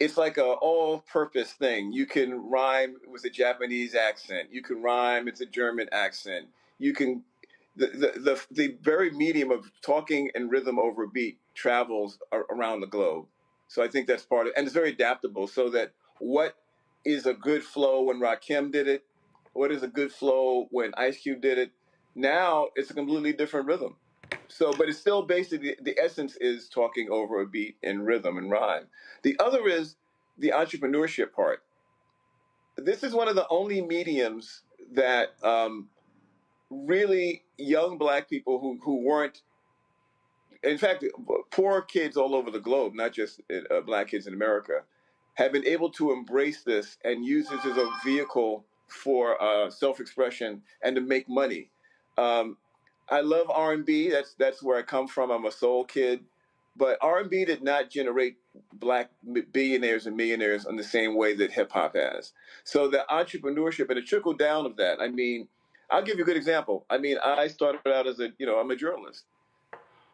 it's like a all-purpose thing. You can rhyme with a Japanese accent. You can rhyme with a German accent. You can the very medium of talking and rhythm over beat travels around the globe. So I think that's part of, and it's very adaptable. So that what is a good flow when Rakim did it, what is a good flow when Ice Cube did it, now it's a completely different rhythm. So, but it's still basically, the essence is talking over a beat and rhythm and rhyme. The other is the entrepreneurship part. This is one of the only mediums that really young black people who weren't, in fact, poor kids all over the globe, not just black kids in America, have been able to embrace this and use this as a vehicle for self-expression and to make money. I love R&B. That's where I come from. I'm a soul kid. But R&B did not generate black billionaires and millionaires in the same way that hip-hop has. So the entrepreneurship and the trickle down of that, I mean, I'll give you a good example. I mean, I started out as I'm a journalist.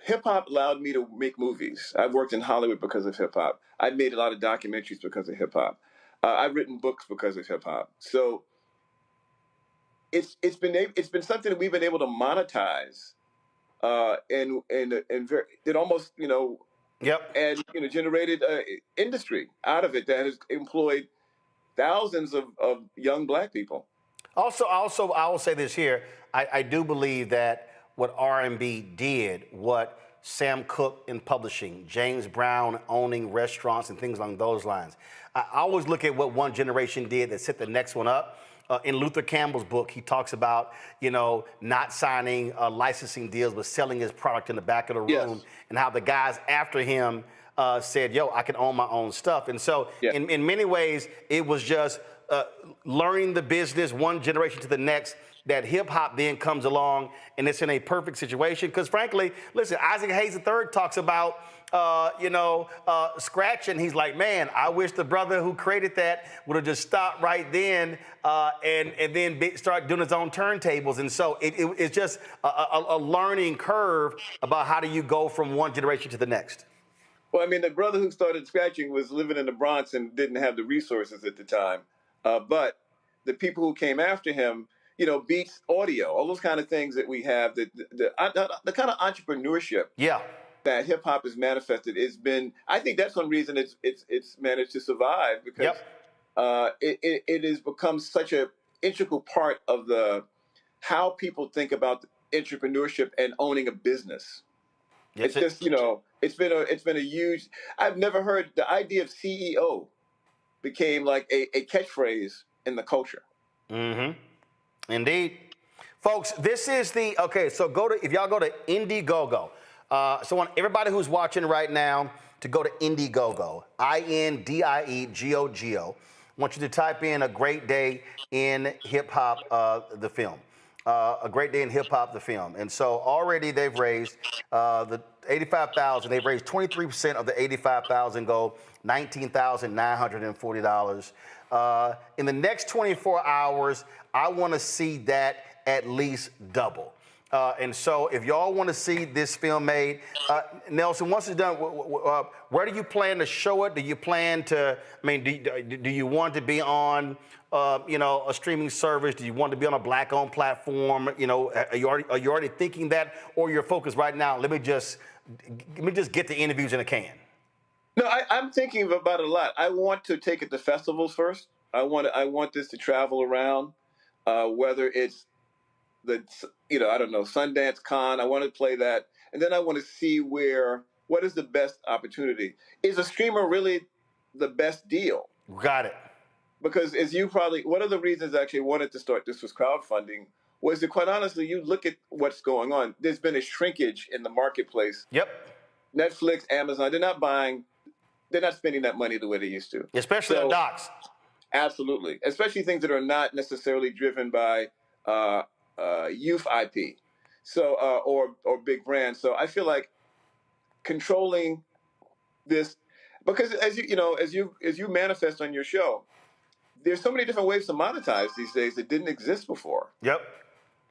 Hip-hop allowed me to make movies. I've worked in Hollywood because of hip-hop. I've made a lot of documentaries because of hip-hop. I've written books because of hip-hop. So it's been something that we've been able to monetize, and it almost and generated industry out of it that has employed thousands of young black people. Also, I will say this here. I do believe that what R&B did, what Sam Cooke in publishing, James Brown owning restaurants and things along those lines. I always look at what one generation did that set the next one up. In Luther Campbell's book, he talks about, not signing licensing deals, but selling his product in the back of the room, and how the guys after him said, yo, I can own my own stuff. And so in many ways, it was just learning the business one generation to the next, that hip-hop then comes along, and it's in a perfect situation. Because frankly, listen, Isaac Hayes III talks about, scratching. He's like, man, I wish the brother who created that would have just stopped right then and then start doing his own turntables. And so it's just a learning curve about how do you go from one generation to the next. Well, I mean, the brother who started scratching was living in the Bronx and didn't have the resources at the time. But the people who came after him, beats, audio, all those kind of things that we have, the kind of entrepreneurship that hip hop has manifested has been, I think that's one reason it's managed to survive, because it has become such an integral part of how people think about entrepreneurship and owning a business. It's just, it's been a huge, I've never heard the idea of CEO became like a catchphrase in the culture. Mm-hmm. Indeed. Folks, this is so if y'all go to Indiegogo, so I want everybody who's watching right now to go to Indiegogo, INDIEGOGO. I want you to type in A Great Day in Hip Hop, the film. A Great Day in Hip Hop, the film. And so already they've raised the $85,000. They've raised 23% of the $85,000 goal, $19,940. In the next 24 hours, I want to see that at least double. And so if y'all want to see this film made, Nelson, once it's done, where do you plan to show it? Do you plan to, do you want to be on, a streaming service? Do you want to be on a black-owned platform? Are you already thinking that, or your focus right now? Let me just get the interviews in a can. No, I'm thinking about it a lot. I want to take it to festivals first. I want this to travel around, whether it's Sundance Con. I want to play that, and then I want to see what is the best opportunity. Is a streamer really the best deal? Got it. Because one of the reasons I actually wanted to start this was crowdfunding, was that quite honestly, you look at what's going on. There's been a shrinkage in the marketplace. Yep. Netflix, Amazon, they're not spending that money the way they used to. Especially on docs. Absolutely. Especially things that are not necessarily driven by youth IP, or big brands. So I feel like controlling this, because as you manifest on your show, there's so many different ways to monetize these days that didn't exist before. Yep.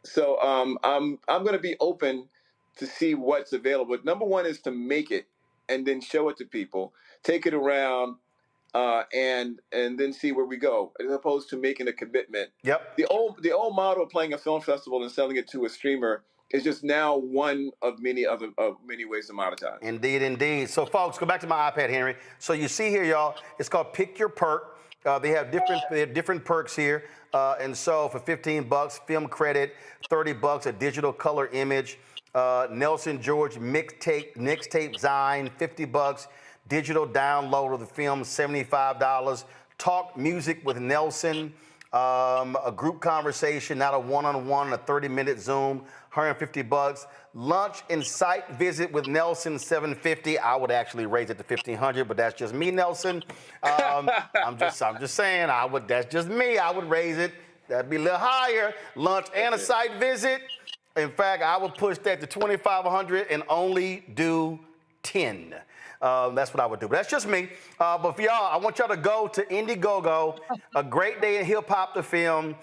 So I'm going to be open to see what's available. Number one is to make it and then show it to people, take it around, and then see where we go, as opposed to making a commitment. Yep. The old model of playing a film festival and selling it to a streamer is just now one of many ways to monetize. Indeed, indeed. So, folks, go back to my iPad, Henry. So you see here, y'all, it's called Pick Your Perk. They have different perks here. And so for $15, film credit, $30, a digital color image, Nelson George mixtape Zine, $50, digital download of the film, $75, talk music with Nelson, a group conversation, not a one-on-one, a 30-minute Zoom, $150. Lunch and site visit with Nelson, $750. I would actually raise it to $1,500, but that's just me, Nelson. I'm just saying, that's just me. I would raise it. That'd be a little higher. Lunch and a site visit. In fact, I would push that to $2,500 and only do 10. That's what I would do. But that's just me. But for y'all, I want y'all to go to Indiegogo, A Great Day in Hip Hop, the film,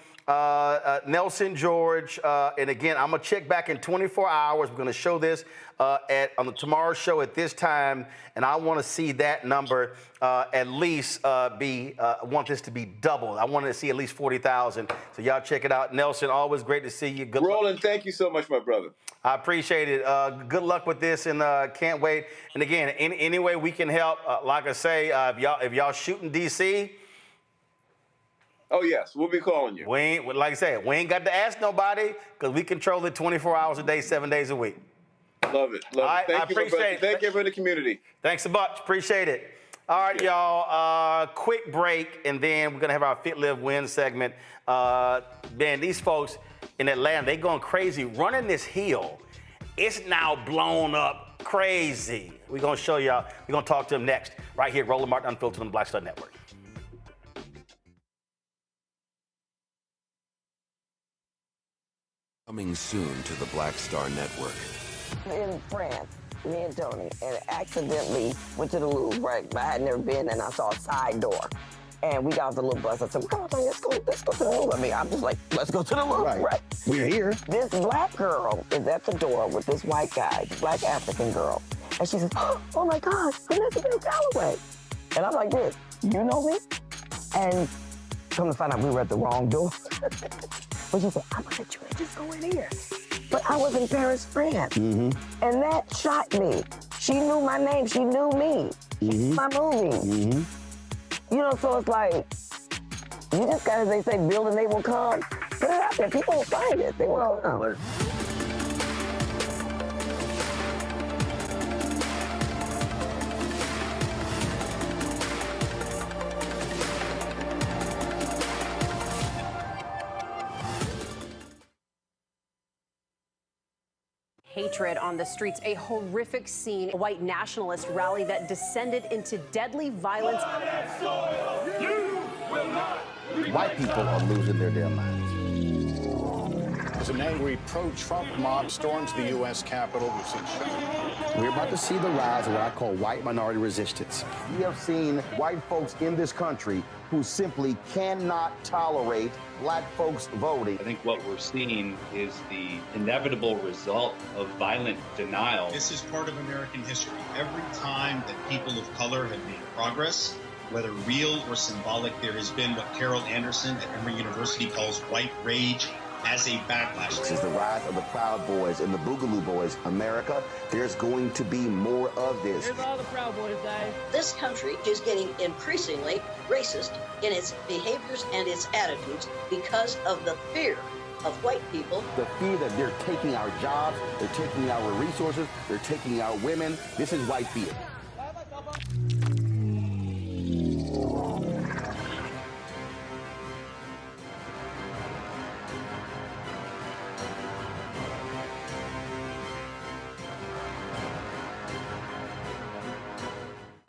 Nelson George. And again, I'm going to check back in 24 hours. We're going to show this on the tomorrow's show at this time. And I want to see that number at least I want this to be doubled. I want to see at least 40,000. So y'all check it out. Nelson, always great to see you. Good Roland, thank you so much, my brother. I appreciate it. Good luck with this, and can't wait. And again, any way we can help, like I say, if y'all shooting DC. Oh yes, we'll be calling you. Like I said, we ain't got to ask nobody because we control it 24 hours a day, 7 days a week. Love it. Thank you, appreciate it. Thank you for the community. Thanks a bunch. Appreciate it. All right, y'all. Quick break, and then we're gonna have our Fit Live Win segment. Man, these folks in Atlanta, they going crazy running this hill. It's now blown up crazy. We're gonna show y'all. We're gonna talk to them next, right here, Roland Martin Unfiltered on the Black Star Network. Coming soon to the Black Star Network. In France, me and Tony, and accidentally went to the Louvre, right? But I had never been, and I saw a side door. And we got off the little bus. I said, come on, let's go to the Louvre. I mean, I'm just like, let's go to the Louvre, right? We're here. This black girl is at the door with this white guy, black African girl. And she says, oh my gosh, Vanessa Bell Calloway. And I'm like this, you know me? And come to find out we were at the wrong door. But she said, I'm gonna let you in, just go in here. But I was in Paris, France. Mm-hmm. And that shocked me. She knew my name, she knew me. She knew my movie. Mm-hmm. You know, so it's like, you just gotta, they say, build and they will come. Put it out there, people will find it, they will come. Hatred on the streets, a horrific scene, a white nationalist rally that descended into deadly violence. White people are losing their damn minds. As an angry pro-Trump mob storms the U.S. Capitol, we've seen shootings. We're about to see the rise of what I call white minority resistance. We have seen white folks in this country who simply cannot tolerate black folks voting. I think what we're seeing is the inevitable result of violent denial. This is part of American history. Every time that people of color have made progress, whether real or symbolic, there has been what Carol Anderson at Emory University calls white rage as a backlash. This is the rise of the Proud Boys and the Boogaloo Boys. America, there's going to be more of this. Here's all the Proud Boys, guys. This country is getting increasingly racist in its behaviors and its attitudes because of the fear of white people. The fear that they're taking our jobs, they're taking our resources, they're taking our women. This is white fear.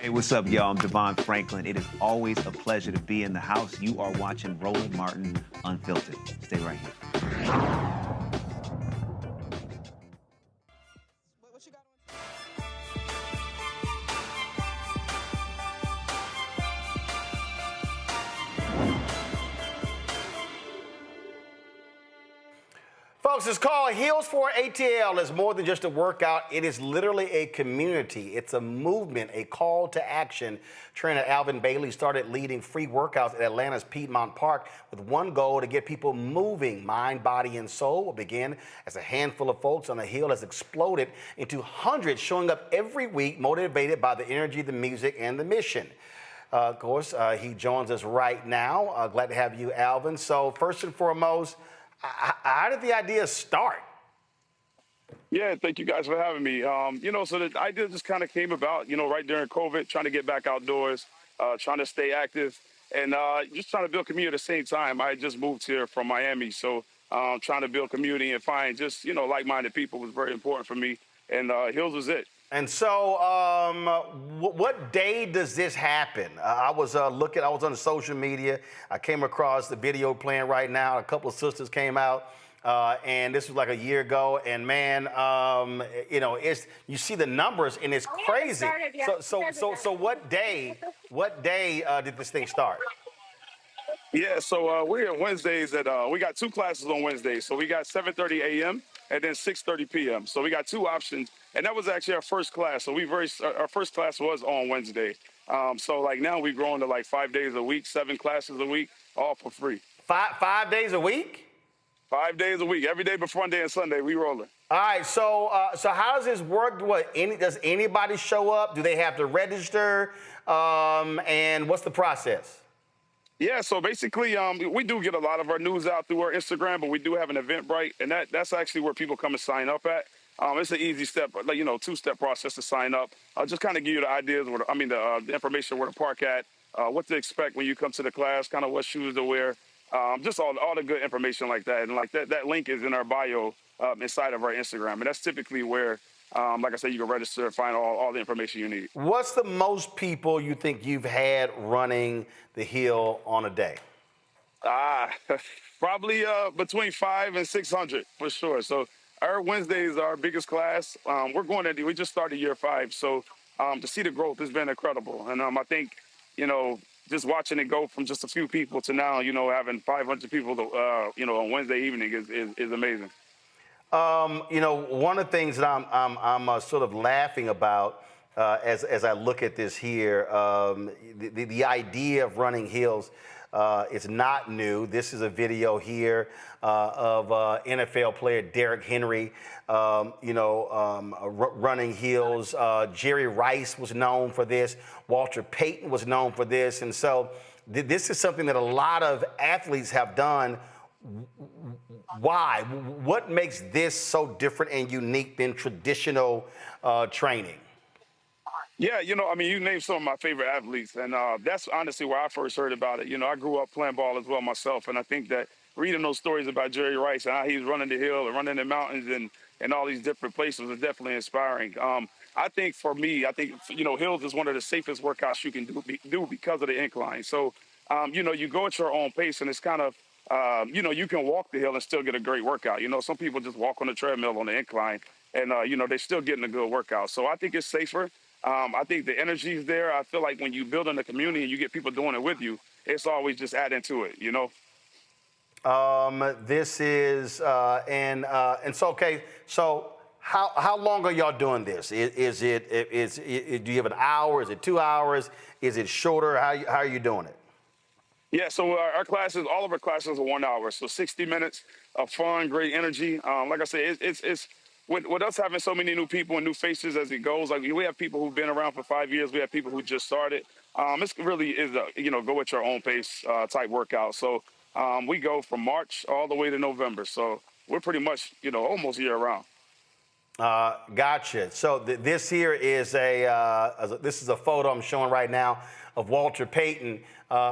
Hey, what's up, y'all? I'm Devon Franklin. It is always a pleasure to be in the house. You are watching Roland Martin Unfiltered. Stay right here. folks, it's called Heels for ATL. It's more than just a workout. It is literally a community. It's a movement, a call to action. Trainer Alvin Bailey started leading free workouts at Atlanta's Piedmont Park with one goal to get people moving, mind, body, and soul. Will begin as a handful of folks on the hill has exploded into hundreds showing up every week, motivated by the energy, the music, and the mission. Of course, he joins us right now. Glad to have you, Alvin. So first and foremost, how did the idea start? Yeah, thank you guys for having me. So the idea just kind of came about, right during COVID, trying to get back outdoors, trying to stay active, and just trying to build community at the same time. I had just moved here from Miami, so trying to build community and find just, like-minded people was very important for me, and Hills was it. And so, what day does this happen? I was on social media. I came across the video playing right now. A couple of sisters came out, and this was like a year ago. And man, you see the numbers, and it's crazy. So what day did this thing start? Yeah, so we're at Wednesdays we got two classes on Wednesdays. So we got 7:30 a.m. and then 6:30 p.m. So we got two options, and that was actually our first class. So our first class was on Wednesday. So like now we've grown to like 5 days a week, 7 classes a week, all for free. 5 days a week? 5 days a week, every day but Monday and Sunday, we rolling. All right, so how does this work? Does anybody show up? Do they have to register? And what's the process? Yeah, so basically, we do get a lot of our news out through our Instagram, but we do have an Eventbrite, and that's actually where people come and sign up at. It's an easy step, two-step process to sign up. I'll just kind of give you the ideas, the information where to park at, what to expect when you come to the class, kind of what shoes to wear, just all the good information like that. And like that link is in our bio inside of our Instagram, and that's typically where, like I said, you can register and find all the information you need. What's the most people you think you've had running the hill on a day? Probably between 500 and 600 for sure. So our Wednesday is our biggest class. We just started year 5. So to see the growth has been incredible. And I think, just watching it go from just a few people to now, having 500 people, on Wednesday evening is amazing. One of the things that I'm sort of laughing about as I look at this here, the idea of running hills is not new. This is a video here of NFL player Derrick Henry, running hills. Jerry Rice was known for this. Walter Payton was known for this. And so this is something that a lot of athletes have done. Why? What makes this so different and unique than traditional training? Yeah, you named some of my favorite athletes, and that's honestly where I first heard about it. I grew up playing ball as well myself, and I think that reading those stories about Jerry Rice and how he's running the hill and running the mountains and all these different places is definitely inspiring. I think for me, hills is one of the safest workouts you can do because of the incline. So, you go at your own pace, and it's kind of, you can walk the hill and still get a great workout. Some people just walk on the treadmill on the incline, and, they're still getting a good workout. So I think it's safer. I think the energy is there. I feel like when you build in the community and you get people doing it with you, it's always just adding to it, This is, and so, okay, so how long are y'all doing this? Do you have an hour? Is it 2 hours? Is it shorter? How are you doing it? Yeah, so all of our classes are 1 hour, so 60 minutes of fun, great energy. Like I said, it's with us having so many new people and new faces as it goes. Like we have people who've been around for 5 years. We have people who just started. This really is a go at your own pace type workout. So we go from March all the way to November. So we're pretty much almost year round. Gotcha. So this here is this is a photo I'm showing right now of Walter Payton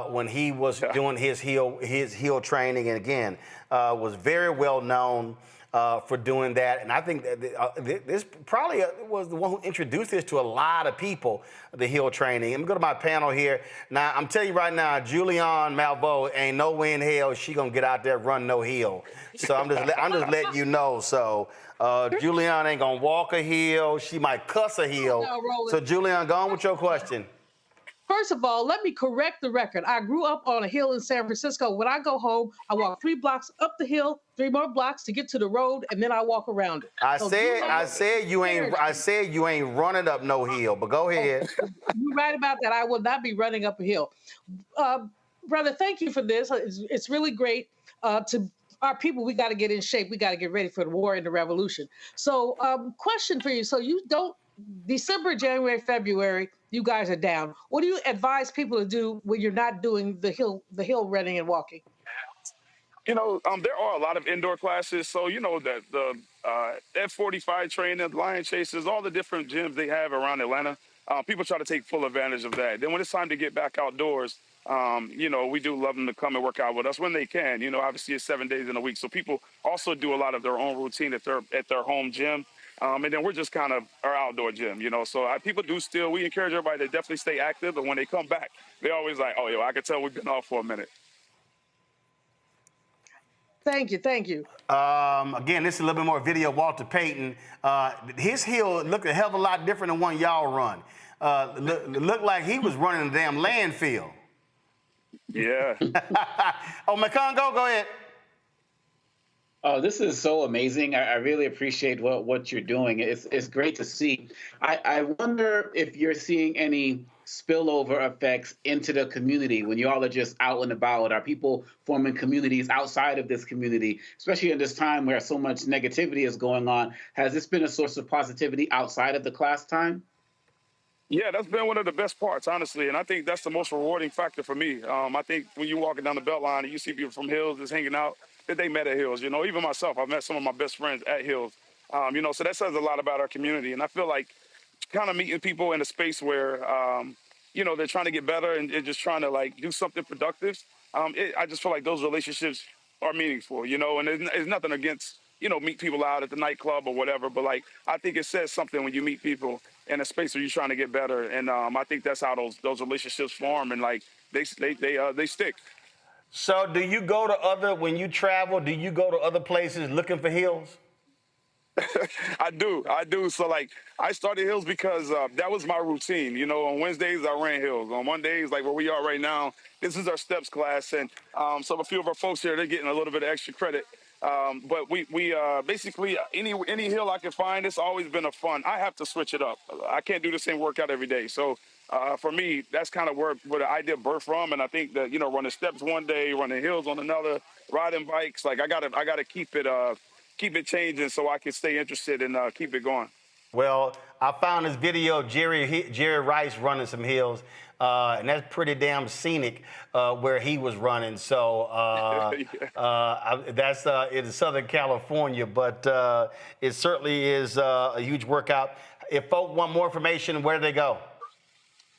when he was doing his heel training, and again was very well known for doing that. And I think that this probably was the one who introduced this to a lot of people, the heel training. I'm going to go to my panel here. Now, I'm telling you right now, Julianne Malveaux ain't no way in hell she going to get out there run no heel. So I'm just letting you know. So Julianne ain't going to walk a heel. She might cuss a heel. So Julianne, go on with your question. First of all, let me correct the record. I grew up on a hill in San Francisco. When I go home, I walk 3 blocks up the hill, 3 more blocks to get to the road, and then I walk around it. I said you ain't running up no hill, but go ahead. You're right about that. I will not be running up a hill. Brother, thank you for this. It's really great. To our people, we got to get in shape. We got to get ready for the war and the revolution. So, question for you. So you don't, December, January, February, you guys are down. What do you advise people to do when you're not doing the hill running and walking? There are a lot of indoor classes. So, that the F-45 training, Lion Chasers, all the different gyms they have around Atlanta, people try to take full advantage of that. Then when it's time to get back outdoors, we do love them to come and work out with us when they can. Obviously it's 7 days in a week. So people also do a lot of their own routine at their home gym. And then we're just kind of our outdoor gym, So people we encourage everybody to definitely stay active. But when they come back, they're always like, oh, I can tell we've been off for a minute. Thank you. Again, this is a little bit more video of Walter Payton. His hill looked a hell of a lot different than one y'all run. Looked like he was running a damn landfill. Yeah. Oh, McCongo, go ahead. Oh, this is so amazing. I really appreciate what you're doing. It's great to see. I wonder if you're seeing any spillover effects into the community when y'all are just out and about. Are people forming communities outside of this community, especially in this time where so much negativity is going on? Has this been a source of positivity outside of the class time? Yeah, that's been one of the best parts, honestly, and I think that's the most rewarding factor for me. I think when you're walking down the Beltline and you see people from Hills just hanging out, that they met at Hills. Even myself, I've met some of my best friends at Hills. So that says a lot about our community, and I feel like kind of meeting people in a space where, they're trying to get better and just trying to do something productive. I just feel like those relationships are meaningful, and there's nothing against, meet people out at the nightclub or whatever. But I think it says something when you meet people in a space where you're trying to get better. And I think that's how those relationships form and they stick. So when you travel, do you go to other places looking for hills? I do. So I started Hills because that was my routine. On Wednesdays I ran Hills. On Mondays, where we are right now, this is our steps class, and so a few of our folks here, they're getting a little bit of extra credit. But we basically any hill I can find, it's always been a fun. I have to switch it up. I can't do the same workout every day. So for me, that's kind of where the idea birthed from. And I think that running steps one day, running hills on another, riding bikes, I gotta keep it changing so I can stay interested and keep it going. Well, I found this video of Jerry Rice running some hills, and that's pretty damn scenic where he was running. So that's in Southern California, but it certainly is a huge workout. If folk want more information, where do they go?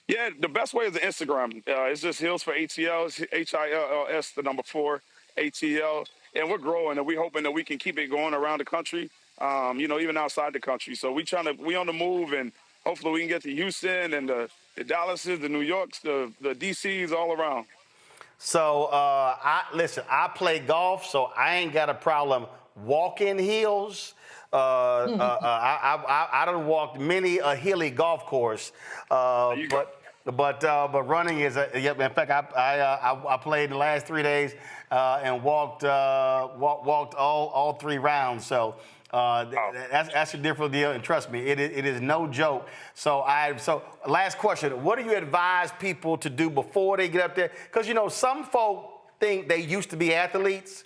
Yeah, the best way is the Instagram. It's just Hills for ATL. It's HILLS, the number 4, ATL. And we're growing, and we're hoping that we can keep it going around the country, even outside the country. So we on the move, and hopefully we can get to Houston and the Dallases, the New Yorks, the DCs, all around. So I play golf, so I ain't got a problem walking hills. I done walked many a hilly golf course, but running is in fact I played the last 3 days and walked all 3 rounds. So that's a different deal, and trust me, it is no joke. So last question: what do you advise people to do before they get up there? Because some folk think they used to be athletes,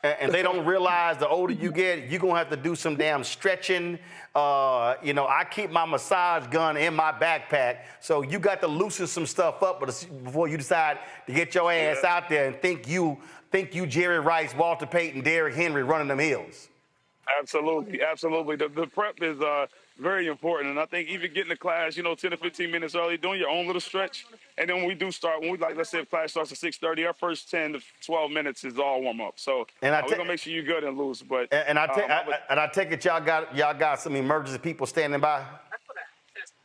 and they don't realize the older you get, you're gonna have to do some damn stretching. I keep my massage gun in my backpack, so you got to loosen some stuff up before you decide to get your ass out there and think you Jerry Rice, Walter Payton, Derrick Henry running them hills. Absolutely. The prep is very important, and I think even getting to class, 10 to 15 minutes early, doing your own little stretch, and then when we do start, let's say if class starts at 6:30, our first 10 to 12 minutes is all warm up. So we're gonna make sure you're good and loose. But I take it y'all got some emergency people standing by.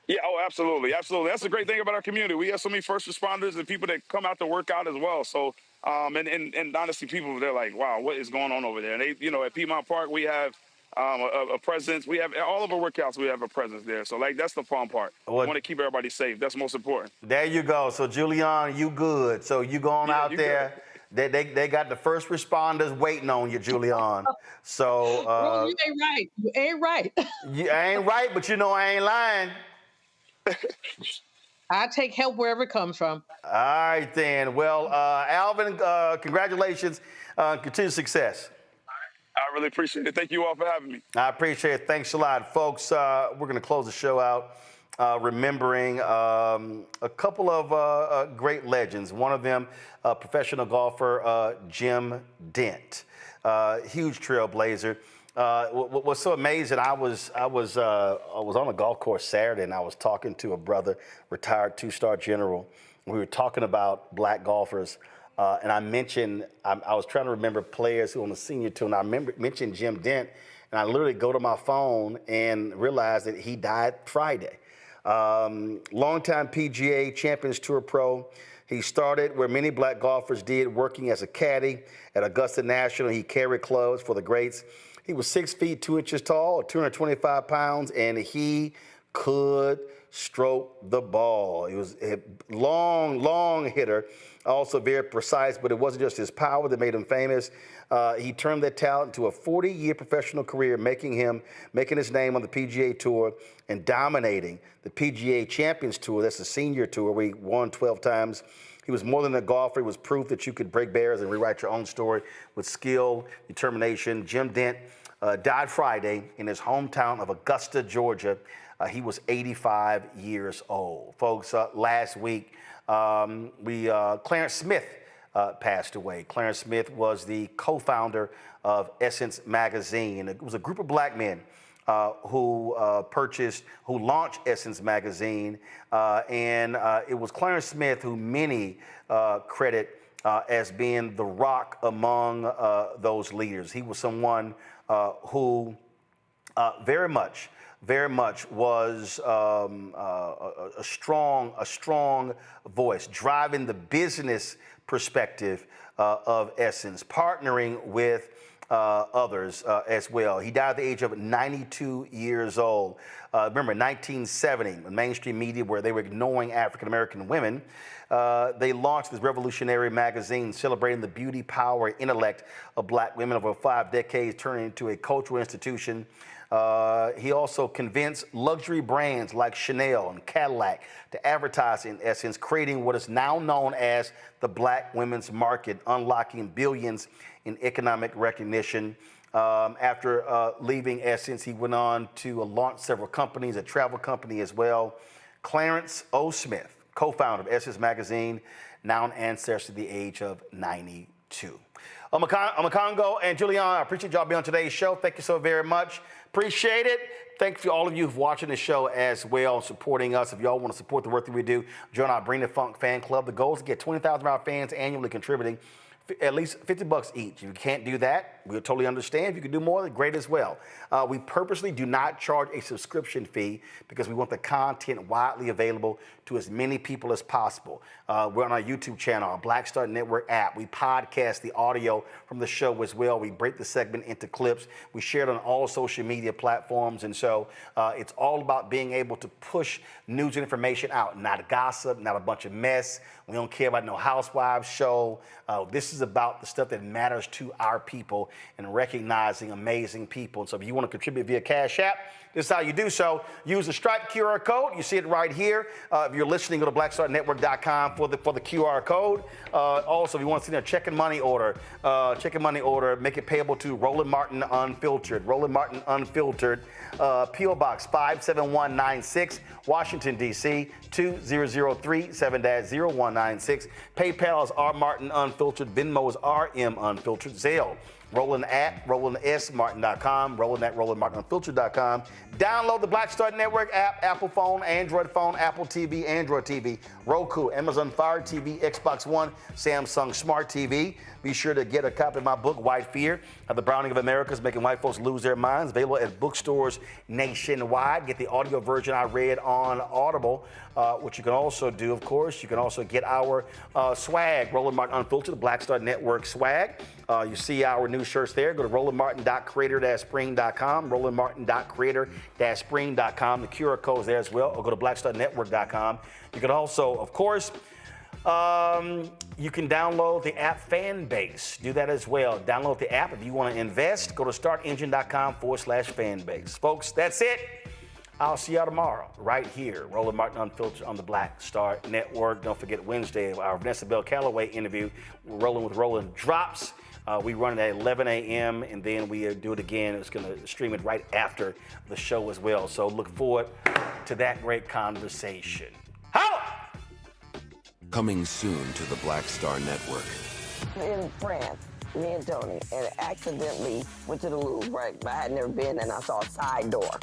Yeah, absolutely. That's the great thing about our community. We have so many first responders and people that come out to work out as well. So, and honestly, people, they're like, wow, what is going on over there? And they, at Piedmont Park, we have a presence. We have all of our workouts. We have a presence there. So like that's the fun part. I want to keep everybody safe. That's most important. There you go. So Julian, you good. So you going out there. They got the first responders waiting on you, Julian. So well, you ain't right. You ain't right. You ain't right, but you know I ain't lying. I take help wherever it comes from. All right, then. Well, Alvin, congratulations. Continued success. I really appreciate it. Thank you all for having me. I appreciate it. Thanks a lot. Folks, we're going to close the show out remembering a couple of great legends. One of them, professional golfer Jim Dent, huge trailblazer. What's so amazing, I was on a golf course Saturday, and I was talking to a brother, retired two-star general. We were talking about black golfers, and I mentioned, I was trying to remember players who on the senior tour, and I mentioned Jim Dent, and I literally go to my phone and realize that he died Friday. Longtime PGA Champions Tour pro. He started where many black golfers did, working as a caddy at Augusta National. He carried clubs for the greats. He was 6 feet 2 inches tall, 225 pounds, and he could stroke the ball. He was a long hitter, also very precise, but it wasn't just his power that made him famous. He turned that talent into a 40-year professional career, making his name on the PGA Tour and dominating the PGA Champions Tour. That's the senior tour where he won 12 times. He was more than a golfer. He was proof that you could break barriers and rewrite your own story with skill, determination. Jim Dent died Friday in his hometown of Augusta, Georgia. He was 85 years old. Folks, last week, Clarence Smith passed away. Clarence Smith was the co-founder of Essence Magazine. It was a group of black men who launched Essence Magazine, and it was Clarence Smith who many credit as being the rock among those leaders. He was someone who very much was a strong voice, driving the business perspective of Essence, partnering with others as well. He died at the age of 92 years old. Remember, 1970, when mainstream media, where they were ignoring African-American women, they launched this revolutionary magazine celebrating the beauty, power, and intellect of black women over 5 decades, turning into a cultural institution. He also convinced luxury brands like Chanel and Cadillac to advertise in Essence, creating what is now known as the black women's market, unlocking billions in economic recognition. After leaving Essence, he went on to launch several companies, a travel company as well. Clarence O. Smith, co-founder of Essence Magazine, now an ancestor at the age of 92. Omakongo and Julian, I appreciate y'all being on today's show. Thank you so very much. Appreciate it. Thanks to all of you watching the show as well, supporting us. If y'all want to support the work that we do, join our Bring the Funk fan club. The goal is to get 20,000 of our fans annually contributing at least $50 each. If you can't do that, we'll totally understand. If you can do more, great as well. We purposely do not charge a subscription fee because we want the content widely available to as many people as possible. We're on our YouTube channel, our Black Star Network app. We podcast the audio from the show as well. We break the segment into clips. We share it on all social media platforms. And so it's all about being able to push news and information out, not gossip, not a bunch of mess. We don't care about no housewives show. This is about the stuff that matters to our people and recognizing amazing people. And so if you want to contribute via Cash App, this is how you do so. Use the Stripe QR code. You see it right here. If you're listening, go to blackstarnetwork.com for the QR code. Also, if you want to send a check and money order, make it payable to Roland Martin Unfiltered. Roland Martin Unfiltered, P.O. Box 57196, Washington, D.C. 2003 7-0196. PayPal is R Martin Unfiltered. Venmo is RM Unfiltered. Zelle, Roland at RolandSMartin.com, Roland at RolandMartinUnfiltered.com. Download the Black Star Network app, Apple phone, Android phone, Apple TV, Android TV, Roku, Amazon Fire TV, Xbox One, Samsung Smart TV. Be sure to get a copy of my book, White Fear, How the Browning of America is Making White Folks Lose Their Minds, available at bookstores nationwide. Get the audio version I read on Audible, which you can also do, of course. You can also get our swag, Roland Martin Unfiltered, the Black Star Network swag. You see our new shirts there. Go to rolandmartin.creator-spring.com, rolandmartin.creator-spring.com. The QR code is there as well. Or go to blackstarnetwork.com. You can also, of course, you can download the app Fanbase. Do that as well. Download the app. If you want to invest, go to startengine.com/Fanbase. Folks, that's it. I'll see y'all tomorrow right here. Roland Martin Unfiltered on the Black Star Network. Don't forget Wednesday, our Vanessa Bell Calloway interview, Rolling with Roland drops. We run it at 11 a.m. and then we do it again. It's going to stream it right after the show as well. So look forward to that great conversation. Coming soon to the Black Star Network. In France, me and Tony, and accidentally went to the Louvre, right? But I had never been, and I saw a side door.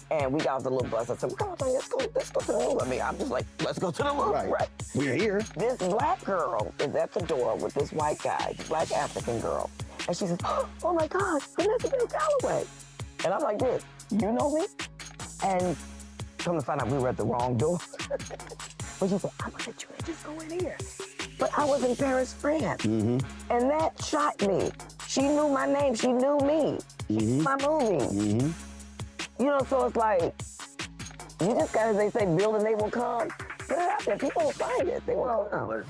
And we got off the little bus. I said, come on, let's go to the Louvre. I mean, I'm just like, let's go to the Louvre, right? We're here. This black girl is at the door with this white guy, this black African girl. And she says, oh my God, Vanessa Bell Calloway. And I'm like this, you know me? And come to find out we were at the wrong door. But she said, I'm gonna let you just go in here. But I was in Paris, France. And that shocked me. She knew my name, she knew me. She knew my movie. You know, so it's like, you just gotta, they say, build and they will come. Put it out there, people will find it, they will come.